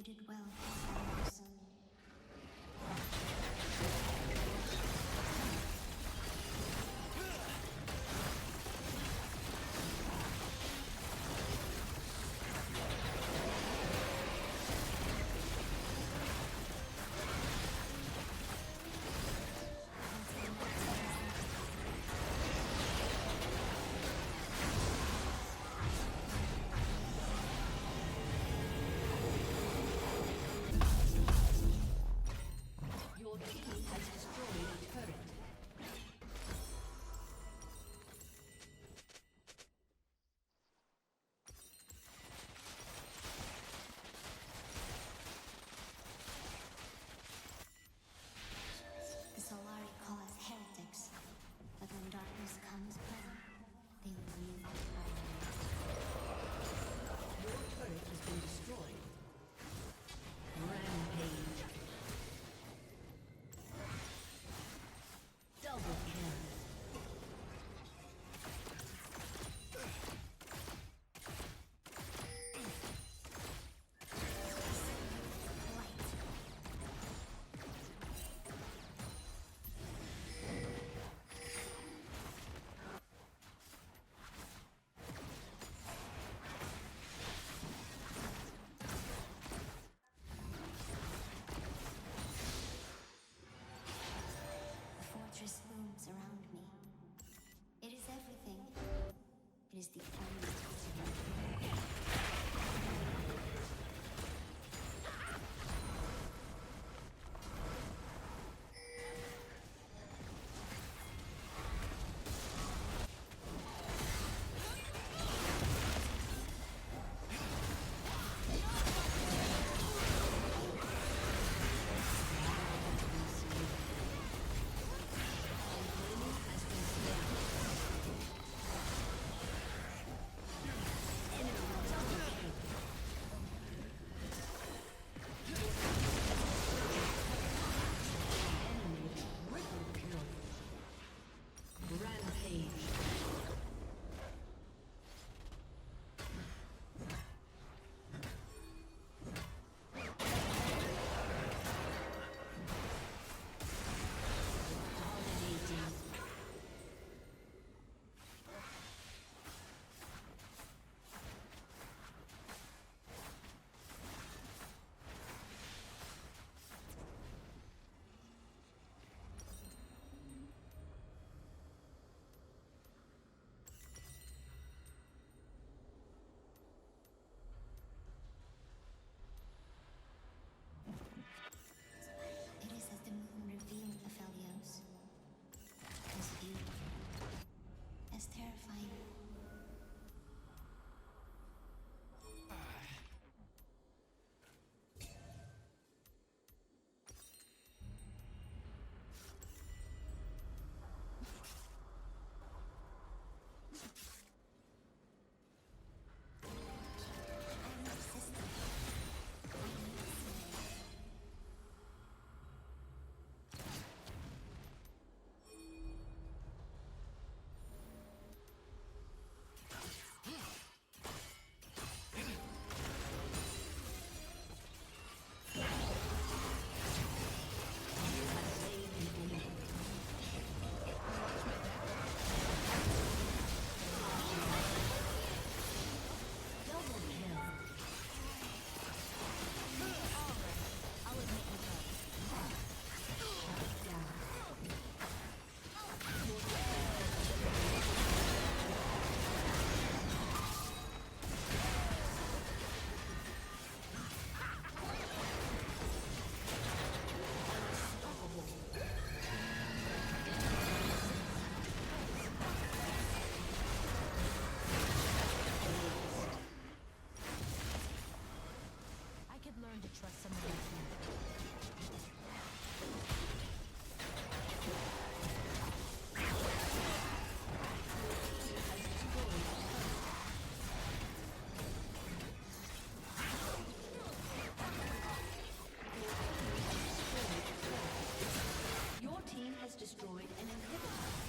You did well, Aphelios. Your team has destroyed a turret. The Solari call us heretics, but when darkness comes present, they will remove our Your turret has been destroyed. Rampage. Double kill. The fortress looms around me. It is everything. It is the only Rampage. Dominating. It is as the moon revealed, Aphelios. As beautiful. As terrifying. I am persistent. I need sleep. Double kill. I'll admit you both. Shut down. I could learn to trust someone like you. Your team has destroyed an inhibitor.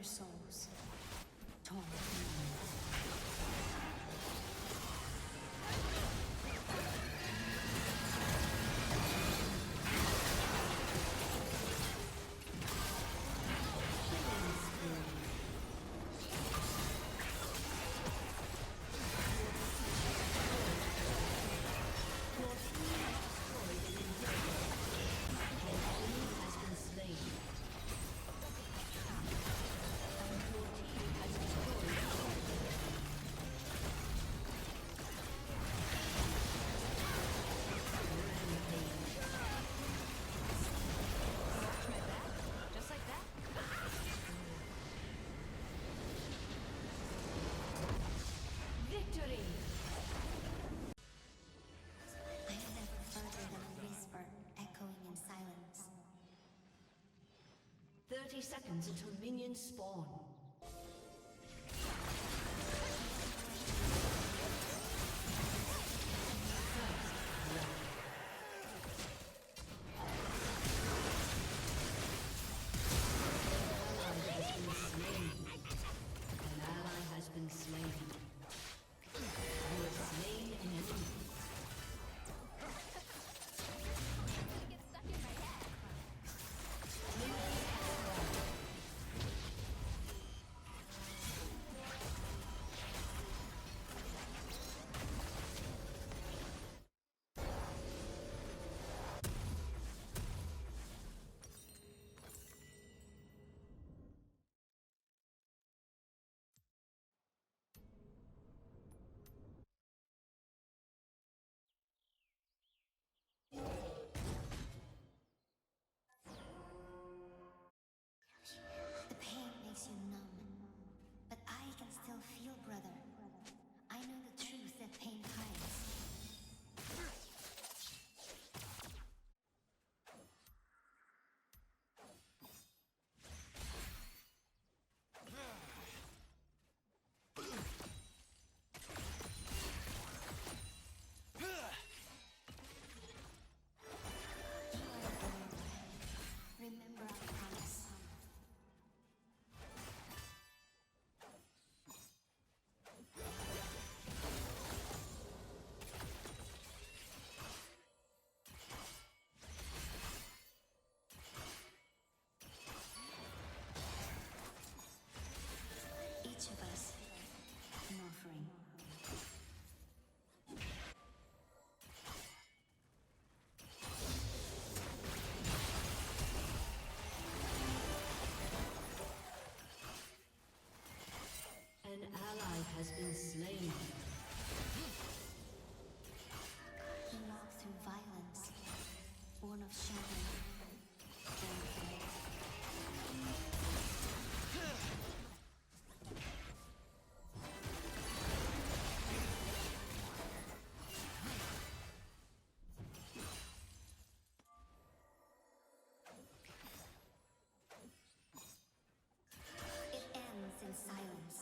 their souls, torn from Just like that? Victory! I am never further than a whisper echoing in silence. 30 seconds until minions spawn. An ally has been slain. You have slain an enemy. Get stuck in my head. The pain makes you numb, but I can still feel, brother. I know the truth that pain hides. Remember our promise. Each of us, an offering. An ally has been slain. We walk through violence, born of shadow. Born of light. It ends in silence.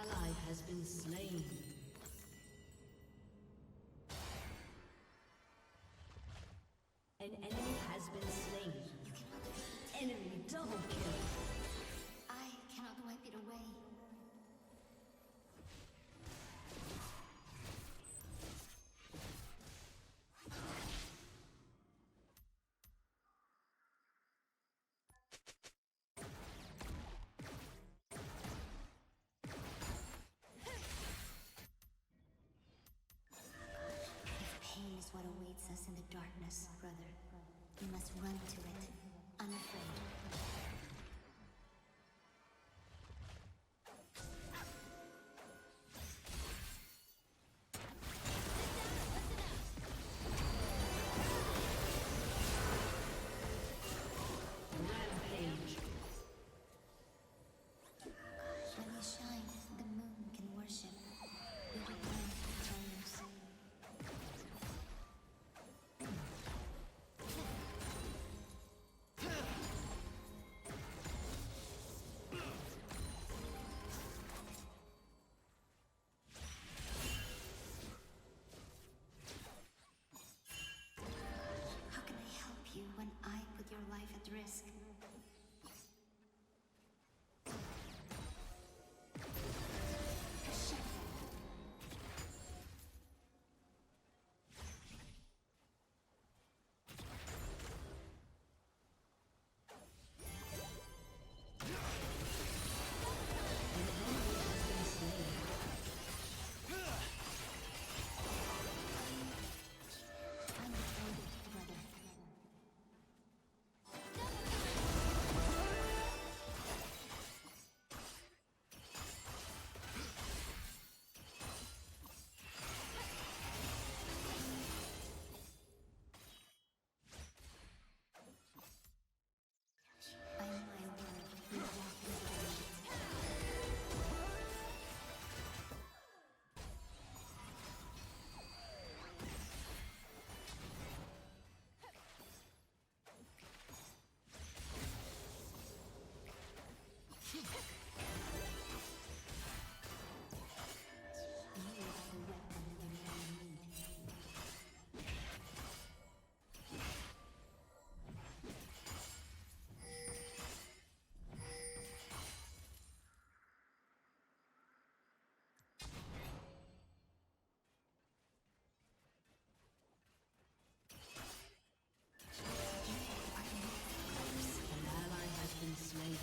ally has been slain. An enemy has been slain. Enemy double kill. I cannot wipe it away. Pain is what awaits us in the darkness, brother. We must run to it, unafraid. Rampage. When we shine, the moon can worship. We will learn eternals. How can I help you when I put your life at risk? I'm devoted, brother. By my word, we walk with light. You are the weapon the man need. An ally has been slain.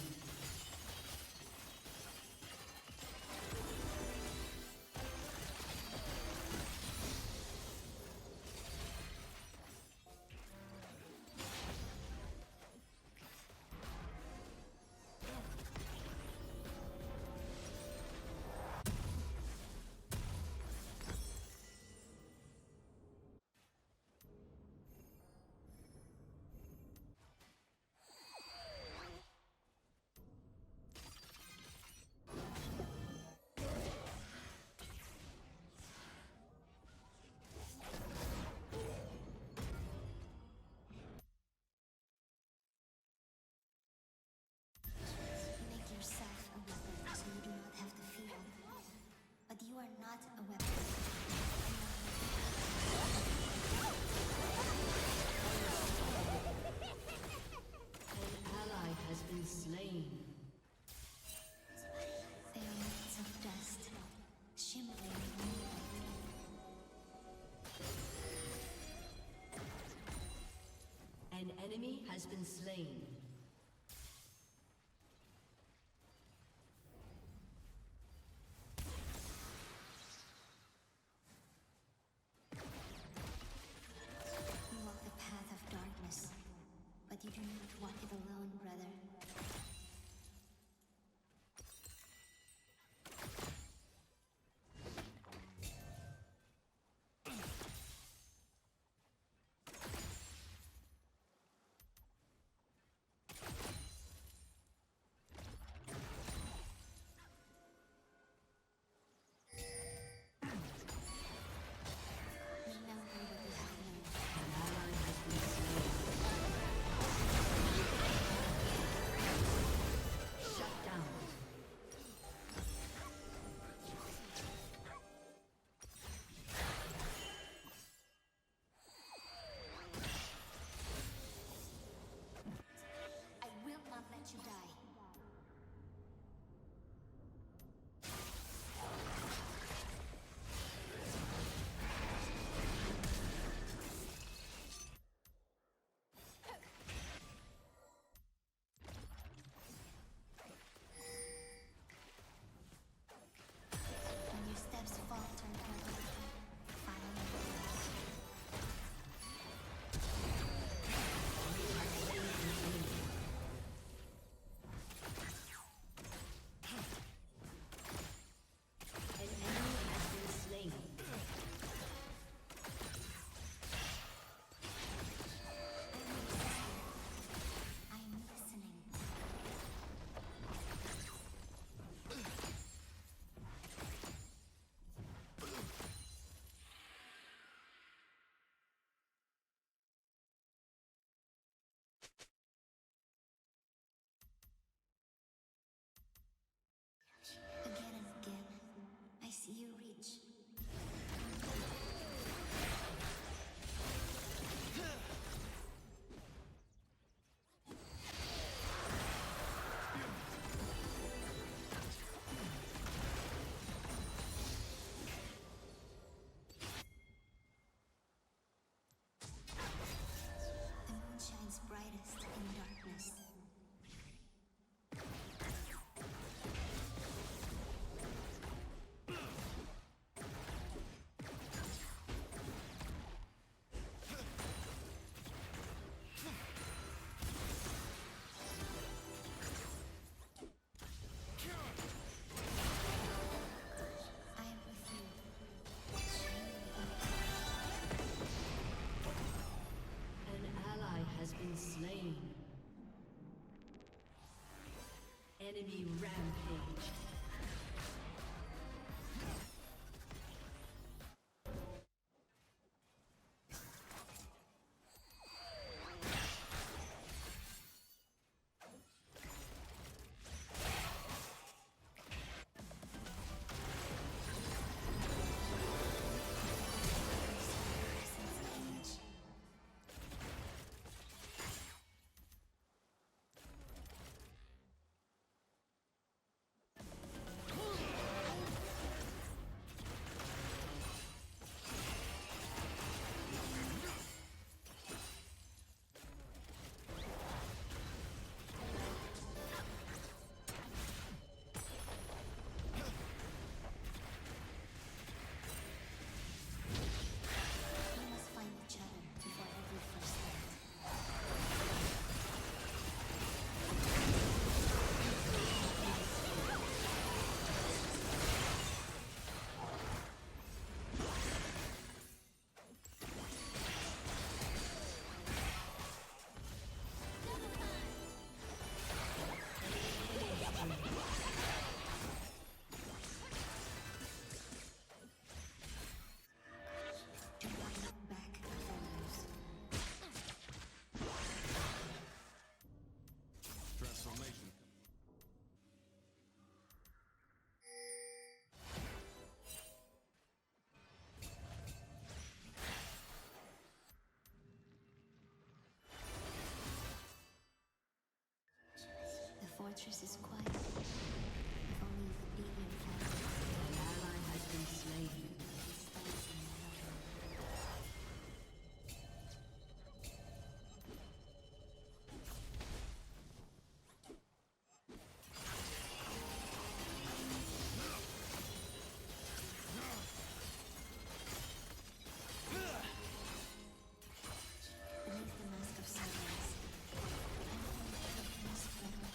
Make yourself a weapon so you do not have to feel. But you are not a weapon. An ally has been slain. They are motes of dust, shimmering in moonlight. An enemy has been slain. You walk the path of darkness, but you do not walk it alone, brother. Enemy rampage. We must find each other before every first night. Do not look back, Aphelios. Transformation. The fortress is quiet. If only you could be here for me. An ally has been slain. He stands in the water. Beneath the mask of silence, I know the truth must better.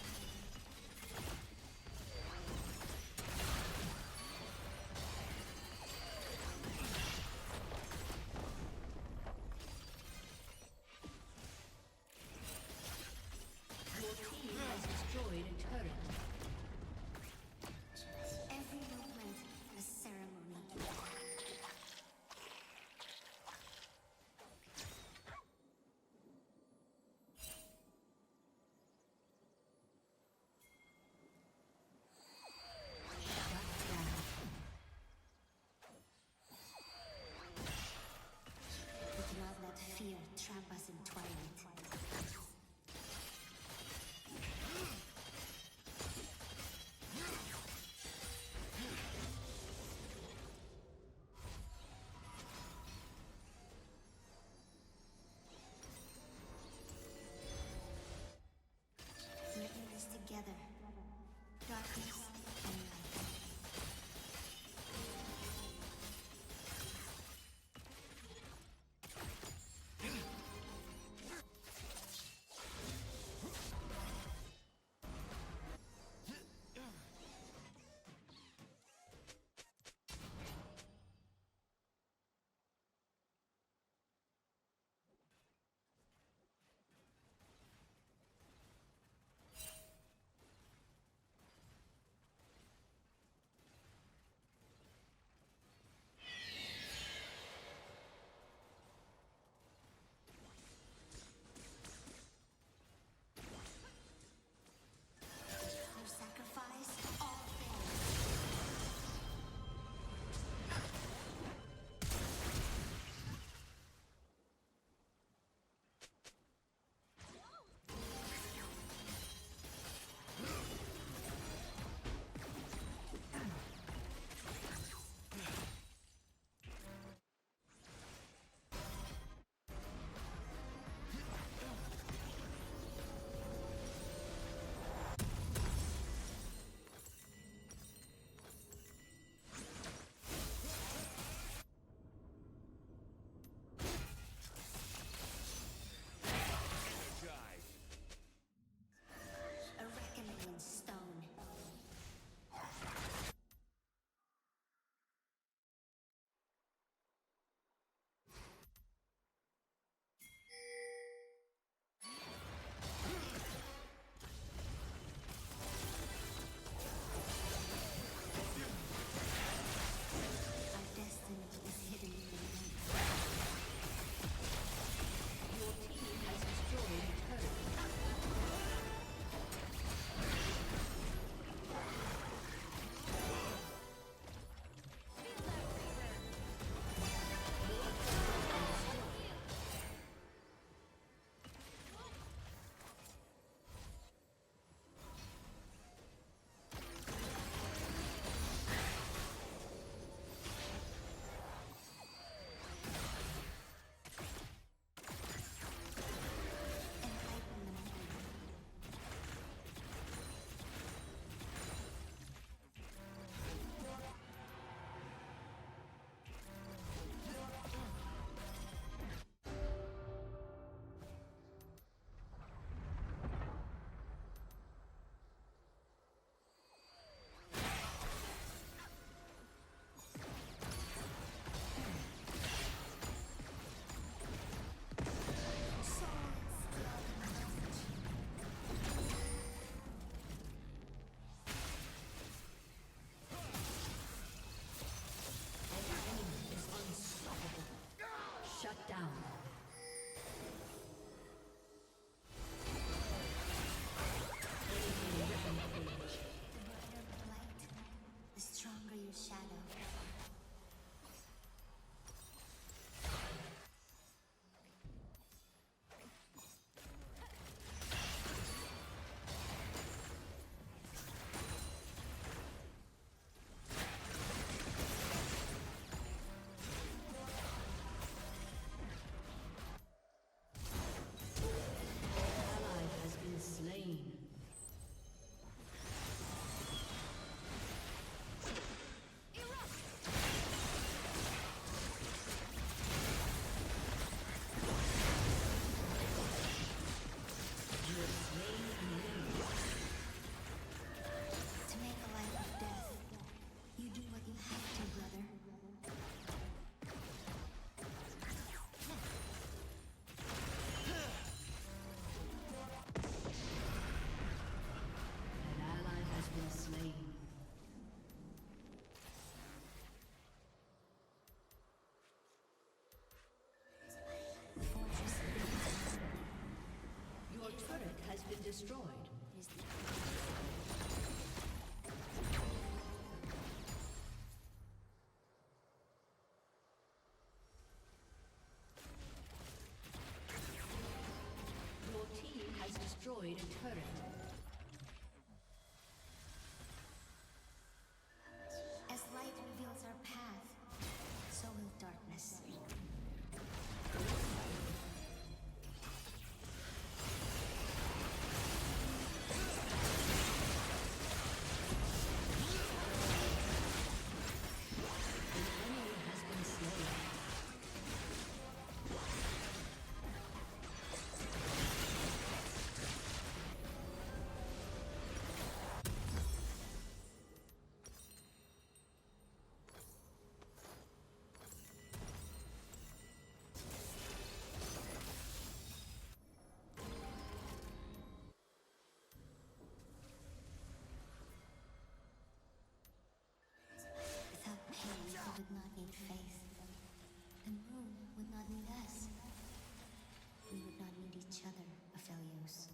Aphelios.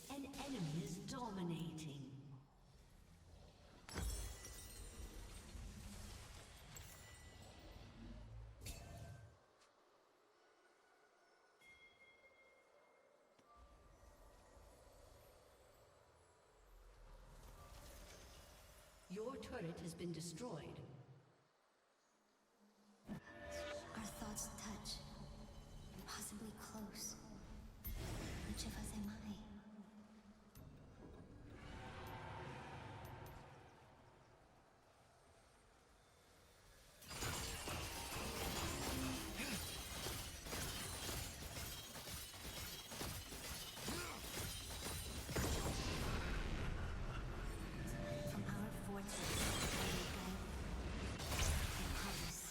An enemy is dominating. Your turret has been destroyed. Our thoughts touch. Possibly close. Which of us am I? From our fortress, we promise.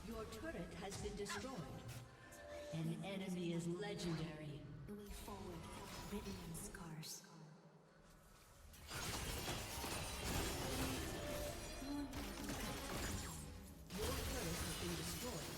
Your turret has been destroyed. An enemy is legendary. The way forward, written in scars. Your turret has been destroyed.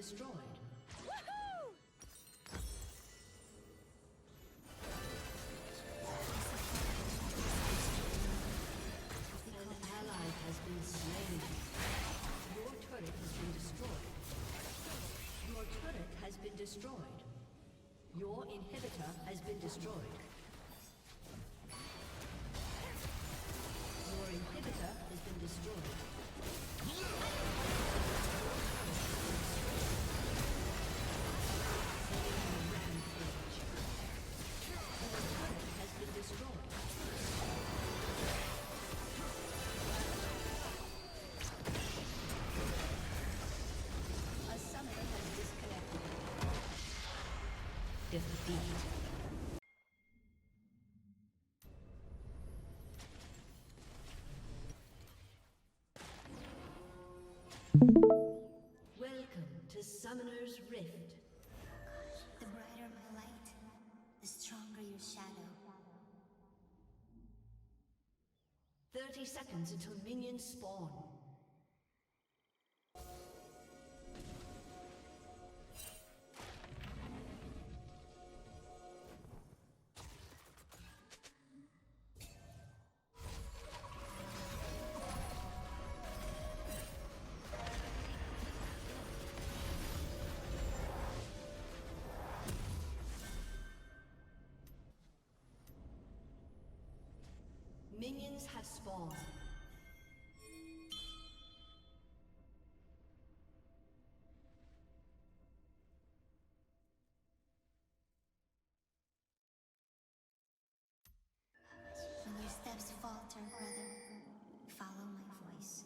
destroyed. An ally has been slain. Your turret has been destroyed. Your turret has been destroyed. Your inhibitor has been destroyed. Your inhibitor has been destroyed. Rampage. Your turret has been destroyed. A summoner has disconnected. Defeat. Welcome to Summoner's Rift. The brighter my light, the stronger your shadow. 30 seconds until minions spawn. Minions have spawned. When your steps falter, brother, follow my voice.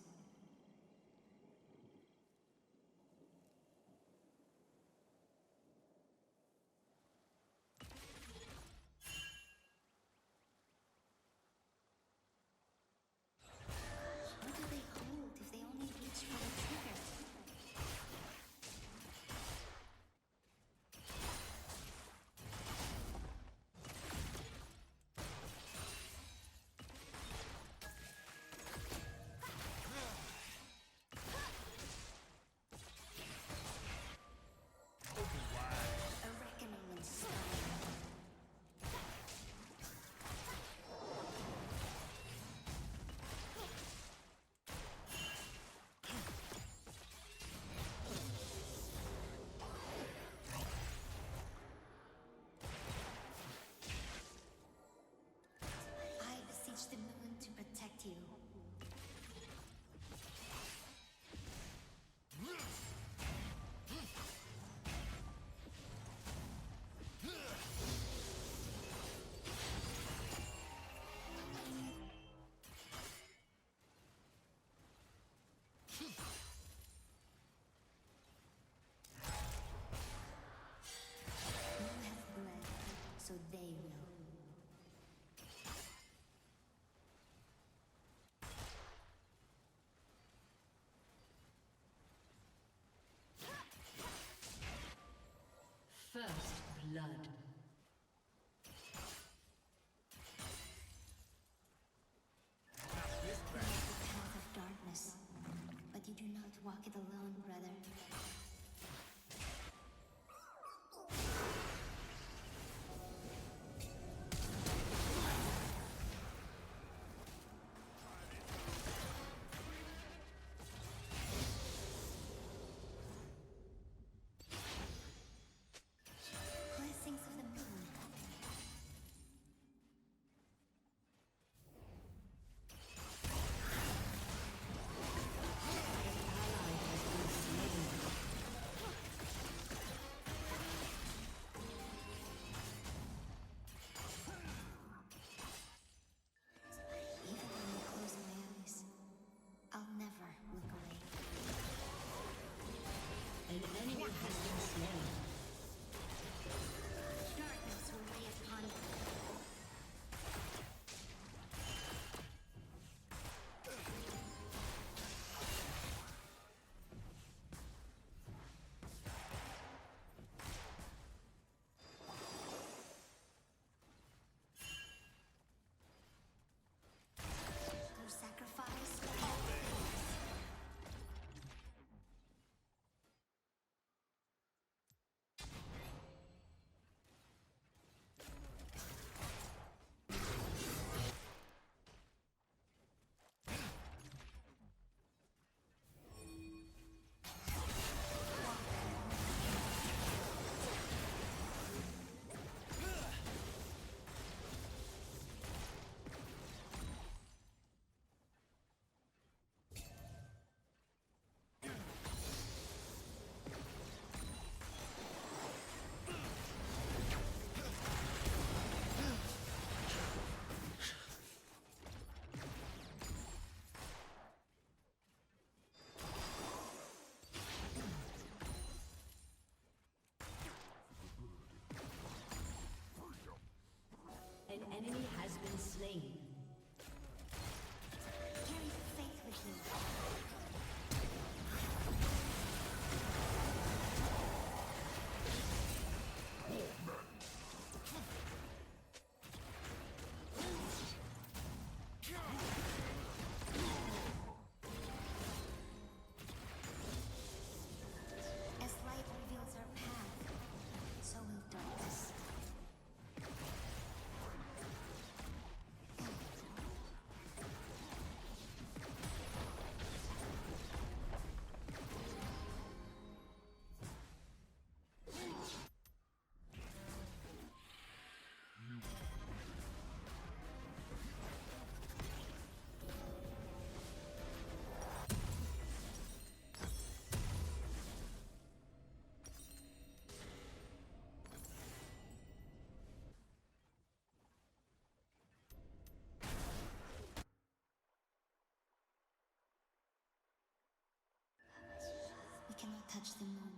cannot touch the moon,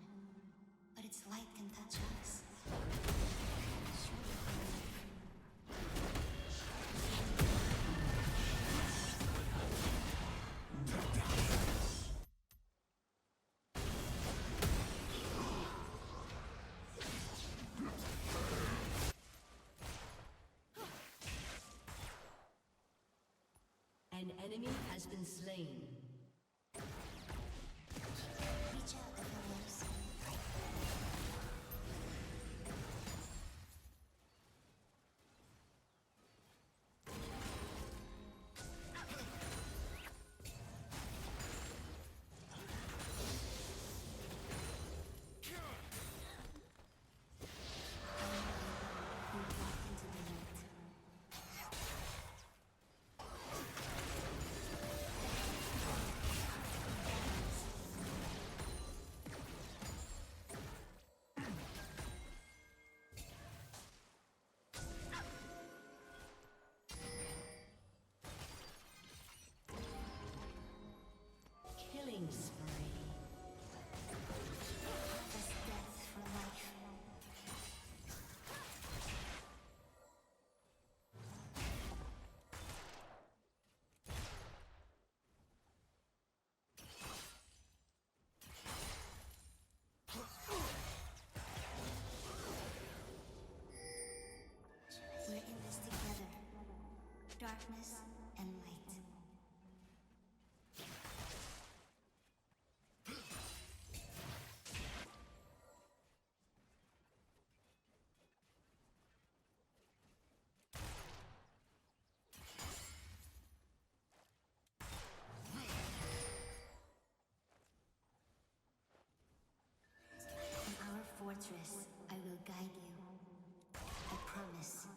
but its light can touch us. An enemy has been slain. Reach out, Aphelios. We walk into the night. Killing spree. Harvest death for life. We're in this together. Darkness and light. In our fortress, I will guide you. I promise.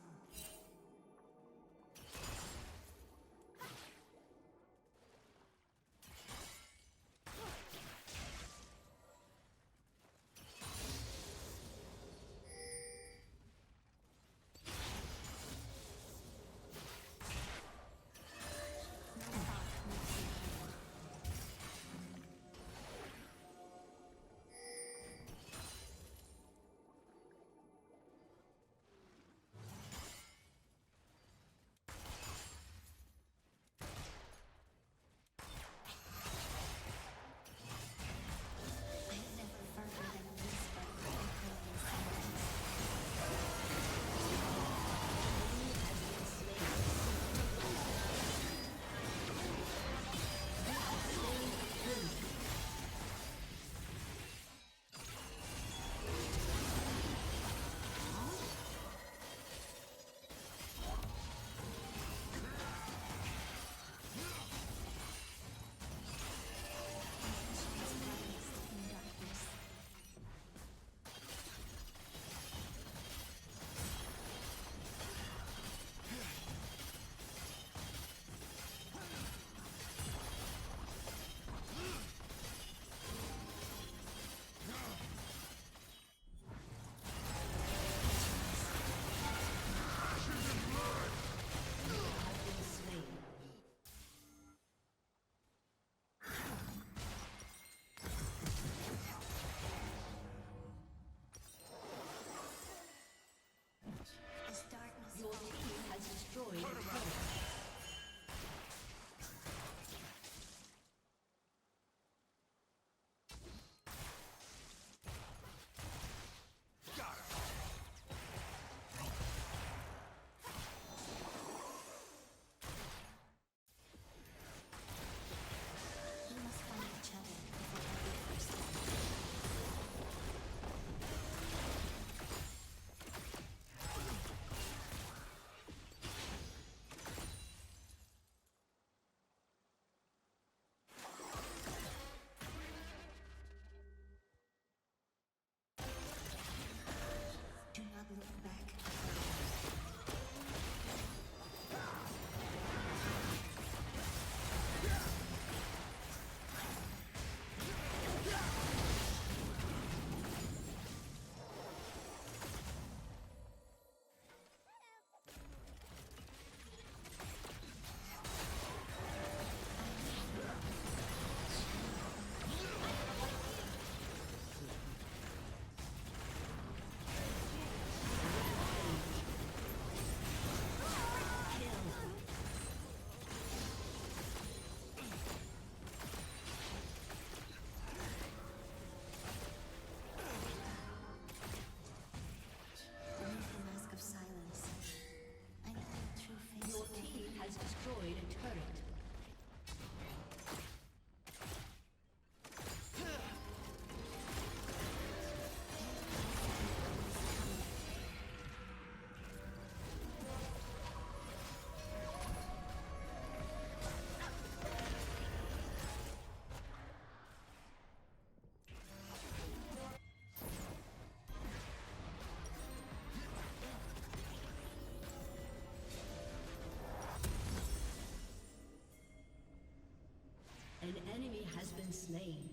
has been slain.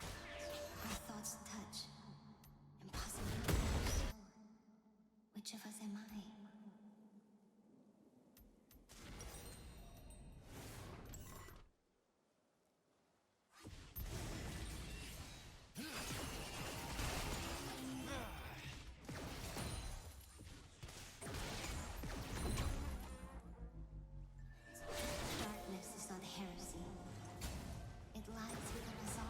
Our thoughts touch. Impossible to close. Which of us am I? Darkness is not heresy. It lies within us all.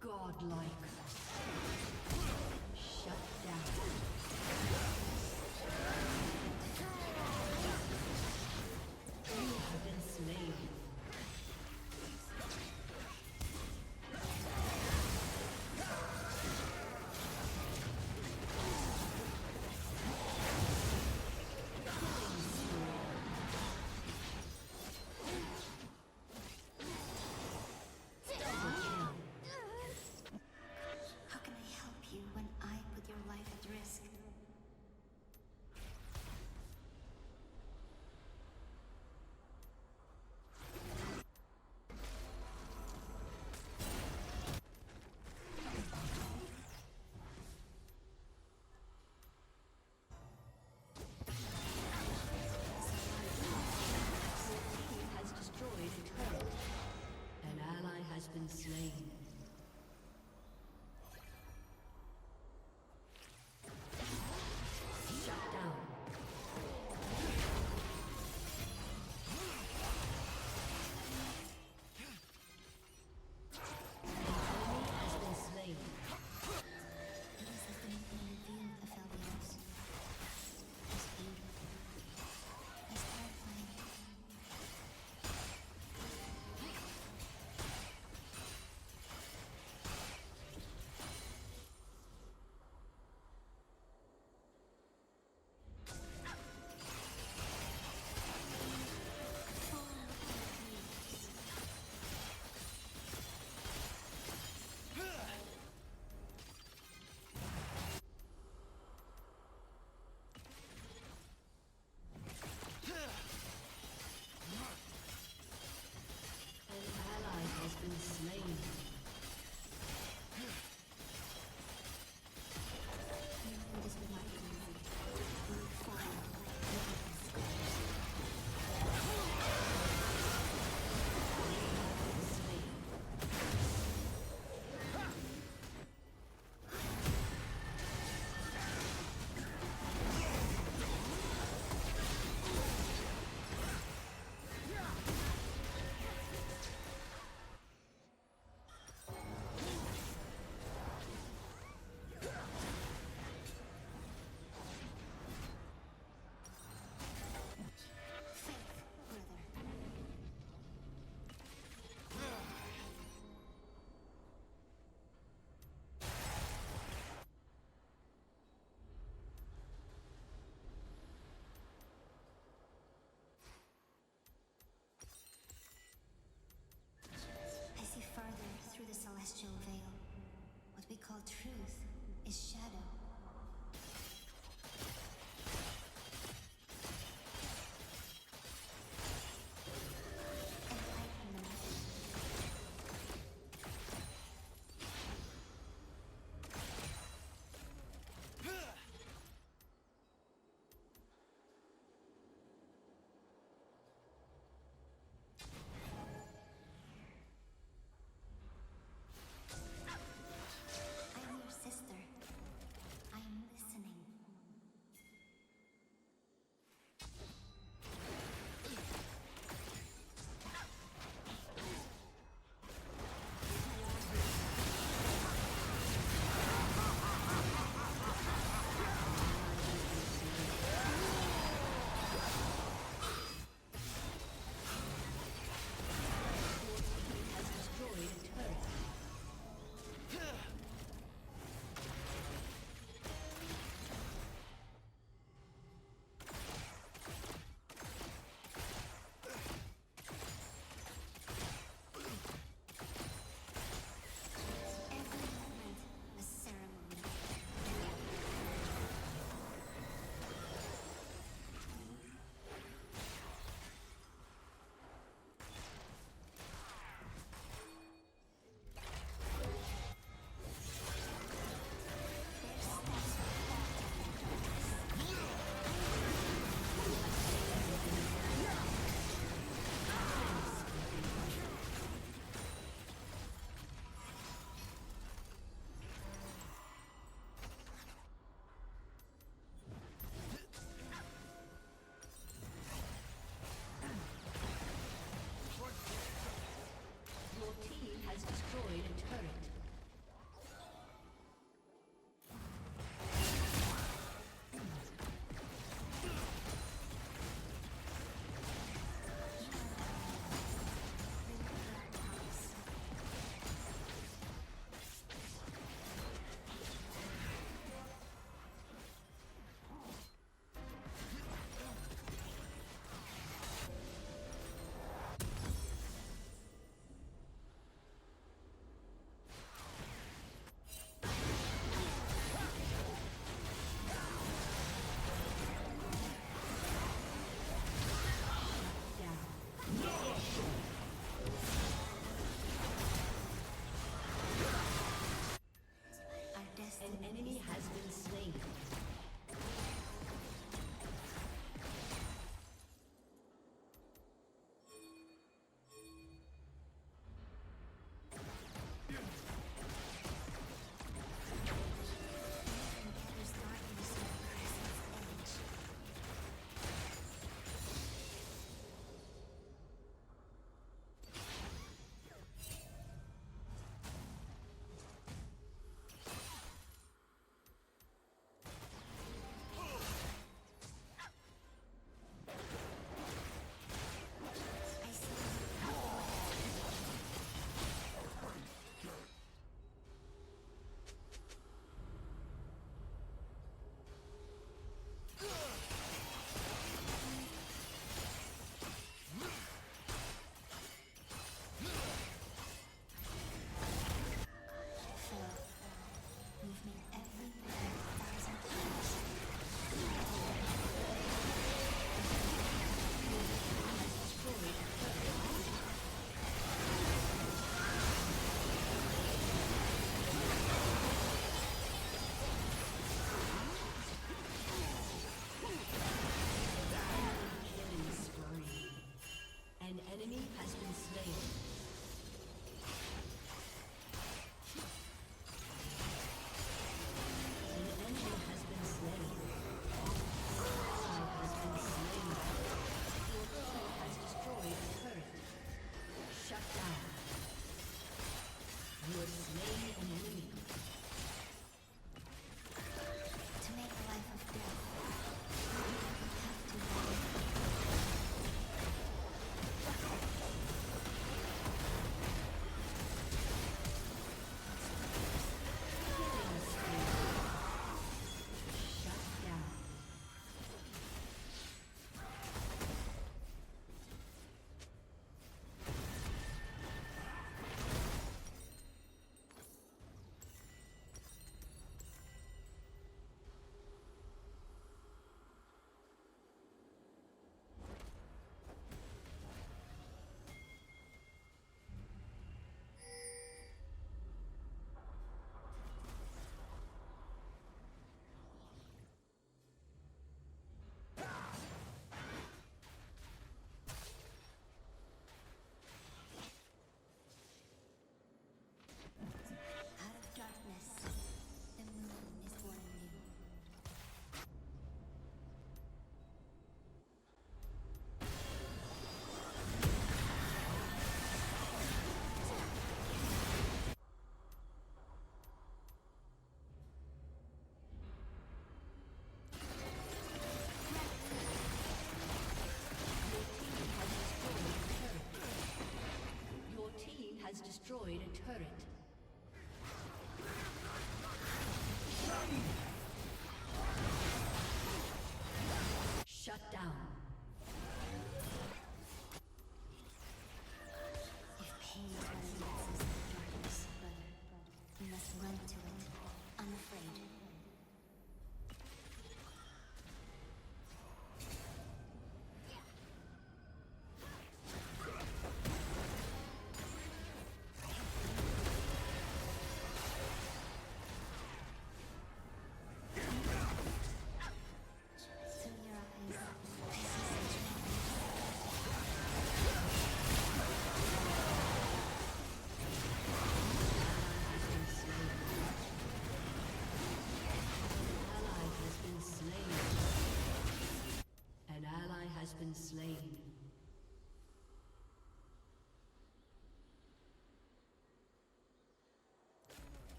Godlike. Shut down. You have been slain.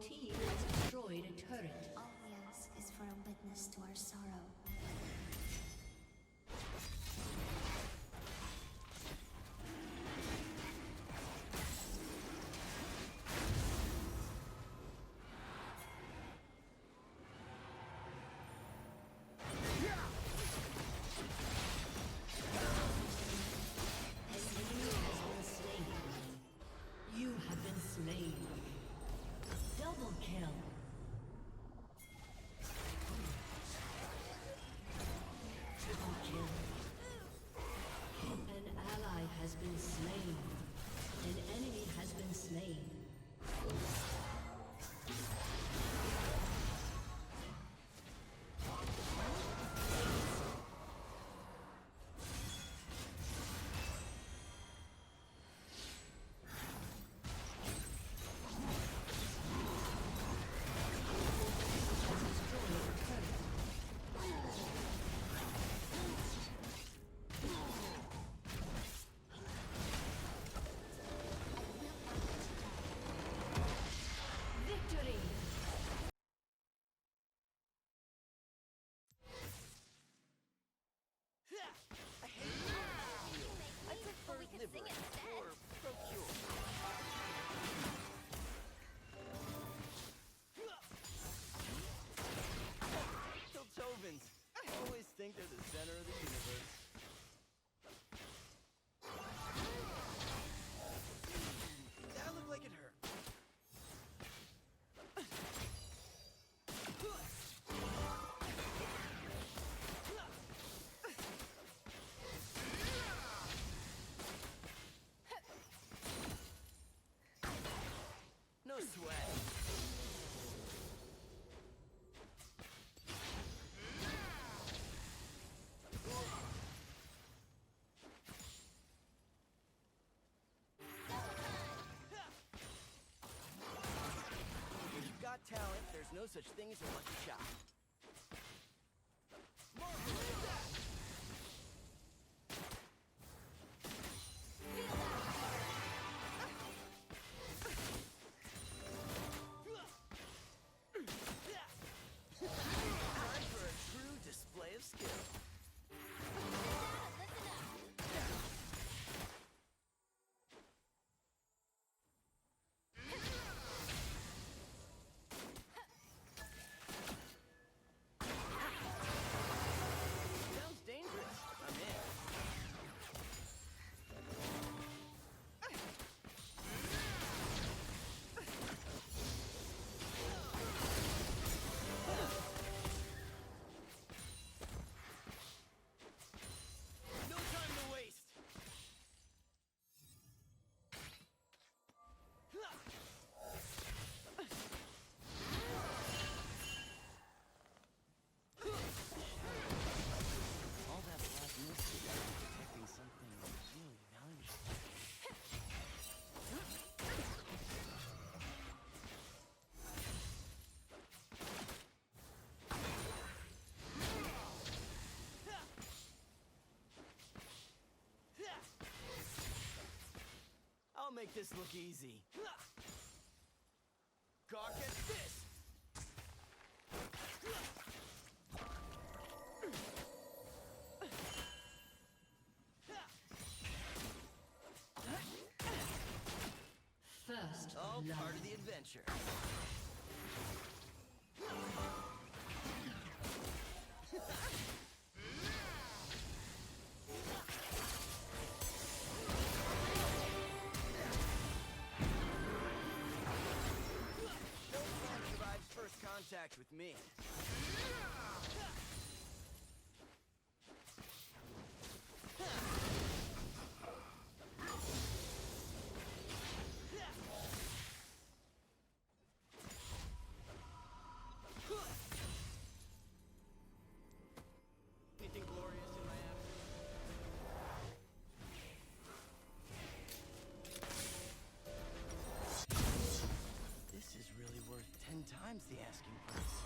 team has destroyed a turret. All we ask is for a witness to our sorrow. You have been slain. Double kill. Triple kill. An ally has been slain. An enemy has been slain. Victory! I prefer liberate or procure. Piltovans. I always think they're the center of the universe. That looked like it hurt. No sweat. If you've got talent, there's no such thing as a lucky shot. Time for a true display of skill. Sounds dangerous. I'm in. No time to waste. All that black mist is protecting something really valuable. I'll make this look easy. Gawk at this! First All blood. part of the adventure. No one survives first contact with me. Anything glorious in my absence? This is really worth 10 times the asking price.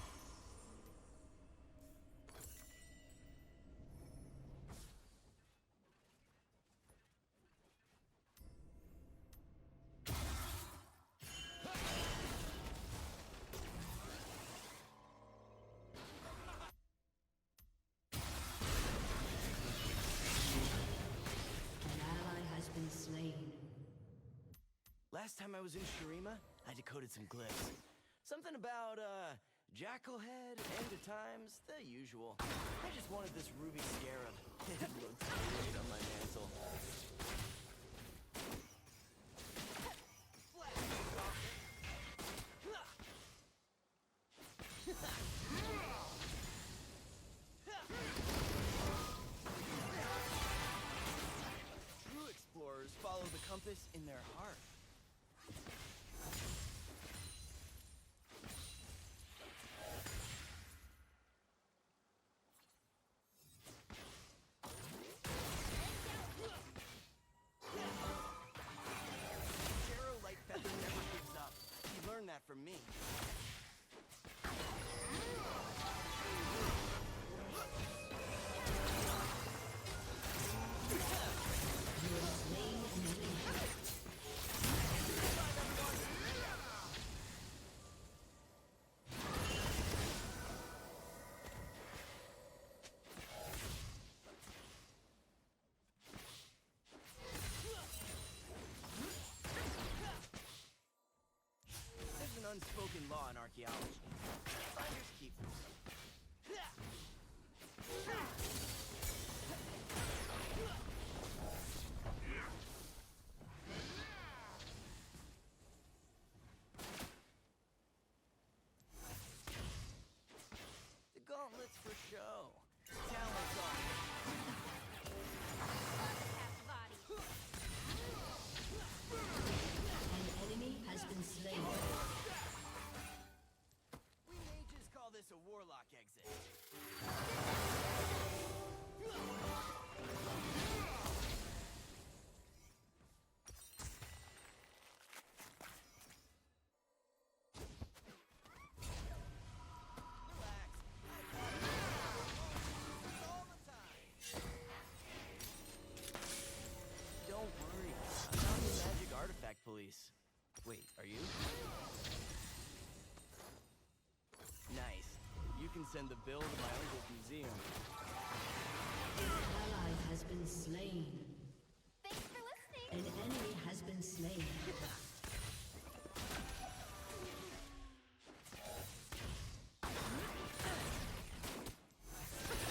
Last time I was in Shurima, I decoded some glyphs. Something about, jackal head, end of times, the usual. I just wanted this ruby scarab. It looks great on my mantle. True explorers follow the compass in their heart. Sparrow Light Feather never gives up. He learned that from me. There's an unspoken law in archaeology. Finders keepers. The gauntlets for show. Talents on. An enemy has been slain. We mages call this a warlock exit. Relax. All the time. Don't worry. I'm not the magic artifact police. Wait, are you? Nice. You can send the bill to my uncle's museum. An ally has been slain. Thanks for listening. An enemy has been slain.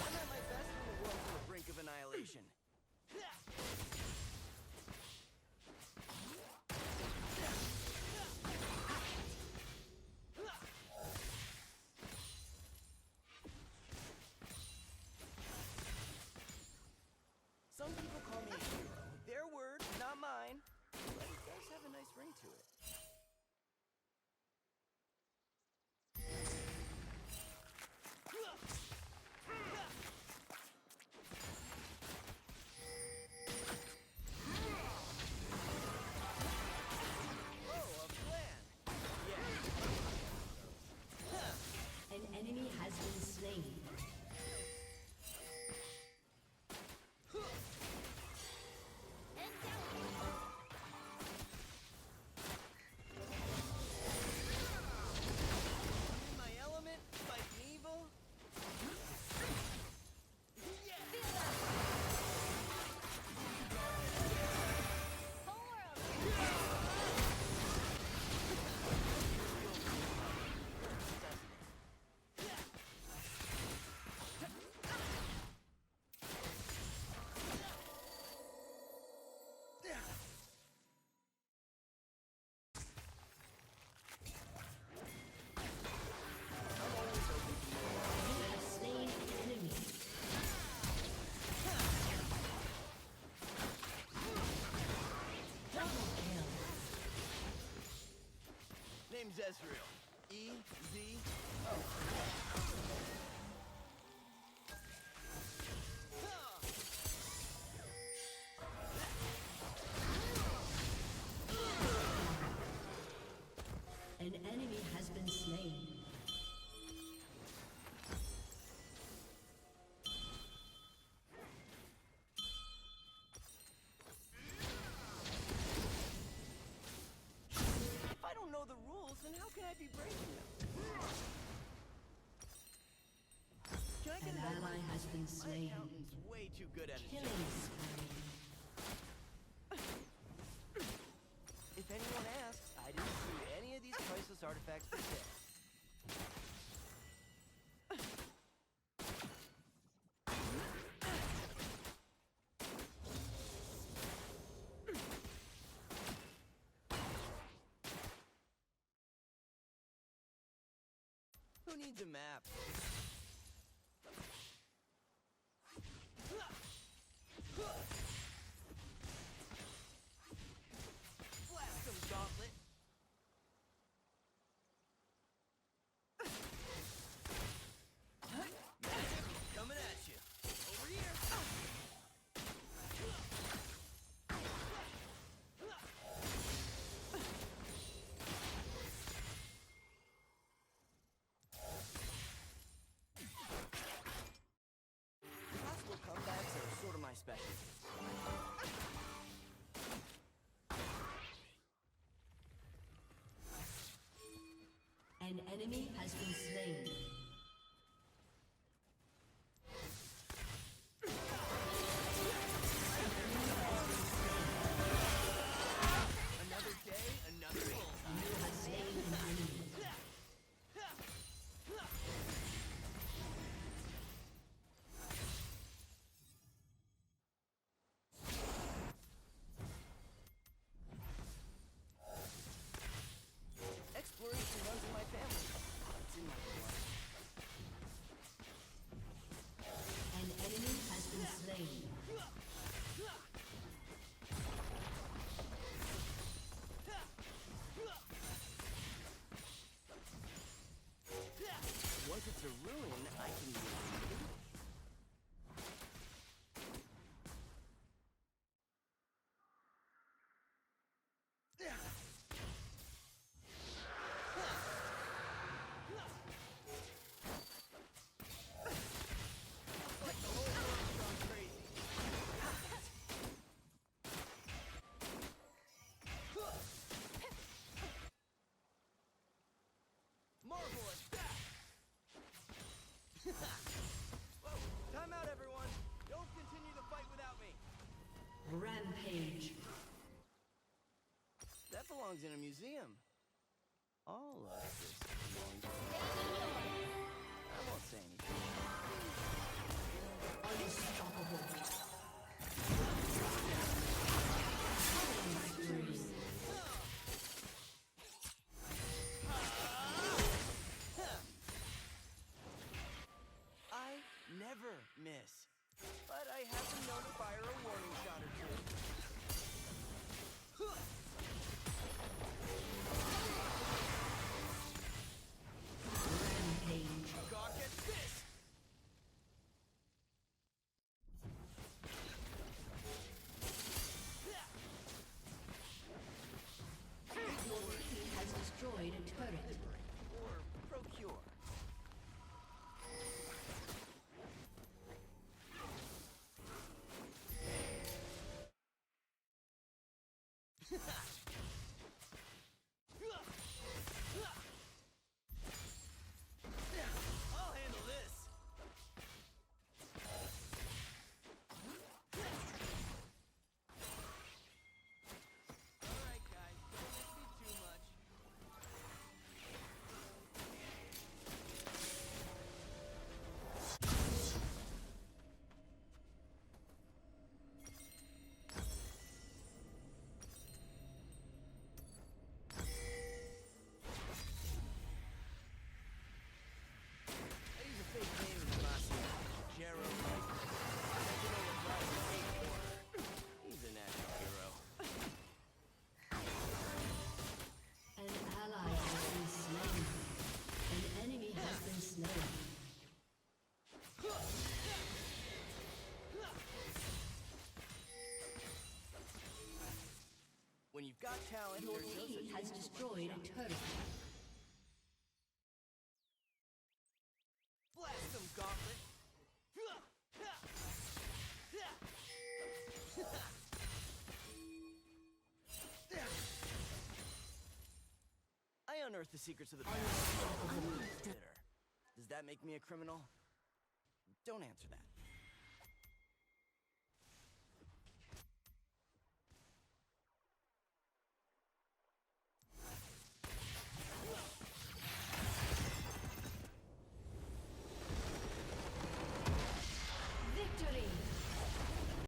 I'm at my best when the world's on the brink of annihilation. Some people call me a hero. Their word, not mine. But it does have a nice ring to it. Oh, a plan. Yeah. An enemy has been slain. In my element, fighting evil. You have slain an enemy. Double kill. Name's Ezreal. E-Z-O. An enemy has been slain. If I don't know the rules, then how can I be breaking them? Can I get An that ally right? has been My slain. accountant's way too good at his Killing job. spree. If anyone asks, Who needs a map? Blast him, Gauntlet! Magic coming at you. Over here. Possible comebacks are sort of my specialty. An enemy has been slain. Another day, another bullseye. You have slain an enemy. Exploration runs in my family. It's in my blood. An enemy has been slain. Once it's a ruin, I can use it. Like the whole world's gone crazy. Marvelous back! Whoa, time out everyone! Don't continue the fight without me! Rampage. That belongs in a museum. All of this belongs I won't say anything. Unstoppable. I never miss. But I have been known to fire a warning shot or two. Rampage. God gets this! Your team has destroyed a turret. Or procure. I'll handle this. All right, guys, don't miss me too much. I use a fake name in Classy. Jero Piper. Sentinel of Rising Skateboarder. He's a national hero. An ally has been slain. An enemy has been slain. When you've got talent, Your there's no team such has thing as destroyed a turret. Blast them, Gauntlet! I unearthed the secrets of the past. Bitter. Does that make me a criminal? Don't answer that.